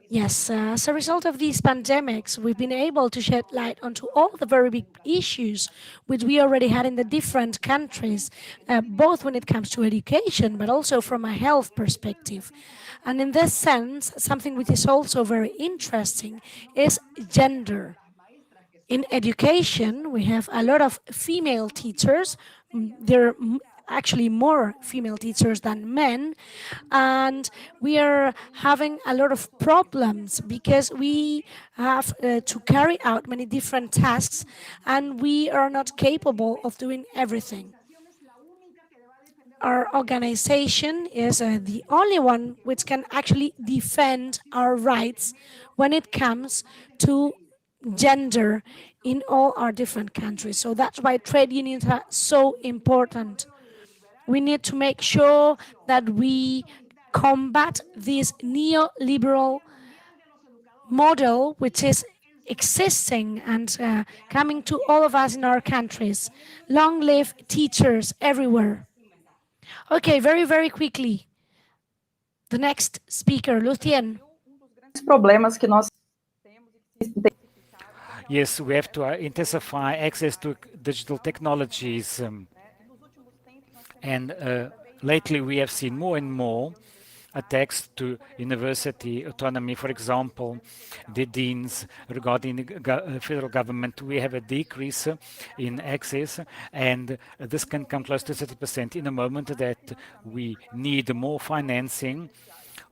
Yes, as a result of these pandemics, we've been able to shed light onto all the very big issues which we already had in the different countries, both when it comes to education, but also from a health perspective. And in this sense, something which is also very interesting is gender. In education, we have a lot of female teachers. There are actually more female teachers than men, and we are having a lot of problems because we have to carry out many different tasks and we are not capable of doing everything. Our organization is the only one which can actually defend our rights when it comes to gender in all our different countries. So that's why trade unions are so important. We need to make sure that we combat this neoliberal model which is existing and coming to all of us in our countries. Long live teachers everywhere. Okay, very, very quickly. The next speaker, Lucien. Yes, we have to intensify access to digital technologies. And lately we have seen more and more attacks to university autonomy. For example, the deans regarding the federal government, we have a decrease in access, and this can come close to 30% in a moment that we need more financing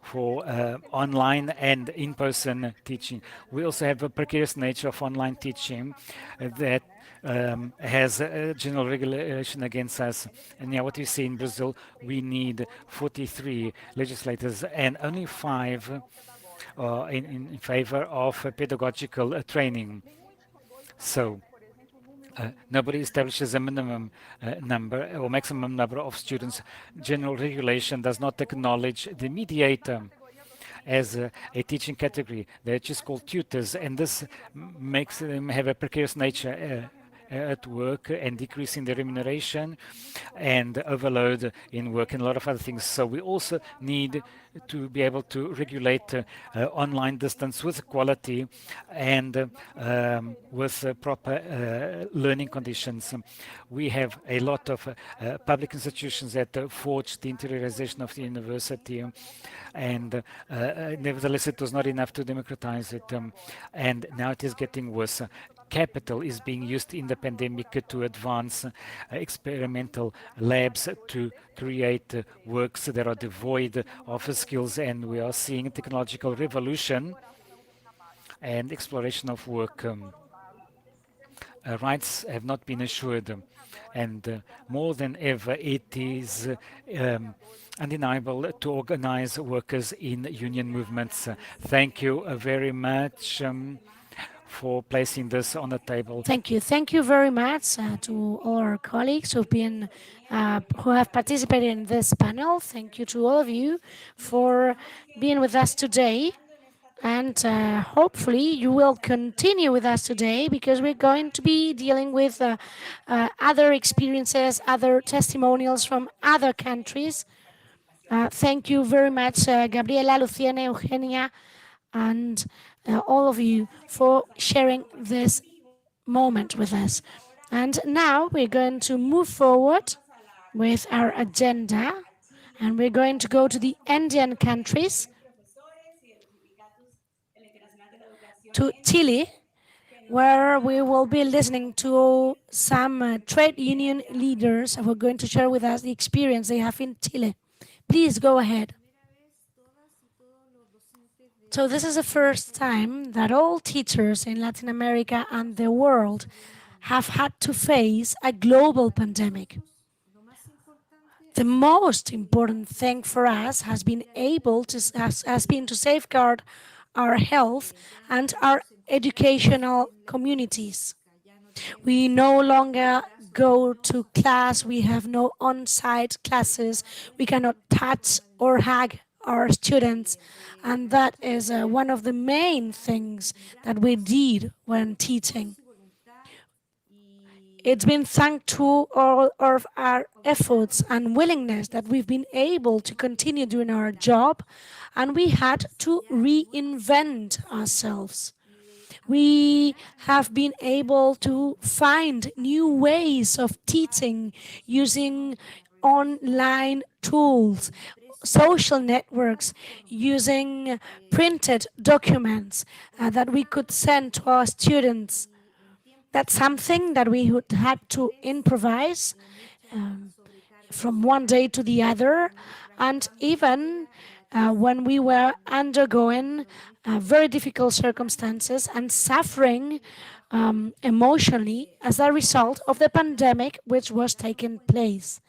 for online and in-person teaching. We also have a precarious nature of online teaching that has a general regulation against us. And now what we see in Brazil, we need 43 legislators and only 5 in favor of pedagogical training. So nobody establishes a minimum number or maximum number of students. General regulation does not acknowledge the mediator as a teaching category. They're just called tutors, and this makes them have a precarious nature at work and decreasing the remuneration and overload in work and a lot of other things. So we also need to be able to regulate online distance with quality and with proper learning conditions. We have a lot of public institutions that forged the interiorization of the university, and nevertheless it was not enough to democratize it, and now it is getting worse. Capital is being used in the pandemic to advance experimental labs to create works that are devoid of skills, and we are seeing technological revolution and exploration of work. Rights have not been assured, and more than ever it is undeniable to organize workers in union movements. Thank you very much for placing this on the table. Thank you. Thank you very much to all our colleagues who have participated in this panel. Thank you to all of you for being with us today. And hopefully you will continue with us today, because we're going to be dealing with other experiences, other testimonials from other countries. Thank you very much, Gabriela, Luciana, Eugenia, and all of you for sharing this moment with us. And now we're going to move forward with our agenda, and we're going to go to the Andean countries, to Chile, where we will be listening to some trade union leaders who are going to share with us the experience they have in Chile. Please go ahead. So this is the first time that all teachers in Latin America and the world have had to face a global pandemic. The most important thing for us has been to safeguard our health and our educational communities. We no longer go to class, we have no on-site classes, we cannot touch or hug our students, and that is one of the main things that we did when teaching. It's been thanks to all of our efforts and willingness that we've been able to continue doing our job, and we had to reinvent ourselves. We have been able to find new ways of teaching using online tools, social networks, using printed documents that we could send to our students. That's something that we would have to improvise from one day to the other, and even when we were undergoing very difficult circumstances and suffering emotionally as a result of the pandemic which was taking place.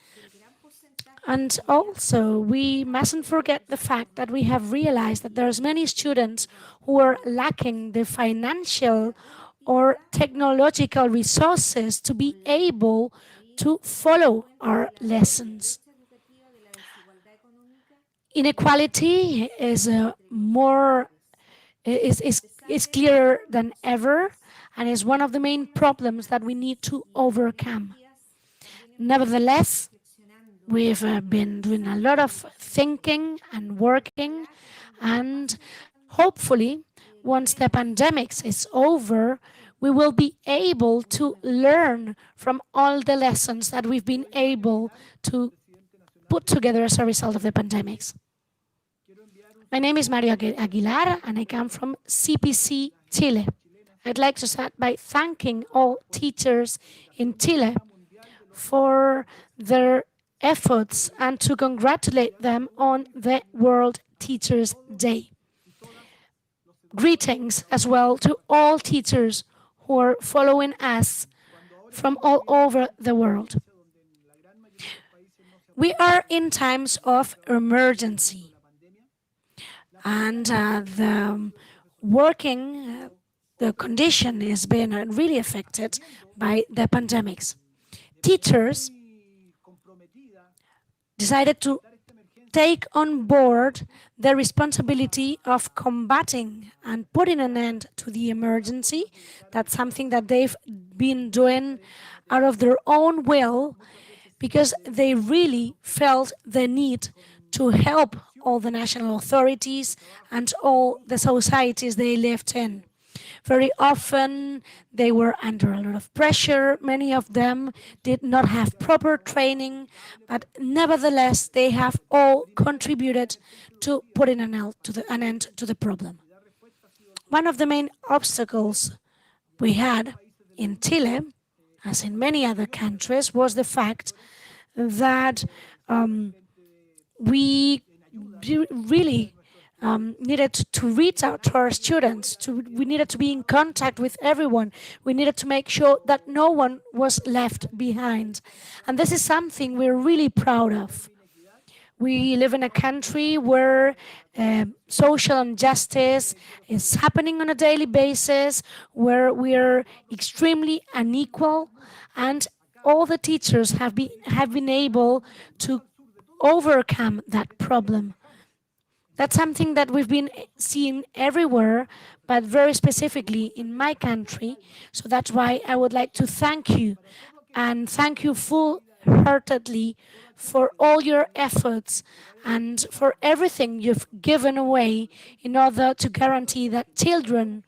And also, we mustn't forget the fact that we have realized that there's many students who are lacking the financial or technological resources to be able to follow our lessons. Inequality is clearer than ever, and is one of the main problems that we need to overcome. Nevertheless, we've been doing a lot of thinking and working, and hopefully, once the pandemic is over, we will be able to learn from all the lessons that we've been able to put together as a result of the pandemics. My name is Mario Aguilar, and I come from CPC Chile. I'd like to start by thanking all teachers in Chile for their efforts and to congratulate them on the World Teachers' Day. Greetings as well to all teachers who are following us from all over the world. We are in times of emergency, and the condition is being really affected by the pandemics. Teachers decided to take on board the responsibility of combating and putting an end to the emergency. That's something that they've been doing out of their own will because they really felt the need to help all the national authorities and all the societies they lived in. Very often they were under a lot of pressure. Many of them did not have proper training, but nevertheless they have all contributed to putting an end to the problem. One of the main obstacles we had in Chile, as in many other countries, was the fact that we really needed to reach out to our students. We needed to be in contact with everyone. We needed to make sure that no one was left behind. And this is something we're really proud of. We live in a country where social injustice is happening on a daily basis, where we're extremely unequal, and all the teachers have been able to overcome that problem. That's something that we've been seeing everywhere, but very specifically in my country. So that's why I would like to thank you and thank you full heartedly for all your efforts and for everything you've given away in order to guarantee that children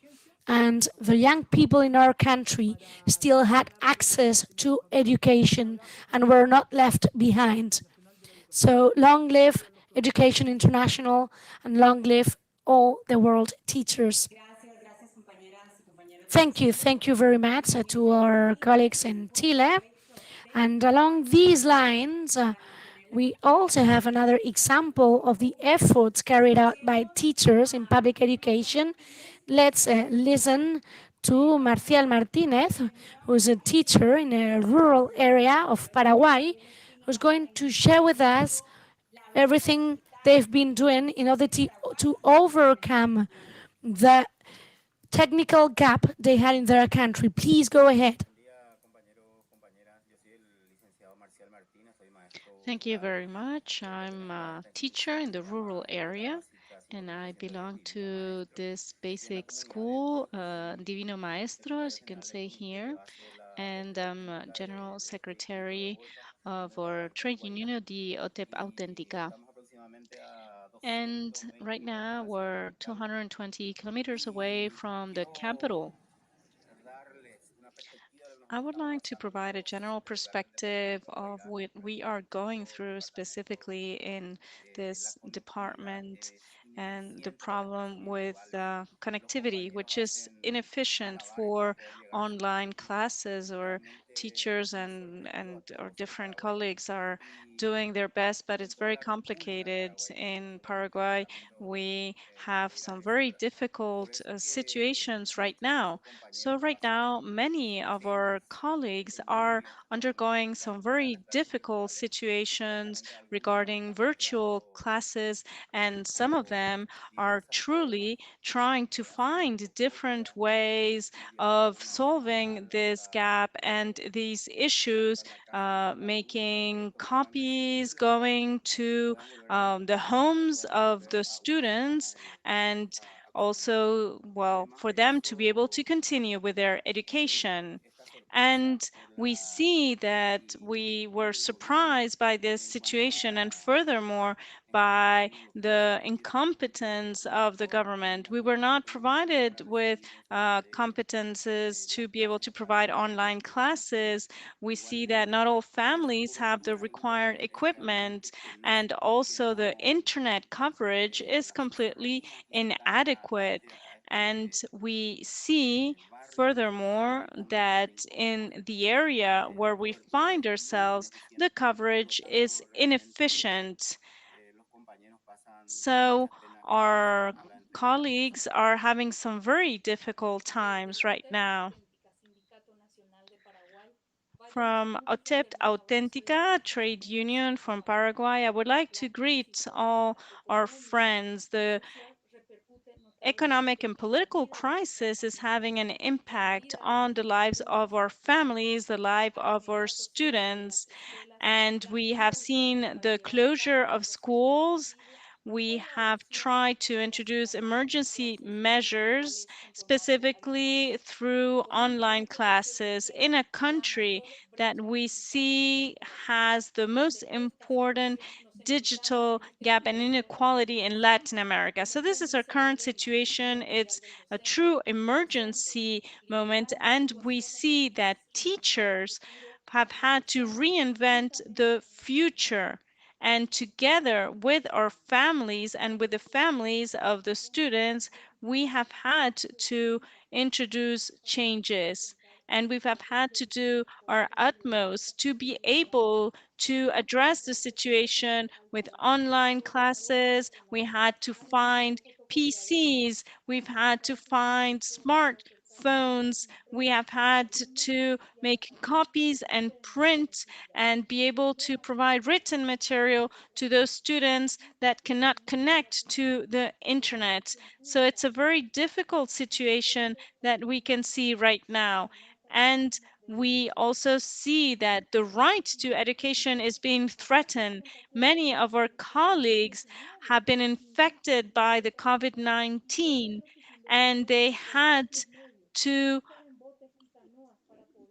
and the young people in our country still had access to education and were not left behind. So long live Education International and long live all the world teachers. Thank you very much to our colleagues in Chile. And along these lines, we also have another example of the efforts carried out by teachers in public education. Let's listen to Marcial Martinez, who's a teacher in a rural area of Paraguay, who's going to share with us everything they've been doing in order to overcome the technical gap they had in their country. Please go ahead. Thank you very much. I'm a teacher in the rural area, and I belong to this basic school, Divino Maestro, as you can say here, and I'm General Secretary of our trade union, the OTEP Auténtica. And right now, we're 220 kilometers away from the capital. I would like to provide a general perspective of what we are going through specifically in this department and the problem with connectivity, which is inefficient for online classes or teachers and or different colleagues are doing their best, but it's very complicated. In Paraguay, we have some very difficult situations right now. So right now, many of our colleagues are undergoing some very difficult situations regarding virtual classes, and some of them are truly trying to find different ways of solving this gap and these issues, making copies, going to the homes of the students, and also, well, for them to be able to continue with their education. And we see that we were surprised by this situation, and furthermore, by the incompetence of the government. We were not provided with competences to be able to provide online classes. We see that not all families have the required equipment, and also the internet coverage is completely inadequate. And we see furthermore that in the area where we find ourselves, the coverage is inefficient. So our colleagues are having some very difficult times right now. From OTEP Auténtica Trade Union from Paraguay, I would like to greet all our friends. The economic and political crisis is having an impact on the lives of our families, the life of our students, and we have seen the closure of schools. we have tried to introduce emergency measures, specifically through online classes in a country that we see has the most important digital gap and inequality in Latin America. So this is our current situation. It's a true emergency moment, and we see that teachers have had to reinvent the future. And together with our families and with the families of the students, we have had to introduce changes. And we have had to do our utmost to be able to address the situation with online classes. We had to find PCs, we've had to find smartphones, we have had to make copies and print and be able to provide written material to those students that cannot connect to the internet. So it's a very difficult situation that we can see right now. And we also see that the right to education is being threatened. Many of our colleagues have been infected by the COVID-19, and they had to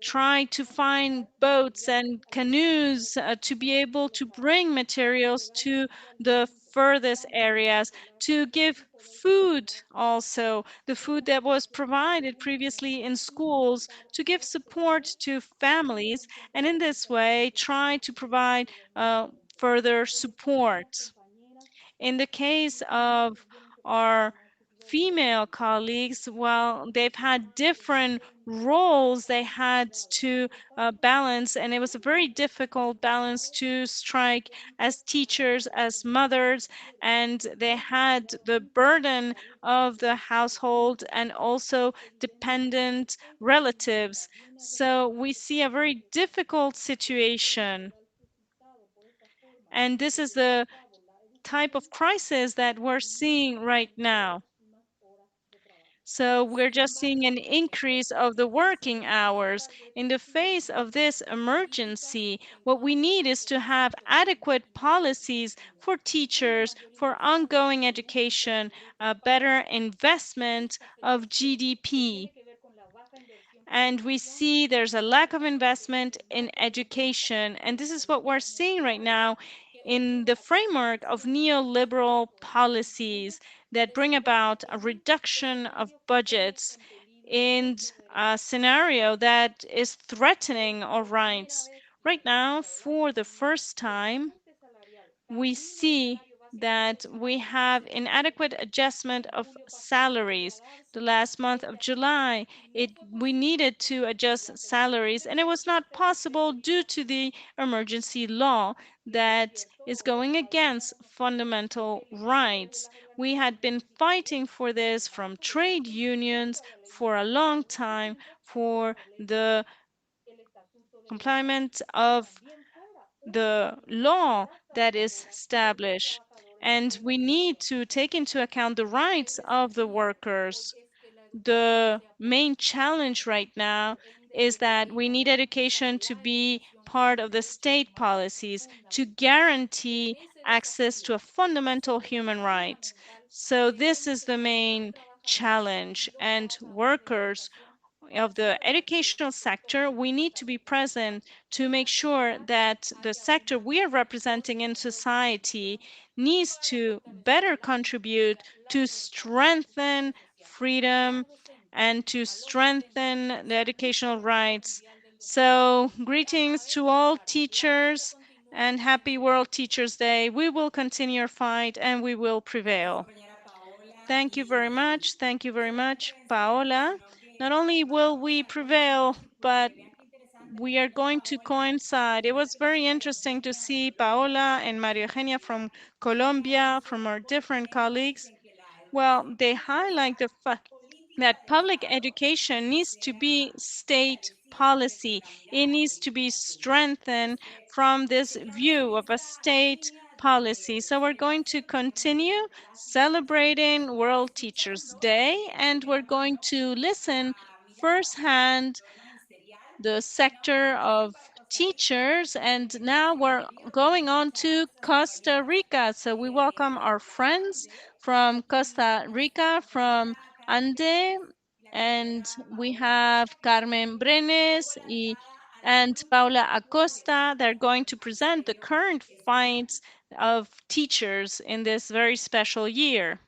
try to find boats and canoes to be able to bring materials to the furthest areas, to give food also, the food that was provided previously in schools, to give support to families, and in this way try to provide further support. In the case of our female colleagues, well, they've had different roles they had to balance, and it was a very difficult balance to strike as teachers, as mothers, and they had the burden of the household and also dependent relatives. So we see a very difficult situation. And this is the type of crisis that we're seeing right now. So we're just seeing an increase of the working hours. In the face of this emergency, what we need is to have adequate policies for teachers, for ongoing education, a better investment of GDP. And we see there's a lack of investment in education. And this is what we're seeing right now in the framework of neoliberal policies that bring about a reduction of budgets in a scenario that is threatening our rights. Right now, for the first time, we see that we have inadequate adjustment of salaries. The last month of July, we needed to adjust salaries, and it was not possible due to the emergency law that is going against fundamental rights. We had been fighting for this from trade unions for a long time for the complement of the law that is established. And we need to take into account the rights of the workers. The main challenge right now is that we need education to be part of the state policies to guarantee access to a fundamental human right. So this is the main challenge, and workers of the educational sector, we need to be present to make sure that the sector we are representing in society needs to better contribute to strengthen freedom and to strengthen the educational rights. So, greetings to all teachers and happy World Teachers Day. We will continue our fight and we will prevail. Thank you very much. Thank you very much, Paola. Not only will we prevail, but we are going to coincide. It was very interesting to see Paola and Maria Eugenia from Colombia, from our different colleagues. Well, they highlight the fact that public education needs to be state policy. It needs to be strengthened from this view of a state policy. So we're going to continue celebrating World Teachers Day, and we're going to listen firsthand the sector of teachers, and now we're going on to Costa Rica. So we welcome our friends from Costa Rica, from Ande, and we have Carmen Brenes and Paula Acosta. They're going to present the current fights of teachers in this very special year.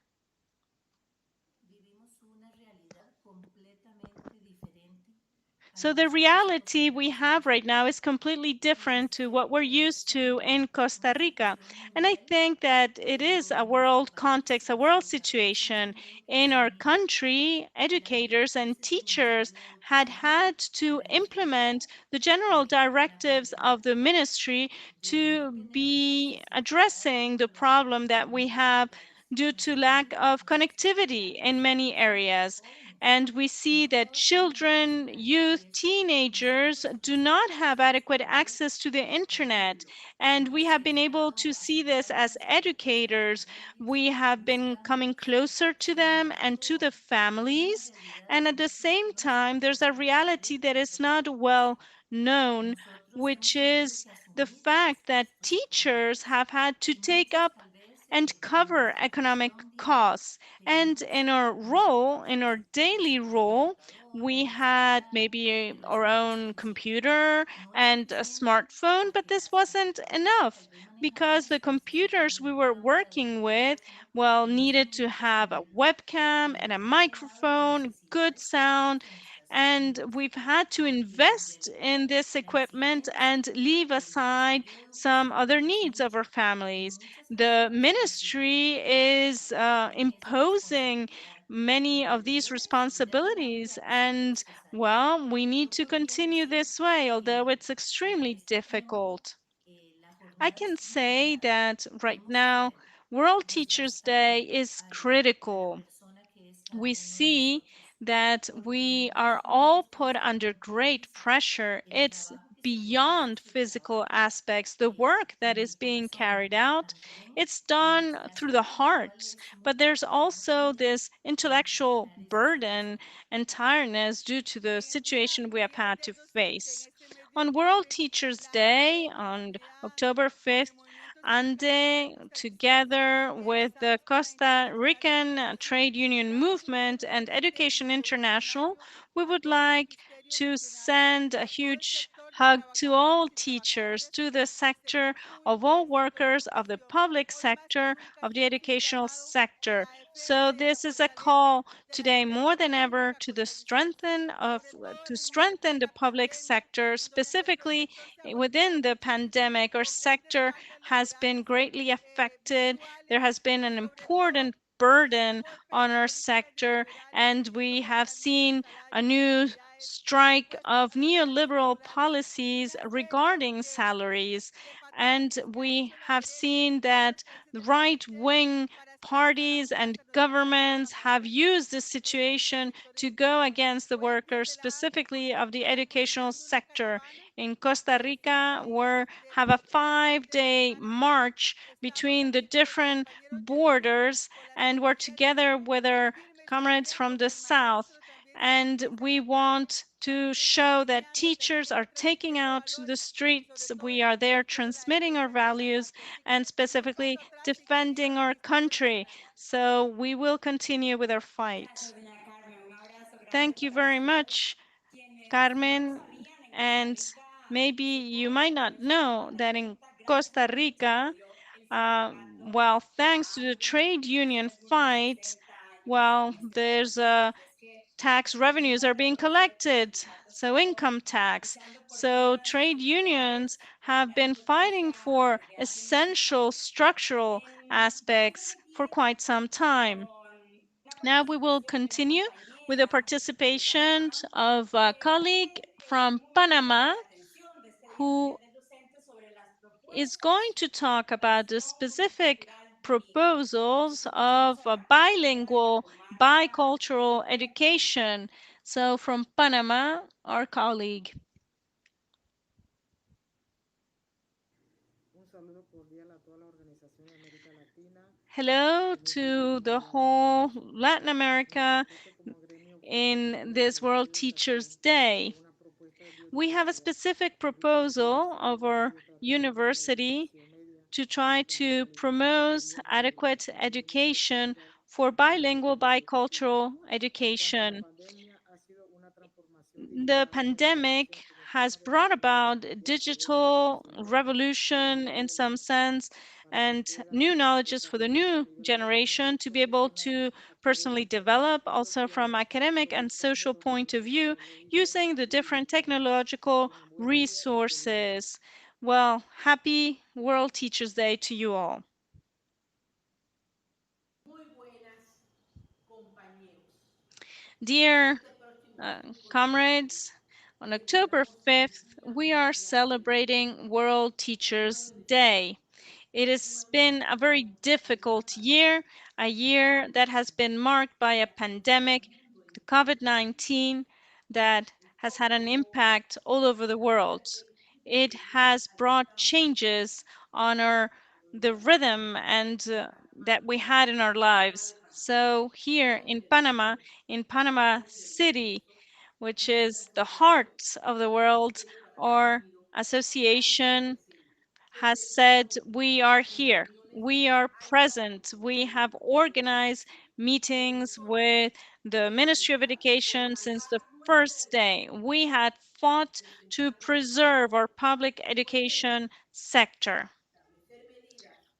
So the reality we have right now is completely different to what we're used to in Costa Rica. And I think that it is a world context, a world situation. In our country, educators and teachers had to implement the general directives of the ministry to be addressing the problem that we have due to lack of connectivity in many areas. And we see that children, youth, teenagers do not have adequate access to the internet. And we have been able to see this as educators. We have been coming closer to them and to the families. And at the same time, there's a reality that is not well known, which is the fact that teachers have had to take up and cover economic costs. And in our role, in our daily role, we had maybe our own computer and a smartphone, but this wasn't enough because the computers we were working with, well, needed to have a webcam and a microphone, good sound, and we've had to invest in this equipment and leave aside some other needs of our families. The ministry is imposing many of these responsibilities, and well, we need to continue this way, although it's extremely difficult. I can say that right now, World Teachers Day is critical. We see that we are all put under great pressure. It's beyond physical aspects. The work that is being carried out, it's done through the heart, but there's also this intellectual burden and tiredness due to the situation we have had to face. On World Teachers Day on October 5th, ANDE, together with the Costa Rican Trade Union Movement and Education International, we would like to send a huge hug to all teachers, to the sector, of all workers of the public sector, of the educational sector. So this is a call today more than ever to strengthen the public sector, specifically within the pandemic. Our sector has been greatly affected. There has been an important burden on our sector, and we have seen a new strike of neoliberal policies regarding salaries. And we have seen that the right wing parties and governments have used this situation to go against the workers, specifically of the educational sector. In Costa Rica, we have a 5-day march between the different borders, and we're together with our comrades from the south. And we want to show that teachers are taking out to the streets. We are there transmitting our values and specifically defending our country. So we will continue with our fight. Thank you very much, Carmen. And maybe you might not know that in Costa Rica, well, thanks to the trade union fight, well, there's a tax revenues are being collected, so income tax. So trade unions have been fighting for essential structural aspects for quite some time. Now we will continue with the participation of a colleague from Panama who is going to talk about the specific proposals of a bilingual, bicultural education. So from Panama, our colleague. Hello to the whole Latin America in this World Teachers Day. We have a specific proposal of our university to try to promote adequate education for bilingual, bicultural education. The pandemic has brought about digital revolution in some sense and new knowledges for the new generation to be able to personally develop also from academic and social point of view using the different technological resources. Well, happy World Teachers Day to you all. Dear comrades, on October 5th, we are celebrating World Teachers Day. It has been a very difficult year, a year that has been marked by a pandemic, the COVID-19, that has had an impact all over the world. It has brought changes on the rhythm and that we had in our lives. So here in Panama City, which is the heart of the world, our association has said, we are here, we are present. We have organized meetings with the Ministry of Education since the first day. We had fought to preserve our public education sector.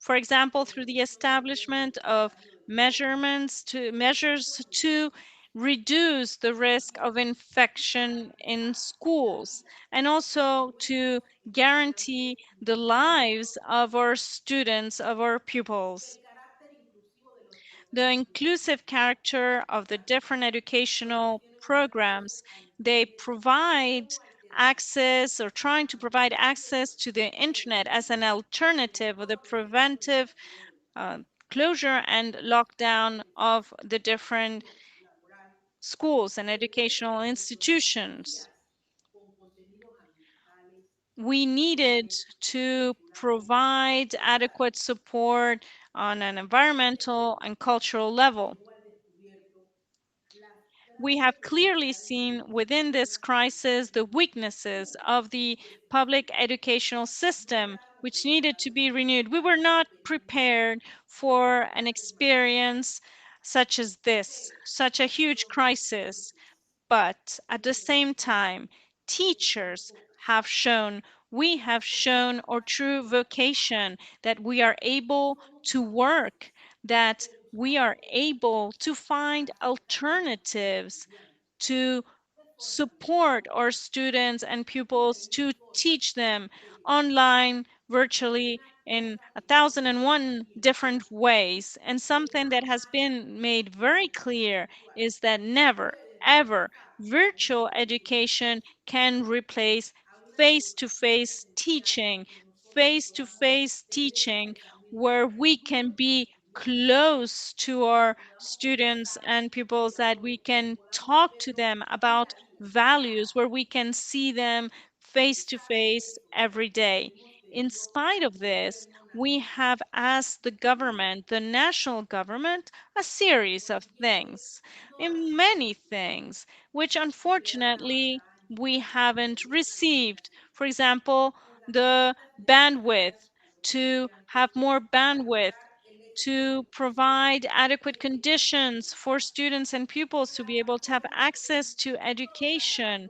For example, through the establishment of measures to reduce the risk of infection in schools and also to guarantee the lives of our students, of our pupils. The inclusive character of the different educational programs, they provide access or trying to provide access to the internet as an alternative or the preventive uh, closure and lockdown of the different schools and educational institutions. We needed to provide adequate support on an environmental and cultural level. We have clearly seen within this crisis the weaknesses of the public educational system, which needed to be renewed. We were not prepared for an experience such as this, such a huge crisis. But at the same time, teachers have shown, we have shown our true vocation, that we are able to work, that we are able to find alternatives to support our students and pupils, to teach them online, virtually, in 1,001 different ways. And something that has been made very clear is that never, ever, virtual education can replace face-to-face teaching, face-to-face teaching where we can be close to our students and pupils, that we can talk to them about values, where we can see them face to face every day. In spite of this, we have asked the government, the national government, a series of things, in many things, which unfortunately we haven't received. For example, the bandwidth, to have more bandwidth, to provide adequate conditions for students and pupils to be able to have access to education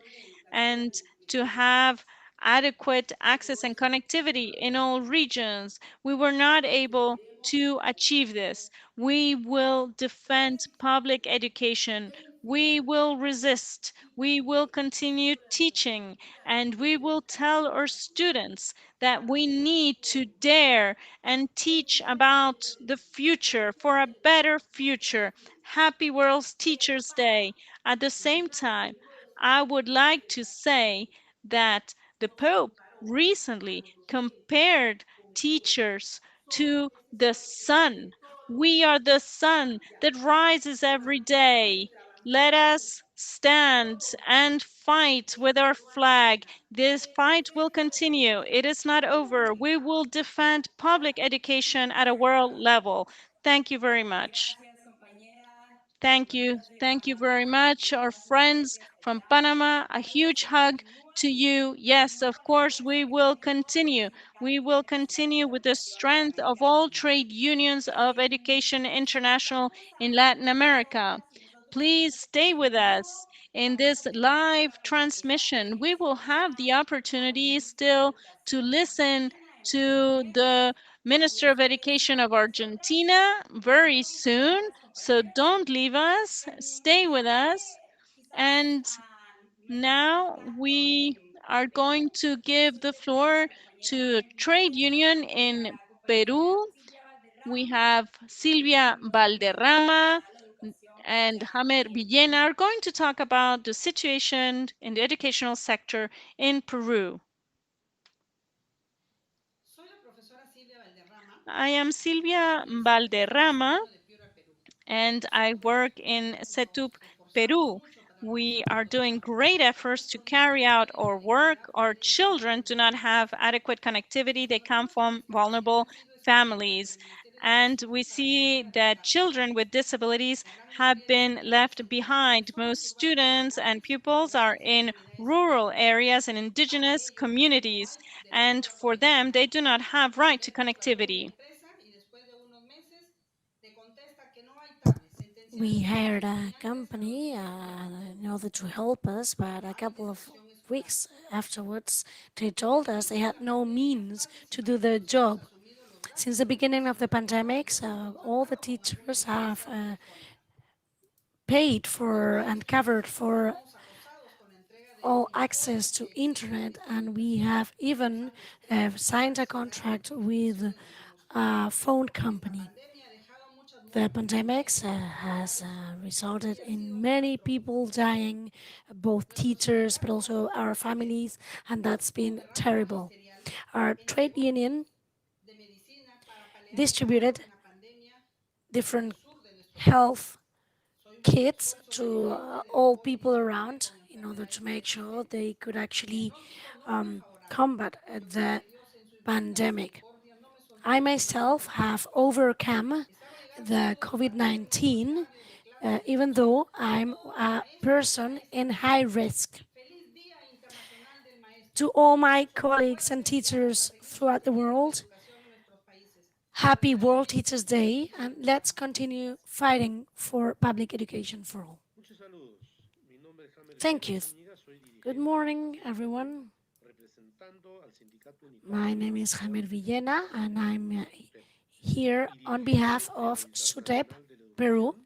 and to have adequate access and connectivity in all regions. We were not able to achieve this. We will defend public education. We will resist. We will continue teaching, and we will tell our students that we need to dare and teach about the future for a better future. Happy World Teachers Day. At the same time, I would like to say that the Pope recently compared teachers to the sun. We are the sun that rises every day. Let us stand and fight with our flag. This fight will continue. It is not over. We will defend public education at a world level. Thank you very much. Thank you. Thank you very much, our friends from Panama. A huge hug to you, yes, of course, we will continue. We will continue with the strength of all trade unions of Education International in Latin America. Please stay with us in this live transmission. We will have the opportunity still to listen to the Minister of Education of Argentina very soon. So don't leave us, stay with us. And now we are going to give the floor to a trade union in Peru. We have Silvia Valderrama and Jamer Villena are going to talk about the situation in the educational sector in Peru. I am Silvia Valderrama and I work in Setup, Peru. We are doing great efforts to carry out our work. Our children do not have adequate connectivity. They come from vulnerable families. And we see that children with disabilities have been left behind. Most students and pupils are in rural areas and indigenous communities. And for them, they do not have right to connectivity. We hired a company in order to help us, but a couple of weeks afterwards, they told us they had no means to do their job. Since the beginning of the pandemic, all the teachers have paid for and covered for all access to internet, and we have even signed a contract with a phone company. The pandemic has resulted in many people dying, both teachers but also our families, and that's been terrible. Our trade union distributed different health kits to all people around in order to make sure they could actually combat the pandemic. I myself have overcome the COVID-19, even though I'm a person in high risk. To all my colleagues and teachers throughout the world, happy World Teachers Day, and let's continue fighting for public education for all. Thank you. Good morning, everyone. My name is Jamer Villena, and I'm here on behalf of SUTEP, Peru.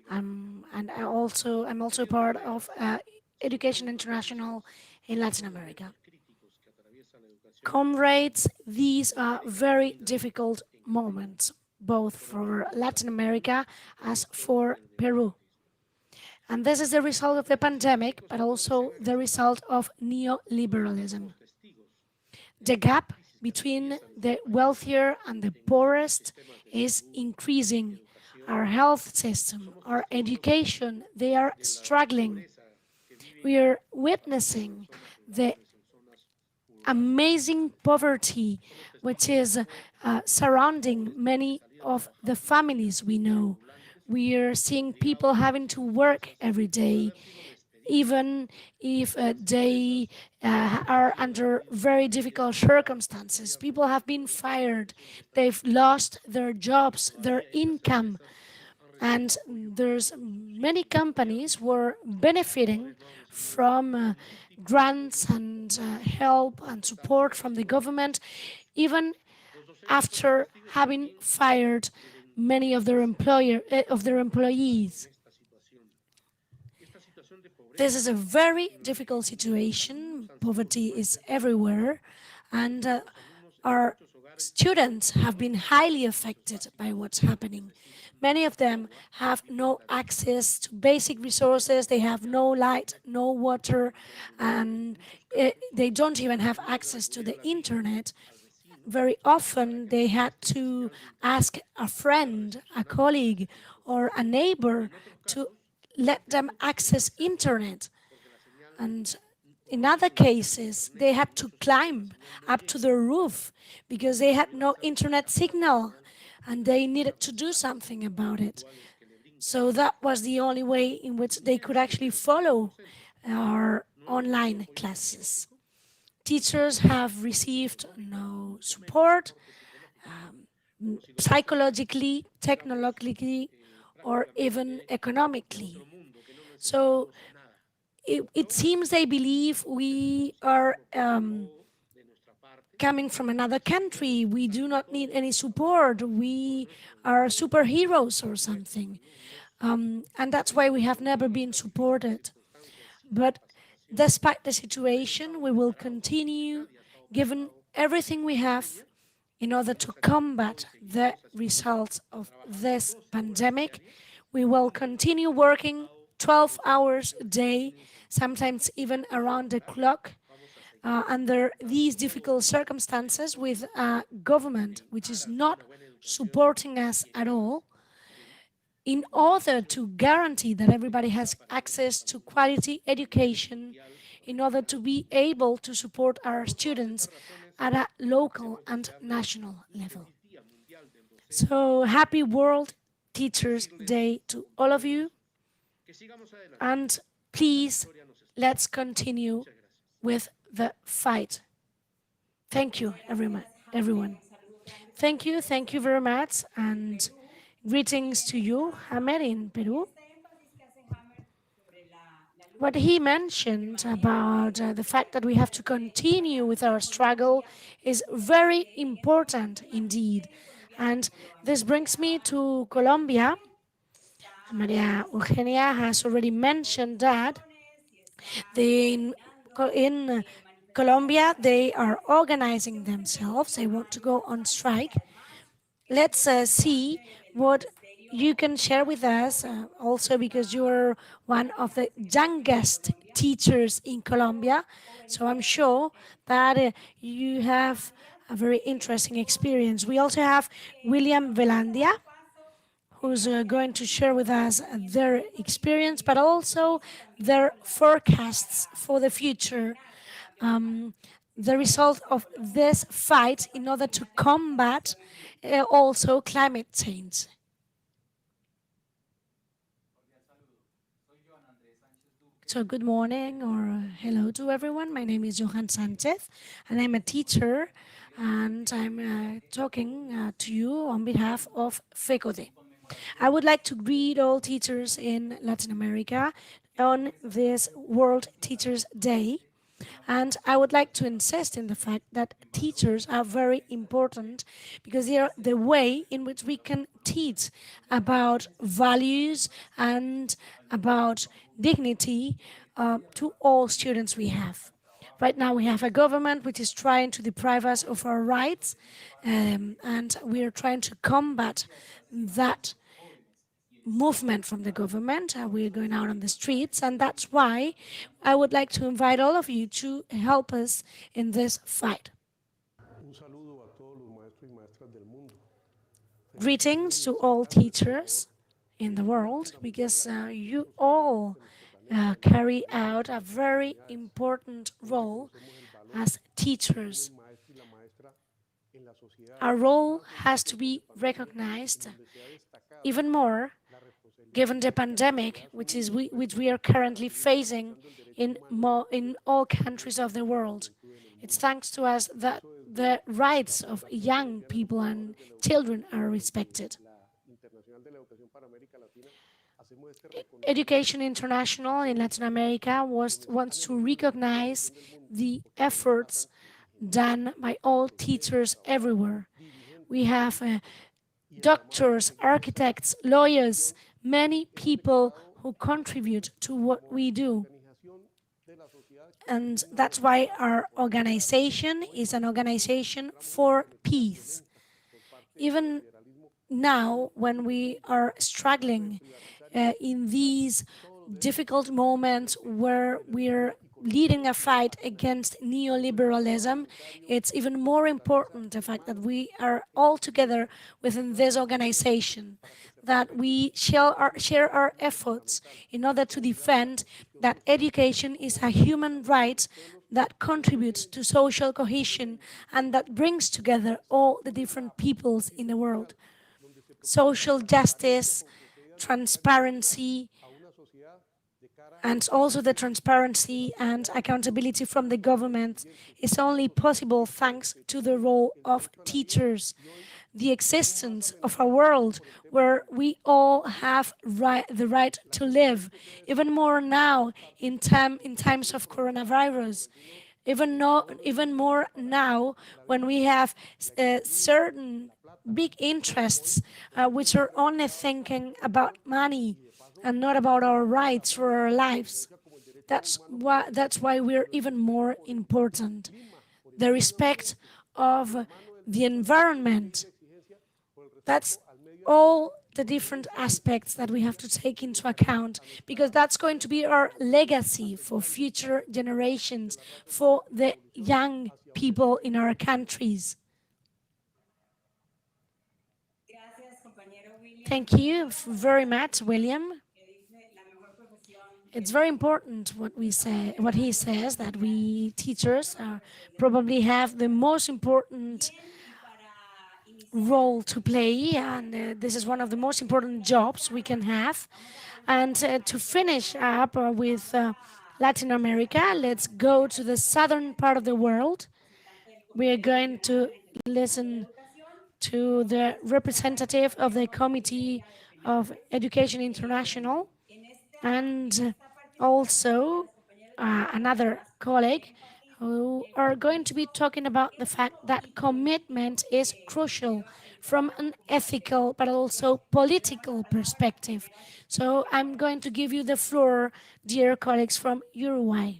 And I'm also part of Education International in Latin America. Comrades, these are very difficult moments, both for Latin America as for Peru. And this is the result of the pandemic, but also the result of neoliberalism. The gap between the wealthier and the poorest is increasing. Our health system, our education, they are struggling. We are witnessing the amazing poverty which is surrounding many of the families we know. We are seeing people having to work every day, even if they are under very difficult circumstances. People have been fired, they've lost their jobs, their income, and there's many companies who are benefiting from grants and help and support from the government, even after having fired many of their employees. This is a very difficult situation. Poverty is everywhere, and our students have been highly affected by what's happening. Many of them have no access to basic resources. They have no light, no water, and they don't even have access to the internet. Very often they had to ask a friend, a colleague, or a neighbor to let them access internet. And in other cases, they had to climb up to the roof because they had no internet signal and they needed to do something about it. So that was the only way in which they could actually follow our online classes. Teachers have received no support, psychologically, technologically, or even economically. So it seems they believe we are coming from another country. We do not need any support. We are superheroes or something. And that's why we have never been supported. But despite the situation, we will continue giving everything we have in order to combat the results of this pandemic. We will continue working 12 hours a day, sometimes even around the clock, under these difficult circumstances with a government which is not supporting us at all, in order to guarantee that everybody has access to quality education, in order to be able to support our students at a local and national level. So happy World Teachers Day to all of you, and please let's continue with the fight. Thank you, everyone. Thank you very much, and greetings to you, Hammer, in Peru. What he mentioned about the fact that we have to continue with our struggle is very important indeed. And this brings me to Colombia. Maria Eugenia has already mentioned that in Colombia, they are organizing themselves. They want to go on strike. Let's see what you can share with us, also because you're one of the youngest teachers in Colombia. So I'm sure that you have a very interesting experience. We also have William Velandia, who's going to share with us their experience, but also their forecasts for the future, the result of this fight in order to combat also climate change. So good morning or hello to everyone. My name is Johan Sanchez and I'm a teacher, and I'm talking to you on behalf of FECODE. I would like to greet all teachers in Latin America on this World Teachers Day. And I would like to insist in the fact that teachers are very important because they are the way in which we can teach about values and about dignity to all students we have. Right now we have a government which is trying to deprive us of our rights, and we are trying to combat that movement from the government. We're going out on the streets, and that's why I would like to invite all of you to help us in this fight. Greetings to all teachers in the world, because you all carry out a very important role as teachers. Our role has to be recognized even more given the pandemic which we are currently facing in all countries of the world. It's thanks to us that the rights of young people and children are respected. Education International in Latin America wants to recognize the efforts done by all teachers everywhere. We have doctors, architects, lawyers, many people who contribute to what we do. And that's why our organization is an organization for peace. Even now, when we are struggling in these difficult moments where we're leading a fight against neoliberalism, it's even more important the fact that we are all together within this organization, that we share our efforts in order to defend that education is a human right that contributes to social cohesion and that brings together all the different peoples in the world. Social justice, transparency, And also the transparency and accountability from the government is only possible thanks to the role of teachers. The existence of a world where we all have the right to live, even more now in times of coronavirus, even more now when we have certain big interests which are only thinking about money and not about our rights or our lives. That's why we're even more important. The respect of the environment. That's all the different aspects that we have to take into account, because that's going to be our legacy for future generations, for the young people in our countries. Thank you very much, William. It's very important what he says, that we teachers probably have the most important role to play, and this is one of the most important jobs we can have. And to finish up with Latin America, let's go to the southern part of the world. We are going to listen to the representative of the Committee of Education International, and also another colleague who are going to be talking about the fact that commitment is crucial from an ethical but also political perspective. So I'm going to give you the floor, dear colleagues from Uruguay.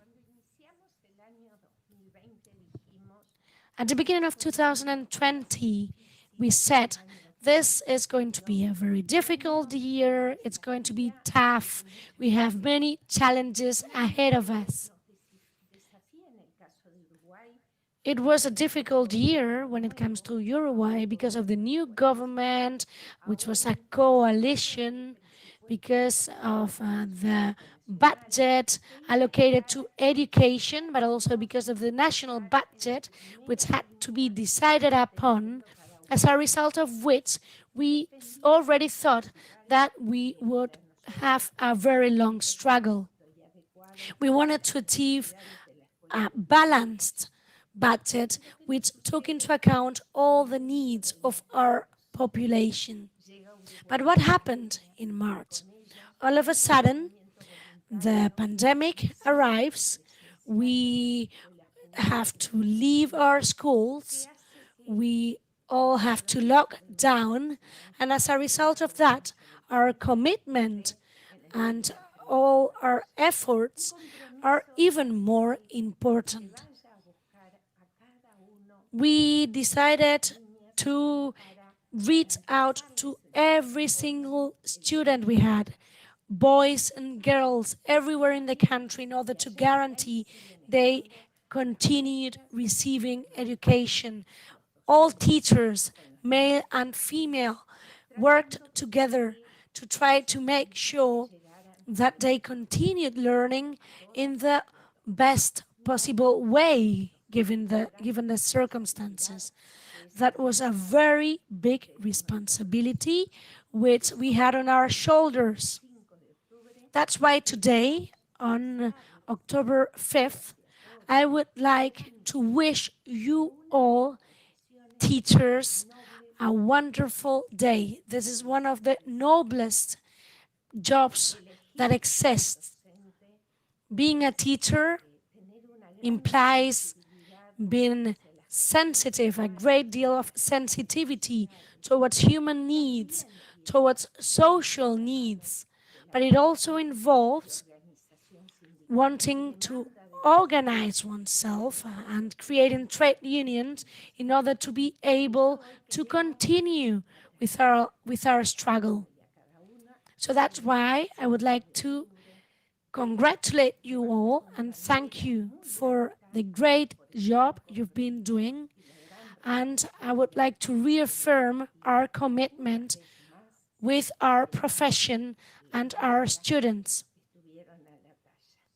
At the beginning of 2020, we said this is going to be a very difficult year, it's going to be tough, we have many challenges ahead of us. It was a difficult year when it comes to Uruguay because of the new government, which was a coalition, because of the budget allocated to education, but also because of the national budget, which had to be decided upon, as a result of which we already thought that we would have a very long struggle. We wanted to achieve a balanced budget which took into account all the needs of our population. But what happened in March? All of a sudden, the pandemic arrives, we have to leave our schools, we all have to lock down, and as a result of that, our commitment and all our efforts are even more important. We decided to reach out to every single student we had, boys and girls everywhere in the country, in order to guarantee they continued receiving education. All teachers, male and female, worked together to try to make sure that they continued learning in the best possible way, given the circumstances. That was a very big responsibility which we had on our shoulders. That's why today, on October 5th, I would like to wish you all, teachers, a wonderful day. This is one of the noblest jobs that exists. Being a teacher implies being sensitive, a great deal of sensitivity towards human needs, towards social needs, but it also involves wanting to organize oneself and creating trade unions in order to be able to continue with our struggle. So that's why I would like to congratulate you all and thank you for the great job you've been doing. And I would like to reaffirm our commitment with our profession and our students.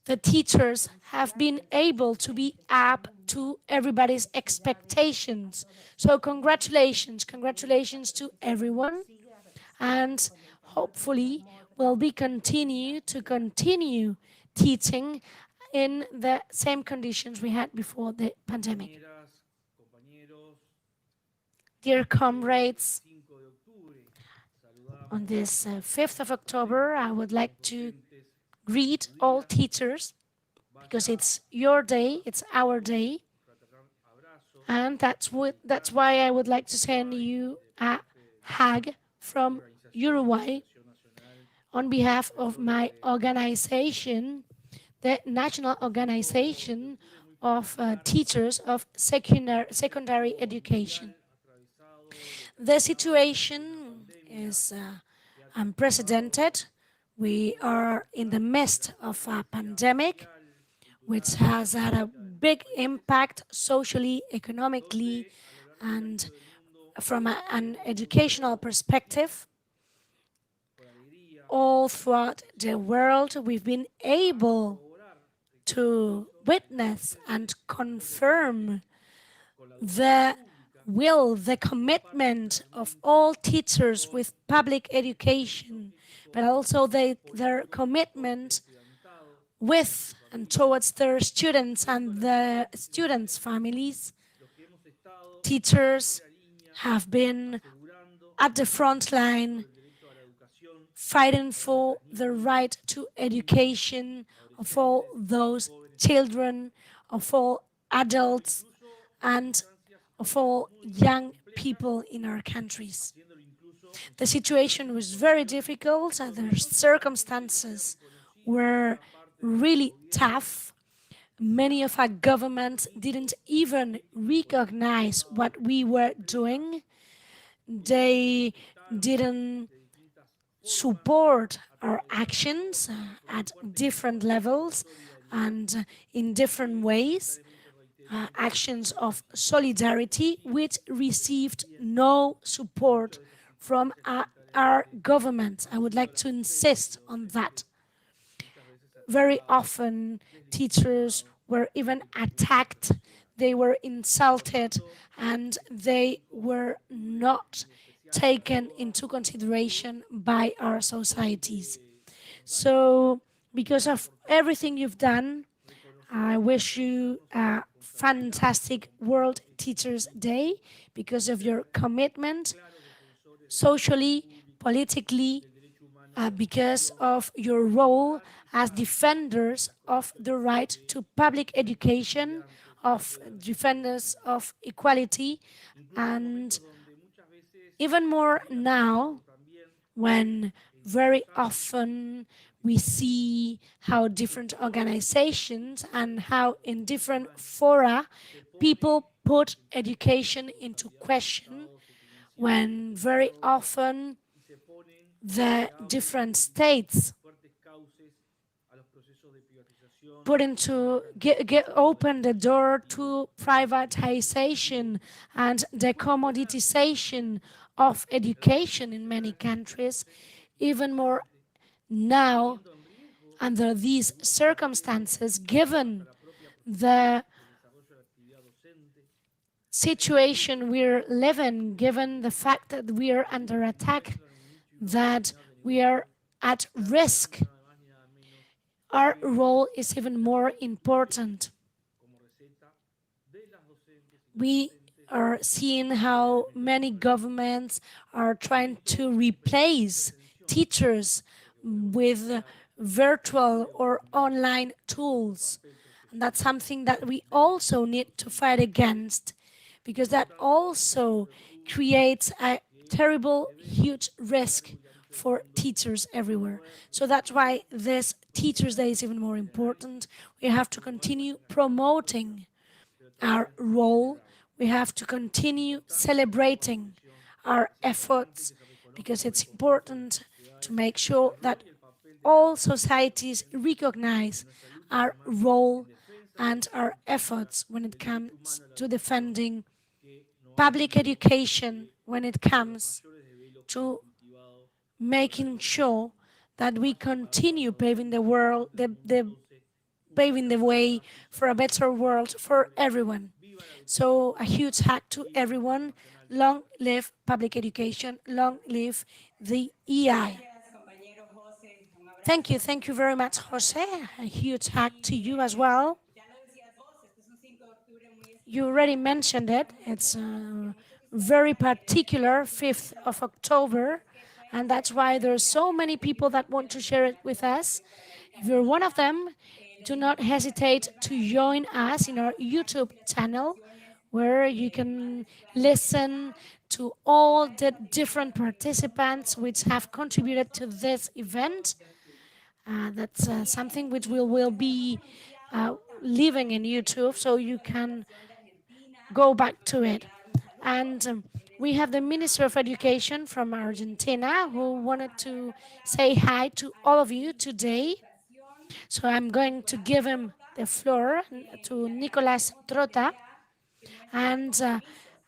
The teachers have been able to be up to everybody's expectations. So congratulations to everyone, and hopefully we'll be continue teaching in the same conditions we had before the pandemic. Dear comrades, on this 5th of October, I would like to greet all teachers because it's your day, it's our day, and that's why I would like to send you a hug from Uruguay on behalf of my organization, the National Organization of Teachers of Secondary Education. The situation is unprecedented. We are in the midst of a pandemic which has had a big impact socially, economically, and from an educational perspective. All throughout the world, we've been able to witness and confirm the will, the commitment of all teachers with public education, but also their commitment with and towards their students and the students' families. Teachers have been at the front line fighting for the right to education of all those children, of all adults, and of all young people in our countries. The situation was very difficult and the circumstances were really tough. Many of our governments didn't even recognize what we were doing. They didn't support our actions at different levels and in different ways. Actions of solidarity which received no support from our government. I would like to insist on that. Very often, teachers were even attacked, they were insulted, and they were not taken into consideration by our societies. So, because of everything you've done, I wish you a fantastic World Teachers Day because of your commitment socially, politically, because of your role as defenders of the right to public education, of defenders of equality, and even more now when very often we see how different organizations and how in different fora people put education into question, when very often the different states open the door to privatization and the commoditization of education in many countries, even more now under these circumstances, given the situation we're living, given the fact that we are under attack, that we are at risk, our role is even more important. We are seeing how many governments are trying to replace teachers with virtual or online tools. And that's something that we also need to fight against, because that also creates a terrible, huge risk for teachers everywhere. So that's why this Teachers' Day is even more important. We have to continue promoting our role. We have to continue celebrating our efforts, because it's important to make sure that all societies recognize our role and our efforts when it comes to defending public education, when it comes to making sure that we continue paving the paving the way for a better world for everyone. So a huge hug to everyone. Long live public education. Long live the EI. Thank you very much, Jose. A huge hug to you as well. You already mentioned it. It's very particular, 5th of October, and that's why there's so many people that want to share it with us. If you're one of them, do not hesitate to join us in our YouTube channel, where you can listen to all the different participants which have contributed to this event. That's something which we will be living in YouTube, so you can go back to it. And we have the Minister of Education from Argentina who wanted to say hi to all of you today. So I'm going to give him the floor to Nicolas Trota. And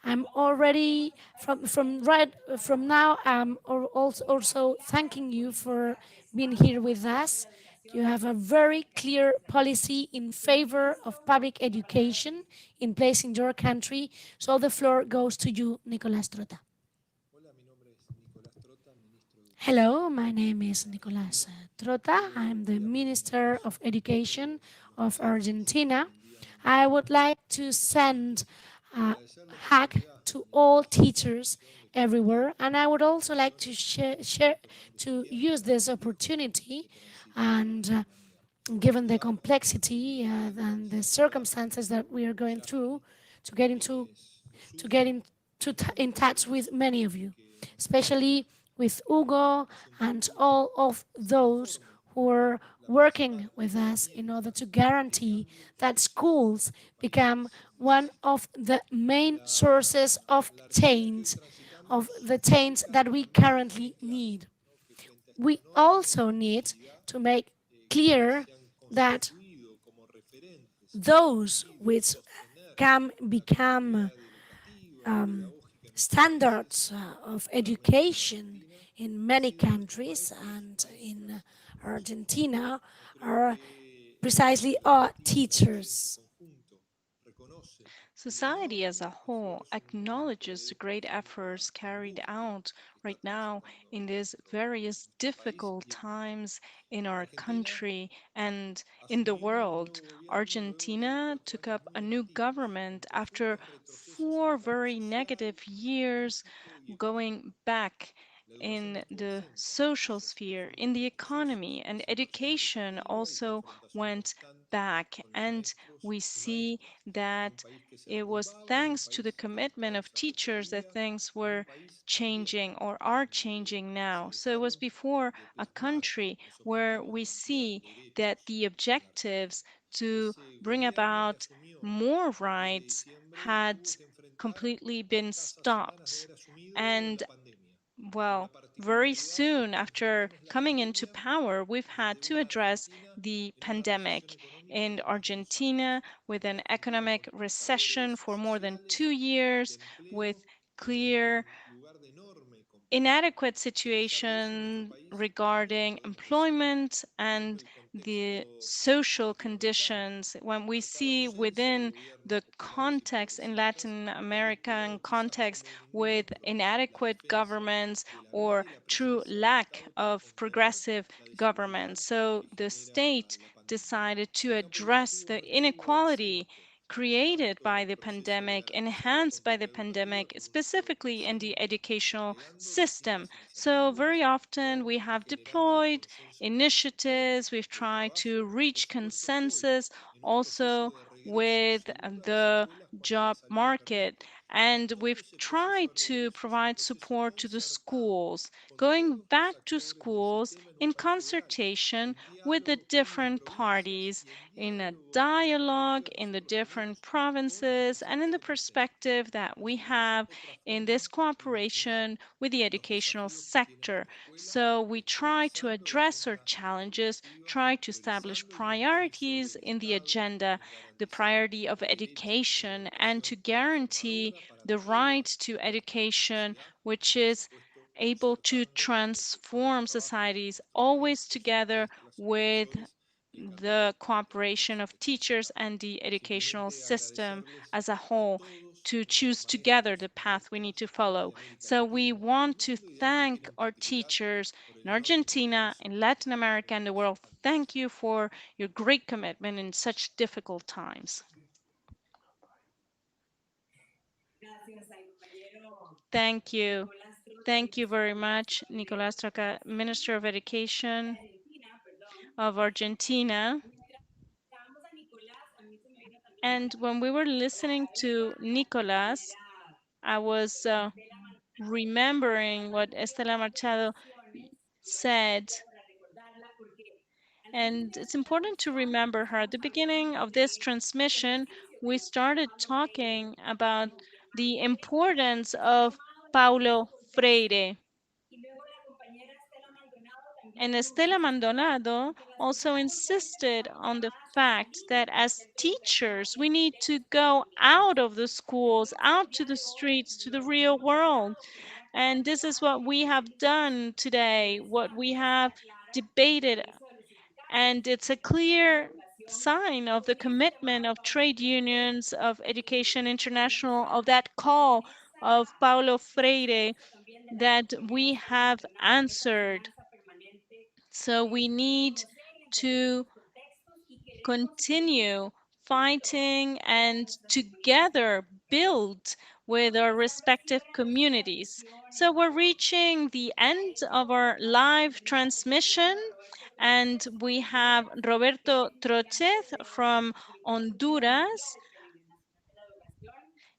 I'm already from now. I'm also thanking you for being here with us. You have a very clear policy in favor of public education in place in your country. So the floor goes to you, Nicolas Trota. Hello, my name is Nicolas Trota. I'm the Minister of Education of Argentina. I would like to send a hug to all teachers everywhere, and I would also like to to use this opportunity and given the complexity and the circumstances that we are going through, to get into to get in touch with many of you, especially with Hugo and all of those who are working with us in order to guarantee that schools become one of the main sources of the change that we currently need. We also need to make clear that those which can become standards of education in many countries and in Argentina are precisely our teachers. Society as a whole acknowledges the great efforts carried out right now in these various difficult times in our country and in the world. Argentina took up a new government after 4 very negative years, going back in the social sphere, in the economy, and education also went back. And we see that it was thanks to the commitment of teachers that things were changing or are changing now. So it was before a country where we see that the objectives to bring about more rights had completely been stopped. And well, very soon after coming into power, we've had to address the pandemic in Argentina with an economic recession for more than 2 years, with clear inadequate situation regarding employment and the social conditions. When we see within the context in Latin American context with inadequate governments or true lack of progressive government. So the state decided to address the inequality created by the pandemic, enhanced by the pandemic, specifically in the educational system. So very often we have deployed initiatives, we've tried to reach consensus also with the job market, and we've tried to provide support to the schools, going back to schools in consultation with the different parties, in a dialogue in the different provinces, and in the perspective that we have in this cooperation with the educational sector. So we try to address our challenges, try to establish priorities in the agenda, the priority of education, and to guarantee the right to education, which is able to transform societies always together with the cooperation of teachers and the educational system as a whole. to choose together the path we need to follow. So we want to thank our teachers in Argentina, in Latin America, and the world. Thank you for your great commitment in such difficult times. Thank you. Thank you very much, Nicolás Troca, Minister of Education of Argentina. And when we were listening to Nicolás, I was remembering what Estela Machado said. And it's important to remember her. At the beginning of this transmission, we started talking about the importance of Paulo Freire. And Estela Maldonado also insisted on the fact that as teachers, we need to go out of the schools, out to the streets, to the real world. And this is what we have done today, what we have debated. And it's a clear sign of the commitment of trade unions, of Education International, of that call of Paulo Freire that we have answered. So we need to continue fighting and together build with our respective communities. So we're reaching the end of our live transmission, and we have Roberto Trochet from Honduras,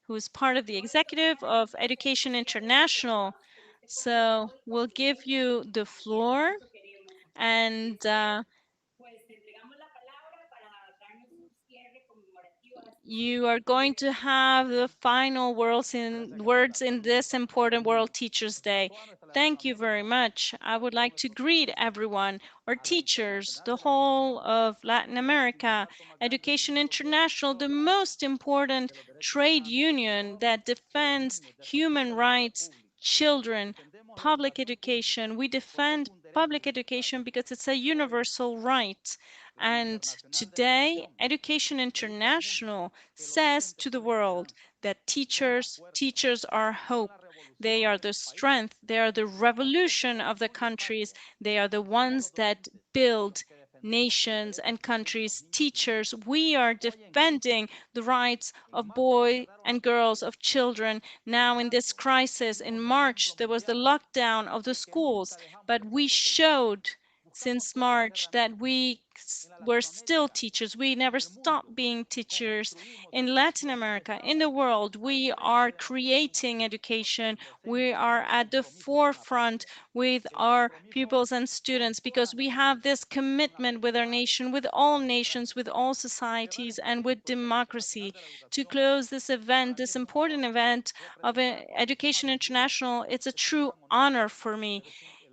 who is part of the executive of Education International. So we'll give you the floor, and you are going to have the final words in this important World Teachers Day. Thank you very much. I would like to greet everyone, our teachers, the whole of Latin America, Education International, the most important trade union that defends human rights, children, public education. We defend public education because it's a universal right. And today, Education International says to the world that teachers are hope. They are the strength. They are the revolution of the countries. They are the ones that build nations and countries. Teachers, we are defending the rights of boys and girls, of children. Now in this crisis, in March, there was the lockdown of the schools, but we showed since March that we were still teachers. We never stopped being teachers. In Latin America, in the world, we are creating education. We are at the forefront with our pupils and students because we have this commitment with our nation, with all nations, with all societies, and with democracy. To close this event, this important event of Education International, it's a true honor for me.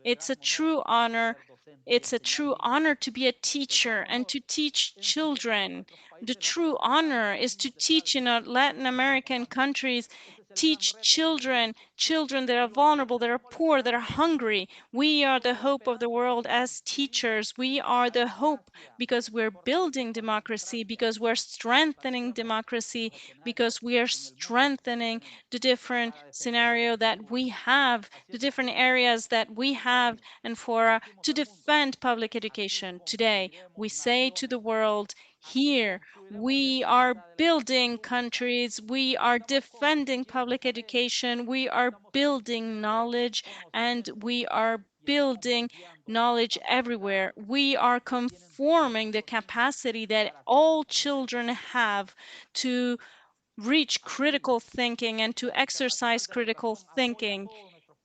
It's a true honor. It's a true honor to be a teacher and to teach children. The true honor is to teach in our Latin American countries, teach children that are vulnerable, that are poor, that are hungry. We are the hope of the world as teachers. We are the hope because we're building democracy, because we're strengthening democracy, because we are strengthening the different scenario that we have, the different areas that we have, and for to defend public education. Today, we say to the world, here, we are building countries, we are defending public education, we are building knowledge, and we are building knowledge everywhere. We are conforming the capacity that all children have to reach critical thinking and to exercise critical thinking.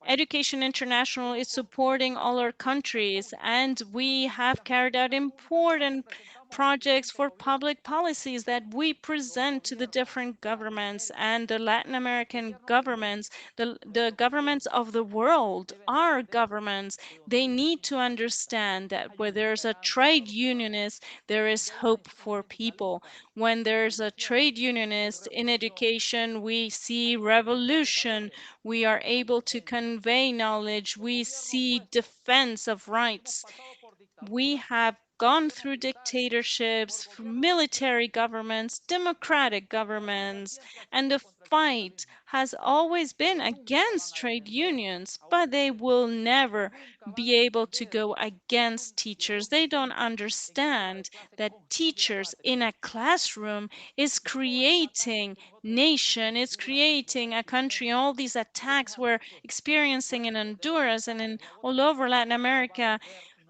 Education International is supporting all our countries, and we have carried out important projects for public policies that we present to the different governments and the Latin American governments, the governments of the world, our governments. They need to understand that where there's a trade unionist, there is hope for people. When there's a trade unionist in education, we see revolution. We are able to convey knowledge. We see defense of rights. We have gone through dictatorships, military governments, democratic governments, and the fight has always been against trade unions, but they will never be able to go against teachers. They don't understand that teachers in a classroom is creating nation, is creating a country. All these attacks we're experiencing in Honduras and in all over Latin America,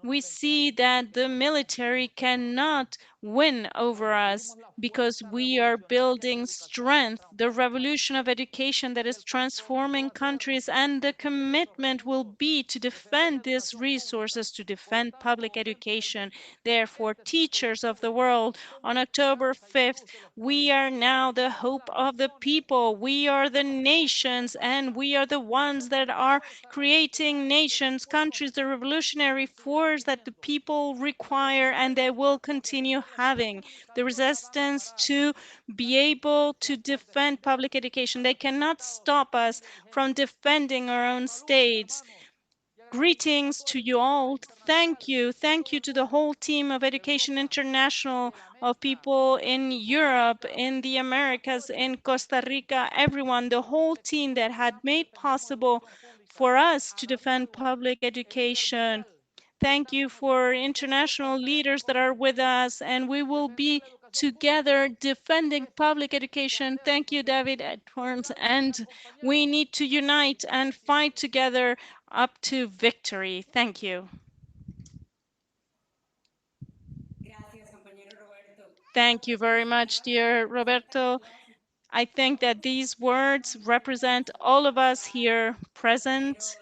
we see that the military cannot win over us because we are building strength, the revolution of education that is transforming countries, and the commitment will be to defend these resources, to defend public education. Therefore, teachers of the world, on October 5th, we are now the hope of the people. We are the nations, and we are the ones that are creating nations, countries, the revolutionary force that the people require and they will continue having. The resistance to be able to defend public education. They cannot stop us from defending our own states. Greetings to you all. Thank you. Thank you to the whole team of Education International, of people in Europe, in the Americas, in Costa Rica, everyone, the whole team that had made possible for us to defend public education. Thank you for international leaders that are with us, and we will be together defending public education. Thank you, David Edwards. And we need to unite and fight together up to victory. Thank you. Thank you very much, dear Roberto. I think that these words represent all of us here present.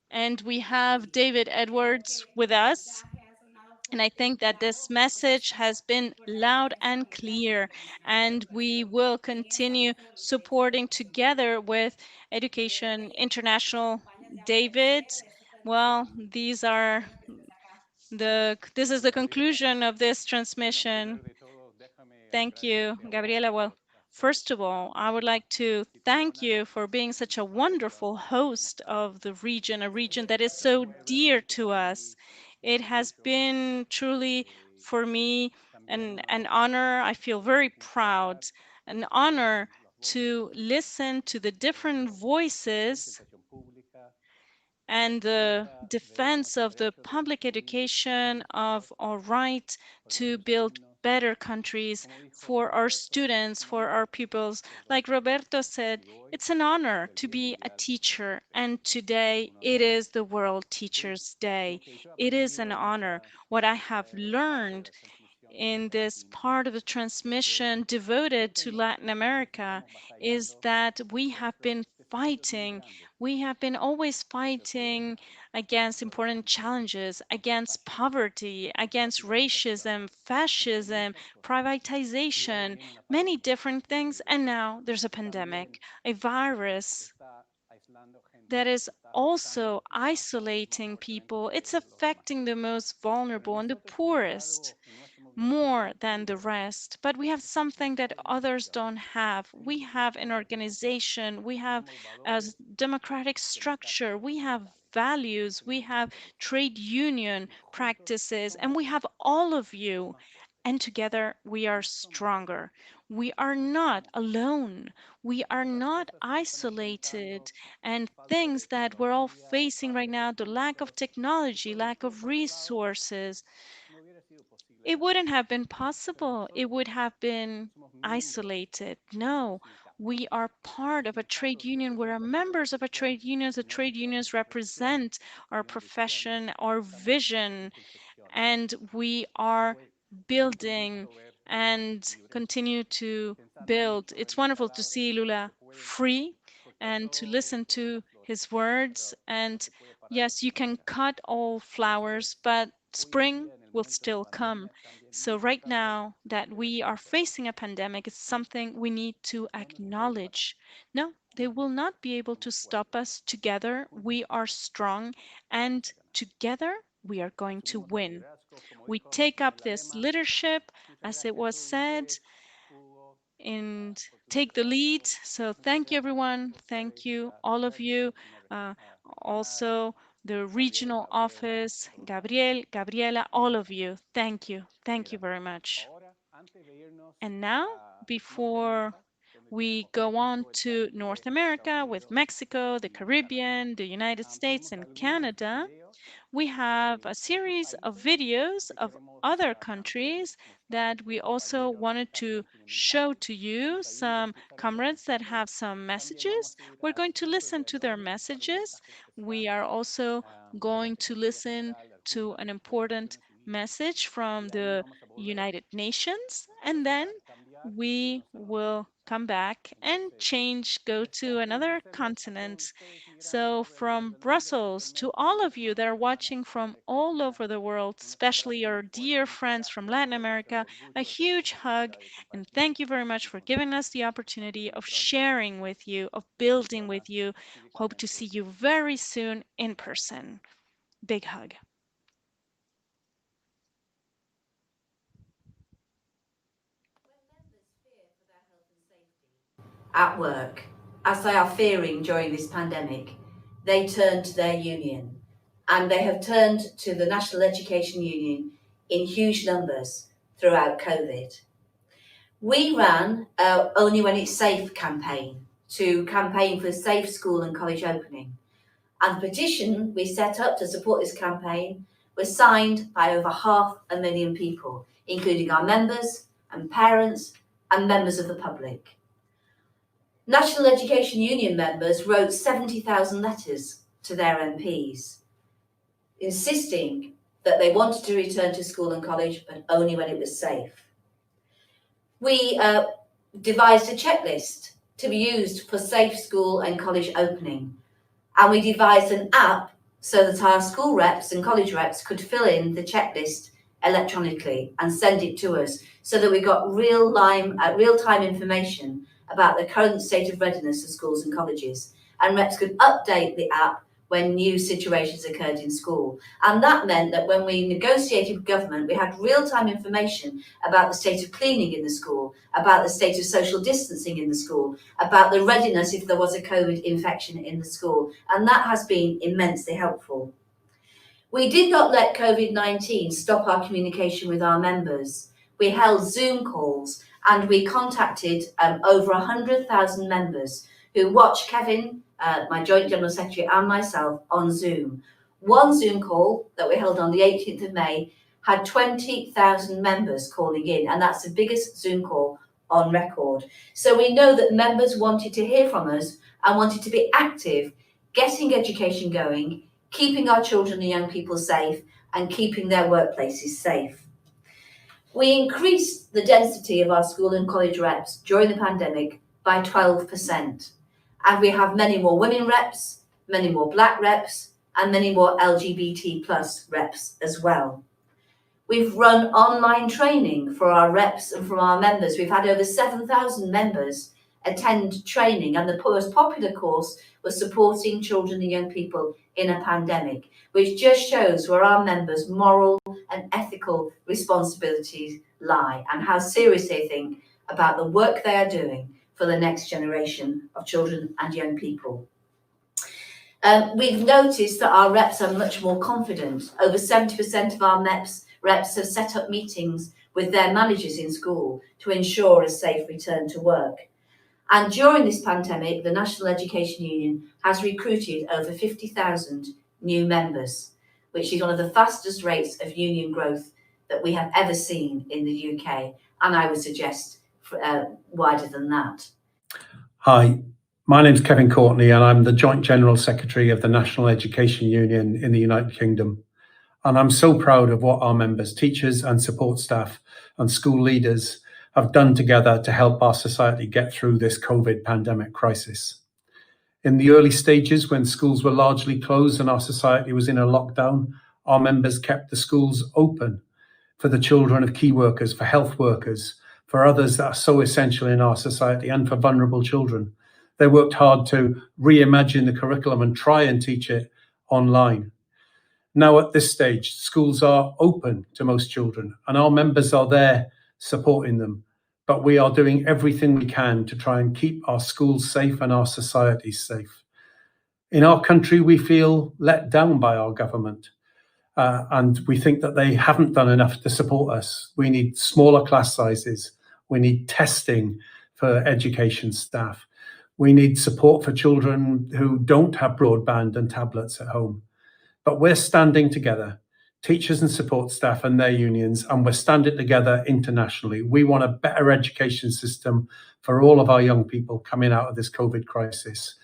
And we have David Edwards with us. And I think that this message has been loud and clear, and we will continue supporting together with Education International. David, well, this is the conclusion of this transmission. Thank you, Gabriela. Well, first of all, I would like to thank you for being such a wonderful host of the region, a region that is so dear to us. It has been truly for me an honor. I feel very proud, an honor to listen to the different voices and the defense of the public education, of our right to build better countries for our students, for our pupils. Like Roberto said, it's an honor to be a teacher, and today it is the World Teachers' Day. It is an honor. What I have learned in this part of the transmission devoted to Latin America is that we have been fighting. We have been always fighting against important challenges, against poverty, against racism, fascism, privatization, many different things. And now there's a pandemic, a virus that is also isolating people. It's affecting the most vulnerable and the poorest more than the rest. But we have something that others don't have. We have an organization, we have a democratic structure, we have values, we have trade union practices, and we have all of you. And together we are stronger. We are not alone. We are not isolated. And things that we're all facing right now, the lack of technology, lack of resources, it wouldn't have been possible. It would have been isolated. No, we are part of a trade union. We are members of a trade union. The trade unions represent our profession, our vision, and we are building and continue to build. It's wonderful to see Lula free and to listen to his words. And yes, you can cut all flowers, but spring will still come. So right now that we are facing a pandemic, it's something we need to acknowledge. No, they will not be able to stop us. Together, we are strong, and together we are going to win. We take up this leadership, as it was said, and take the lead. So thank you, everyone. Thank you, all of you. Uh, Also, the regional office, Gabriel, Gabriela, all of you. Thank you. Thank you very much. And now, before we go on to North America with Mexico, the Caribbean, the United States, and Canada, we have a series of videos of other countries that we also wanted to show to you, some comrades that have some messages. We're going to listen to their messages. We are also going to listen to an important message from the United Nations, and then we will come back and go to another continent. So from Brussels to all of you that are watching from all over the world, especially our dear friends from Latin America, a huge hug, and thank you very much for giving us the opportunity of sharing with you, of building with you. Hope to see you very soon in person. Big hug. At work, as they are fearing during this pandemic, they turn to their union, and they have turned to the National Education Union in huge numbers throughout COVID. We ran Only When It's Safe campaign to campaign for safe school and college opening, and the petition we set up to support this campaign was signed by over 500,000 people, including our members and parents and members of the public. National Education Union members wrote 70,000 letters to their MPs, insisting that they wanted to return to school and college, but only when it was safe. We devised a checklist to be used for safe school and college opening, and we devised an app so that our school reps and college reps could fill in the checklist electronically and send it to us, so that we got real-time information about the current state of readiness of schools and colleges, and reps could update the app when new situations occurred in school. And that meant that when we negotiated with government, we had real-time information about the state of cleaning in the school, about the state of social distancing in the school, about the readiness if there was a COVID infection in the school, and that has been immensely helpful. We did not let COVID-19 stop our communication with our members. We held Zoom calls, and we contacted over 100,000 members who watched Kevin, my Joint General Secretary, and myself on Zoom. One Zoom call that we held on the 18th of May had 20,000 members calling in, and that's the biggest Zoom call on record. So we know that members wanted to hear from us and wanted to be active, getting education going, keeping our children and young people safe, and keeping their workplaces safe. We increased the density of our school and college reps during the pandemic by 12%. And we have many more women reps, many more black reps, and many more LGBT plus reps as well. We've run online training for our reps and for our members. We've had over 7,000 members attend training, and the most popular course was supporting children and young people in a pandemic, which just shows where our members' moral and ethical responsibilities lie and how serious they think about the work they are doing for the next generation of children and young people. We've noticed that our reps are much more confident. Over 70% of our reps have set up meetings with their managers in school to ensure a safe return to work. And during this pandemic, the National Education Union has recruited over 50,000 new members, which is one of the fastest rates of union growth that we have ever seen in the UK, and I would suggest wider than that. Hi, my name's Kevin Courtney, and I'm the Joint General Secretary of the National Education Union in the United Kingdom. And I'm so proud of what our members, teachers and support staff and school leaders have done together to help our society get through this COVID pandemic crisis. In the early stages, when schools were largely closed and our society was in a lockdown, our members kept the schools open for the children of key workers, for health workers, for others that are so essential in our society, and for vulnerable children. They worked hard to reimagine the curriculum and try and teach it online. Now at this stage, schools are open to most children and our members are there supporting them, but we are doing everything we can to try and keep our schools safe and our societies safe. In our country, we feel let down by our government, and we think that they haven't done enough to support us. We need smaller class sizes. We need testing for education staff. We need support for children who don't have broadband and tablets at home. But we're standing together, teachers and support staff and their unions, and we're standing together internationally. We want a better education system for all of our young people coming out of this COVID crisis.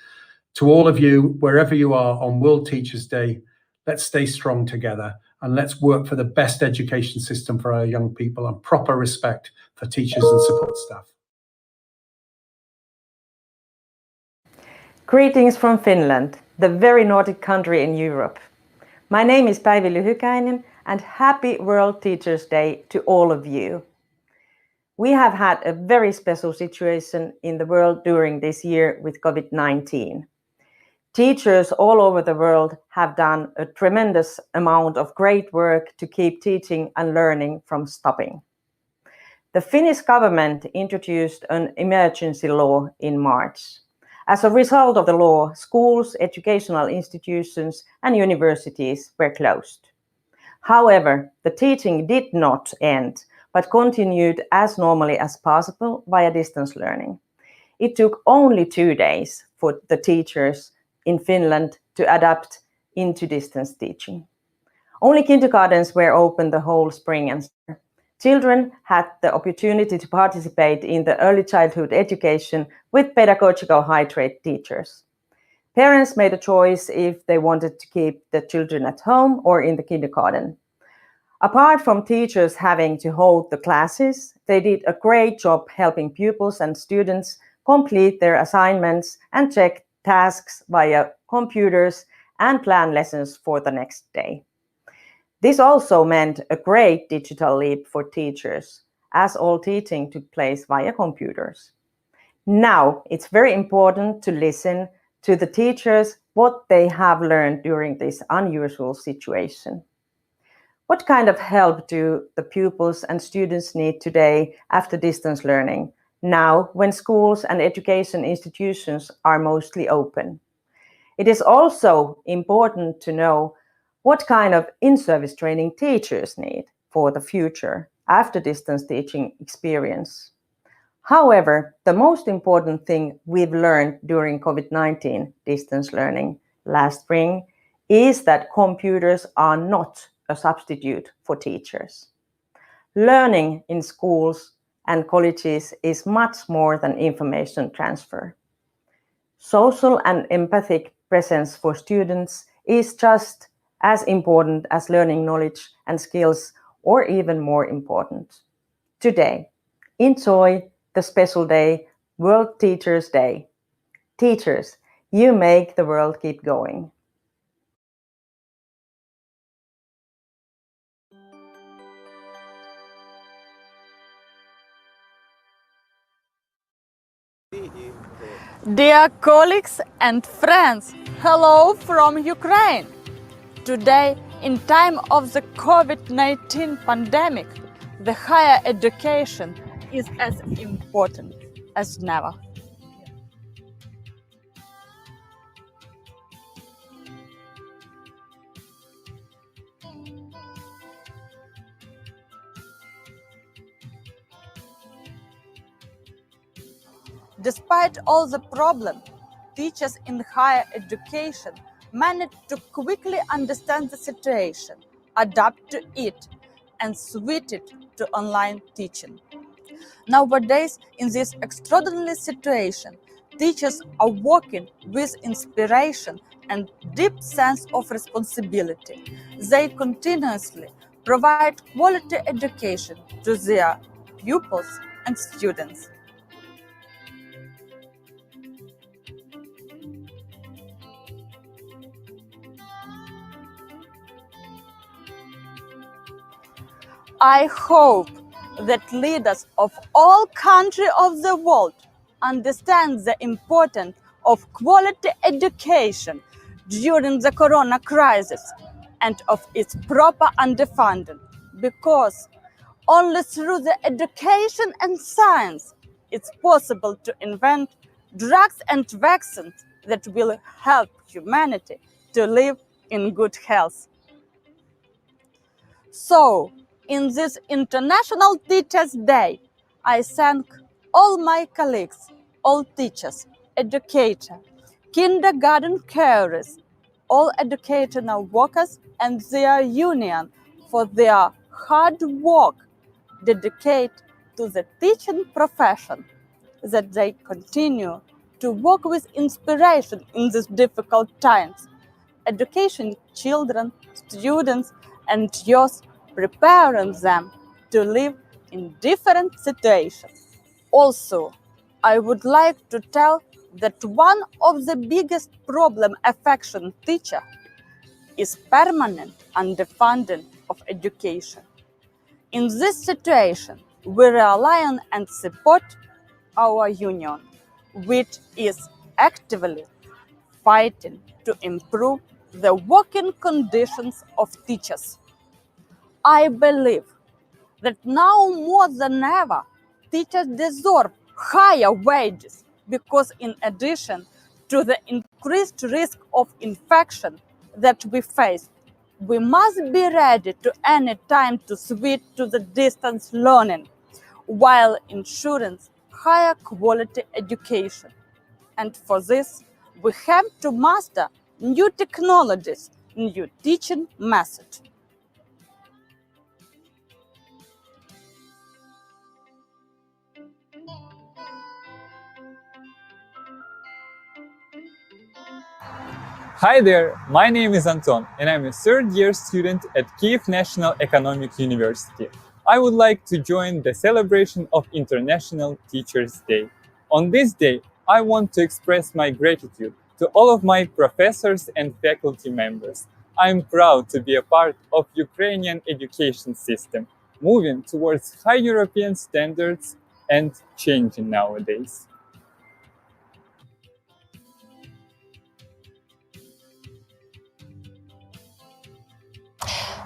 To all of you, wherever you are on World Teachers' Day, let's stay strong together and let's work for the best education system for our young people and proper respect for teachers and support staff. Greetings from Finland, the very Nordic country in Europe. My name is Päivi Lyhykäinen and happy World Teachers' Day to all of you. We have had a very special situation in the world during this year with COVID-19. Teachers all over the world have done a tremendous amount of great work to keep teaching and learning from stopping. The Finnish government introduced an emergency law in March. As a result of the law, schools, educational institutions, and universities were closed. However, the teaching did not end, but continued as normally as possible via distance learning. It took only 2 days for the teachers in Finland to adapt into distance teaching. Only kindergartens were open the whole spring and summer. Children had the opportunity to participate in the early childhood education with pedagogical high-trained teachers. Parents made a choice if they wanted to keep the children at home or in the kindergarten. Apart from teachers having to hold the classes, they did a great job helping pupils and students complete their assignments and check tasks via computers and plan lessons for the next day. This also meant a great digital leap for teachers, as all teaching took place via computers. Now, it's very important to listen to the teachers what they have learned during this unusual situation. What kind of help do the pupils and students need today after distance learning, now when schools and education institutions are mostly open? It is also important to know what kind of in-service training teachers need for the future after distance teaching experience. However, the most important thing we've learned during COVID-19 distance learning last spring is that computers are not a substitute for teachers. Learning in schools and colleges is much more than information transfer. Social and empathic presence for students is just as important as learning knowledge and skills, or even more important. Today, enjoy the special day, World Teachers' Day. Teachers, you make the world keep going. Dear colleagues and friends, hello from Ukraine. Today, in time of the COVID-19 pandemic, the higher education is as important as never. Despite all the problems, teachers in higher education managed to quickly understand the situation, adapt to it, and switch it to online teaching. Nowadays, in this extraordinary situation, teachers are working with inspiration and deep sense of responsibility. They continuously provide quality education to their pupils and students. I hope that leaders of all countries of the world understand the importance of quality education during the corona crisis and of its proper underfunding, because only through the education and science it's possible to invent drugs and vaccines that will help humanity to live in good health. So, in this International Teachers' Day, I thank all my colleagues, all teachers, educators, kindergarten carers, all educational workers and their union for their hard work dedicated to the teaching profession, that they continue to work with inspiration in these difficult times, educating children, students, and youth, preparing them to live in different situations. Also, I would like to tell that one of the biggest problem affecting teacher is permanent underfunding of education. In this situation, we rely on and support our union, which is actively fighting to improve the working conditions of teachers. I believe that now more than ever, teachers deserve higher wages because in addition to the increased risk of infection that we face, we must be ready to any time to switch to the distance learning while ensuring higher quality education. And for this, we have to master new technologies, new teaching methods. Hi there, my name is Anton and I'm a third-year student at Kyiv National Economic University. I would like to join the celebration of International Teachers' Day. On this day, I want to express my gratitude to all of my professors and faculty members. I'm proud to be a part of Ukrainian education system, moving towards high European standards and changing nowadays.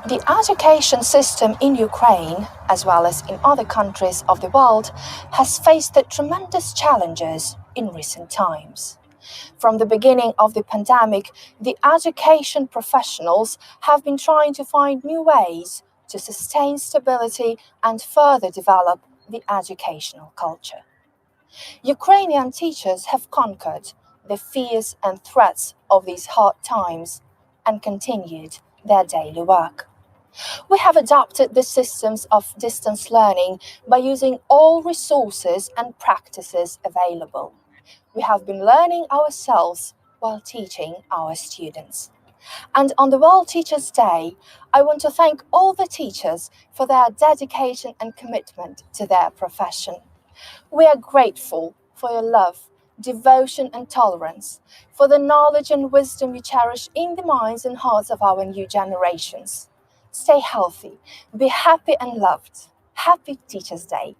The education system in Ukraine, as well as in other countries of the world, has faced tremendous challenges in recent times. From the beginning of the pandemic, the education professionals have been trying to find new ways to sustain stability and further develop the educational culture. Ukrainian teachers have conquered the fears and threats of these hard times and continued their daily work. We have adopted the systems of distance learning by using all resources and practices available. We have been learning ourselves while teaching our students. And on the World Teachers' Day, I want to thank all the teachers for their dedication and commitment to their profession. We are grateful for your love, devotion and tolerance, for the knowledge and wisdom you cherish in the minds and hearts of our new generations. Stay healthy, be happy and loved. Happy Teachers' Day.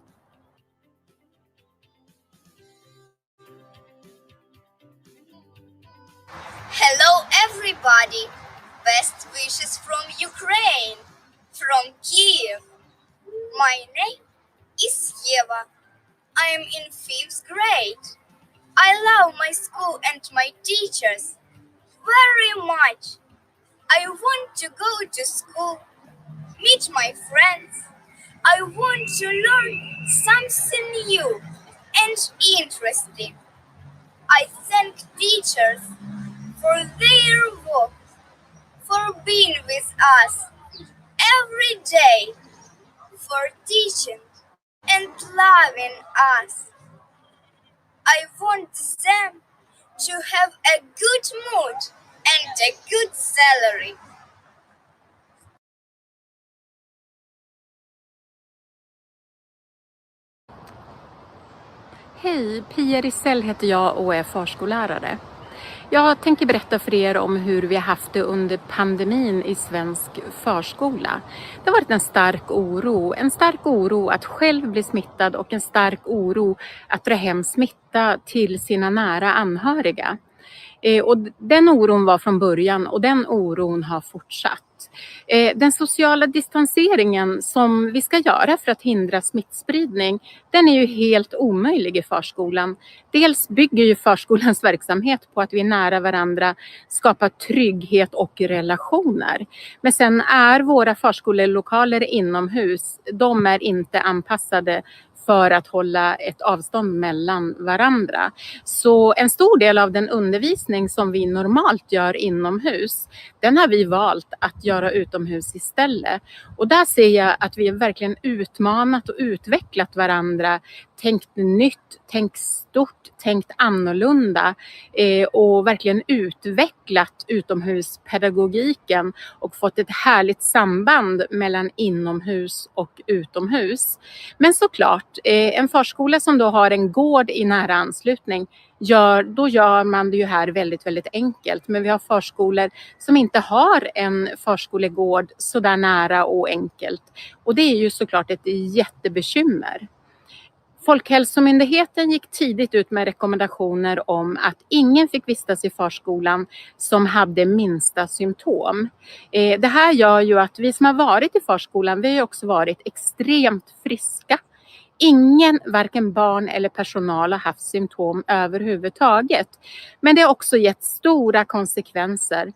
Hello everybody! Best wishes from Ukraine, from Kyiv. My name is Eva. I am in 5th grade. I love my school and my teachers very much. I want to go to school, meet my friends. I want to learn something new and interesting. I thank teachers for their work, for being with us every day, for teaching and loving us. I want them to have a good mood and a good salary. Hej, Pia Rissell heter jag och är förskollärare. Jag tänker berätta för er om hur vi har haft det under pandemin i svensk förskola. Det har varit en stark oro att själv bli smittad och en stark oro att dra hem smitta till sina nära anhöriga. Och den oron var från början och den oron har fortsatt. Den sociala distanseringen som vi ska göra för att hindra smittspridning, den är ju helt omöjlig i förskolan. Dels bygger ju förskolans verksamhet på att vi är nära varandra, skapar trygghet och relationer. Men sen är våra förskolelokaler inomhus, de är inte anpassade för att hålla ett avstånd mellan varandra. Så en stor del av den undervisning som vi normalt gör inomhus, den har vi valt att göra utomhus istället. Och där ser jag att vi har verkligen utmanat och utvecklat varandra, tänkt nytt, tänkt stort, tänkt annorlunda och verkligen utvecklat utomhuspedagogiken och fått ett härligt samband mellan inomhus och utomhus. Men såklart, en förskola som då har en gård i nära anslutning, då gör man det ju här väldigt, väldigt enkelt. Men vi har förskolor som inte har en förskolegård så där nära och enkelt. Och det är ju såklart ett jättebekymmer. Folkhälsomyndigheten gick tidigt ut med rekommendationer om att ingen fick vistas i förskolan som hade minsta symptom. Det här gör ju att vi som har varit i förskolan, vi har också varit extremt friska. Ingen, varken barn eller personal, har haft symptom överhuvudtaget. Men det har också gett stora konsekvenser.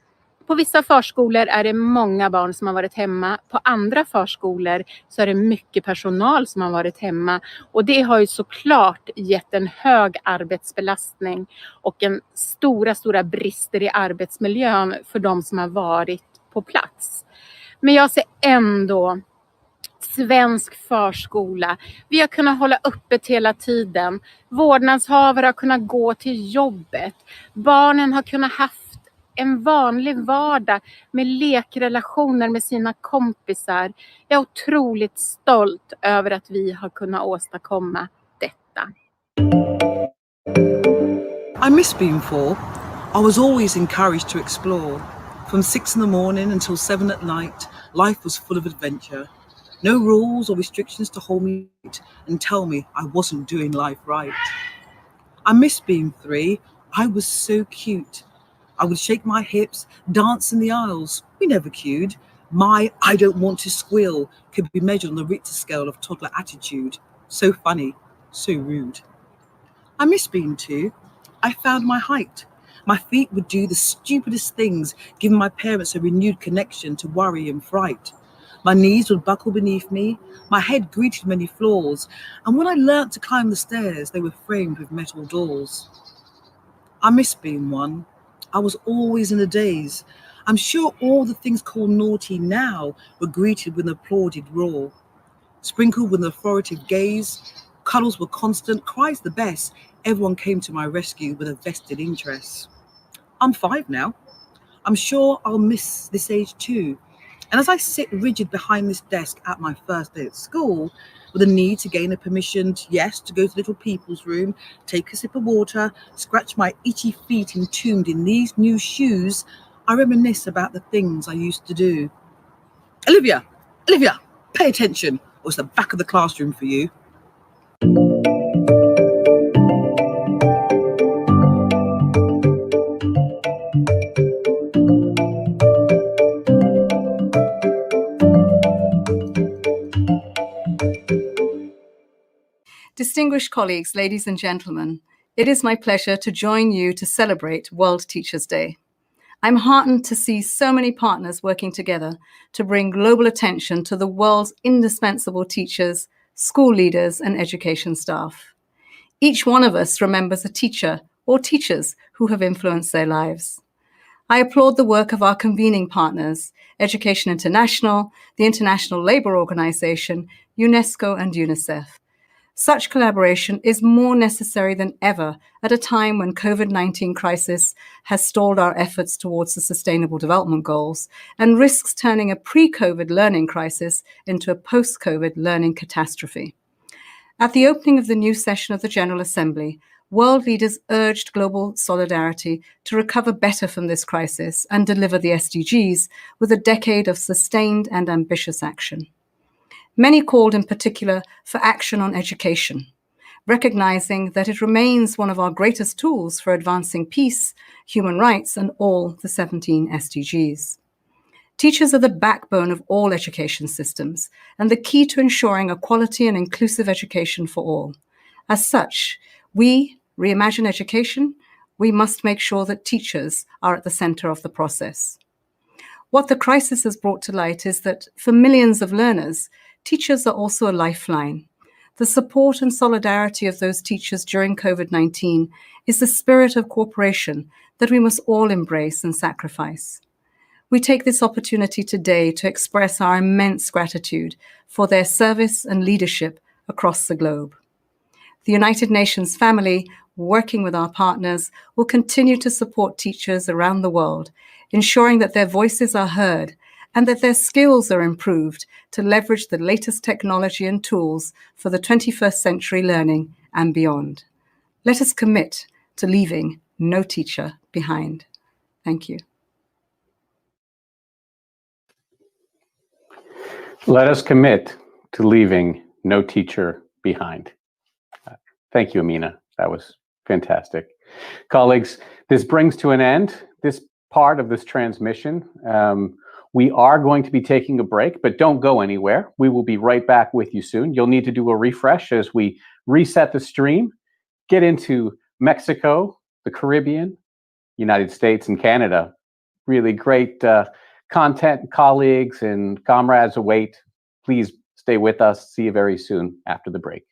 På vissa förskolor är det många barn som har varit hemma. På andra förskolor så är det mycket personal som har varit hemma. Och det har ju såklart gett en hög arbetsbelastning och en stora brister i arbetsmiljön för de som har varit på plats. Men jag ser ändå svensk förskola. Vi har kunnat hålla öppet hela tiden. Vårdnadshavare har kunnat gå till jobbet. Barnen har kunnat haft en vanlig vardag med lekrelationer med sina kompisar. Jag är otroligt stolt över att vi har kunnat åstadkomma detta. I miss being 4. I was always encouraged to explore. From 6 in the morning until 7 at night, life was full of adventure. No rules or restrictions to hold me and tell me I wasn't doing life right. I miss being 3. I was so cute. I would shake my hips, dance in the aisles. We never queued. My I don't want to squeal could be measured on the Richter scale of toddler attitude. So funny, so rude. I miss being 2. I found my height. My feet would do the stupidest things, giving my parents a renewed connection to worry and fright. My knees would buckle beneath me. My head greeted many flaws. And when I learnt to climb the stairs, they were framed with metal doors. I miss being 1. I was always in a daze. I'm sure all the things called naughty now were greeted with an applauded roar. Sprinkled with an authoritative gaze, cuddles were constant, cries the best. Everyone came to my rescue with a vested interest. I'm 5 now. I'm sure I'll miss this age too. And as I sit rigid behind this desk at my first day at school, with a need to gain a permission to go to little people's room, take a sip of water, scratch my itchy feet entombed in these new shoes, I reminisce about the things I used to do. Olivia, pay attention, or it's the back of the classroom for you. Distinguished colleagues, ladies and gentlemen, it is my pleasure to join you to celebrate World Teachers' Day. I'm heartened to see so many partners working together to bring global attention to the world's indispensable teachers, school leaders, and education staff. Each one of us remembers a teacher or teachers who have influenced their lives. I applaud the work of our convening partners, Education International, the International Labour Organization, UNESCO, and UNICEF. Such collaboration is more necessary than ever at a time when COVID-19 crisis has stalled our efforts towards the Sustainable Development Goals and risks turning a pre-COVID learning crisis into a post-COVID learning catastrophe. At the opening of the new session of the General Assembly, world leaders urged global solidarity to recover better from this crisis and deliver the SDGs with a decade of sustained and ambitious action. Many called in particular for action on education, recognizing that it remains one of our greatest tools for advancing peace, human rights, and all the 17 SDGs. Teachers are the backbone of all education systems and the key to ensuring a quality and inclusive education for all. As such, we reimagine education. We must make sure that teachers are at the center of the process. What the crisis has brought to light is that for millions of learners, teachers are also a lifeline. The support and solidarity of those teachers during COVID-19 is the spirit of cooperation that we must all embrace and sacrifice. We take this opportunity today to express our immense gratitude for their service and leadership across the globe. The United Nations family, working with our partners, will continue to support teachers around the world, ensuring that their voices are heard and that their skills are improved to leverage the latest technology and tools for the 21st century learning and beyond. Let us commit to leaving no teacher behind. Thank you. Let us commit to leaving no teacher behind. Thank you, Amina. That was fantastic. Colleagues, this brings to an end this part of this transmission. We are going to be taking a break, but don't go anywhere. We will be right back with you soon. You'll need to do a refresh as we reset the stream, get into Mexico, the Caribbean, United States, and Canada. Really great content, colleagues and comrades await. Please stay with us. See you very soon after the break.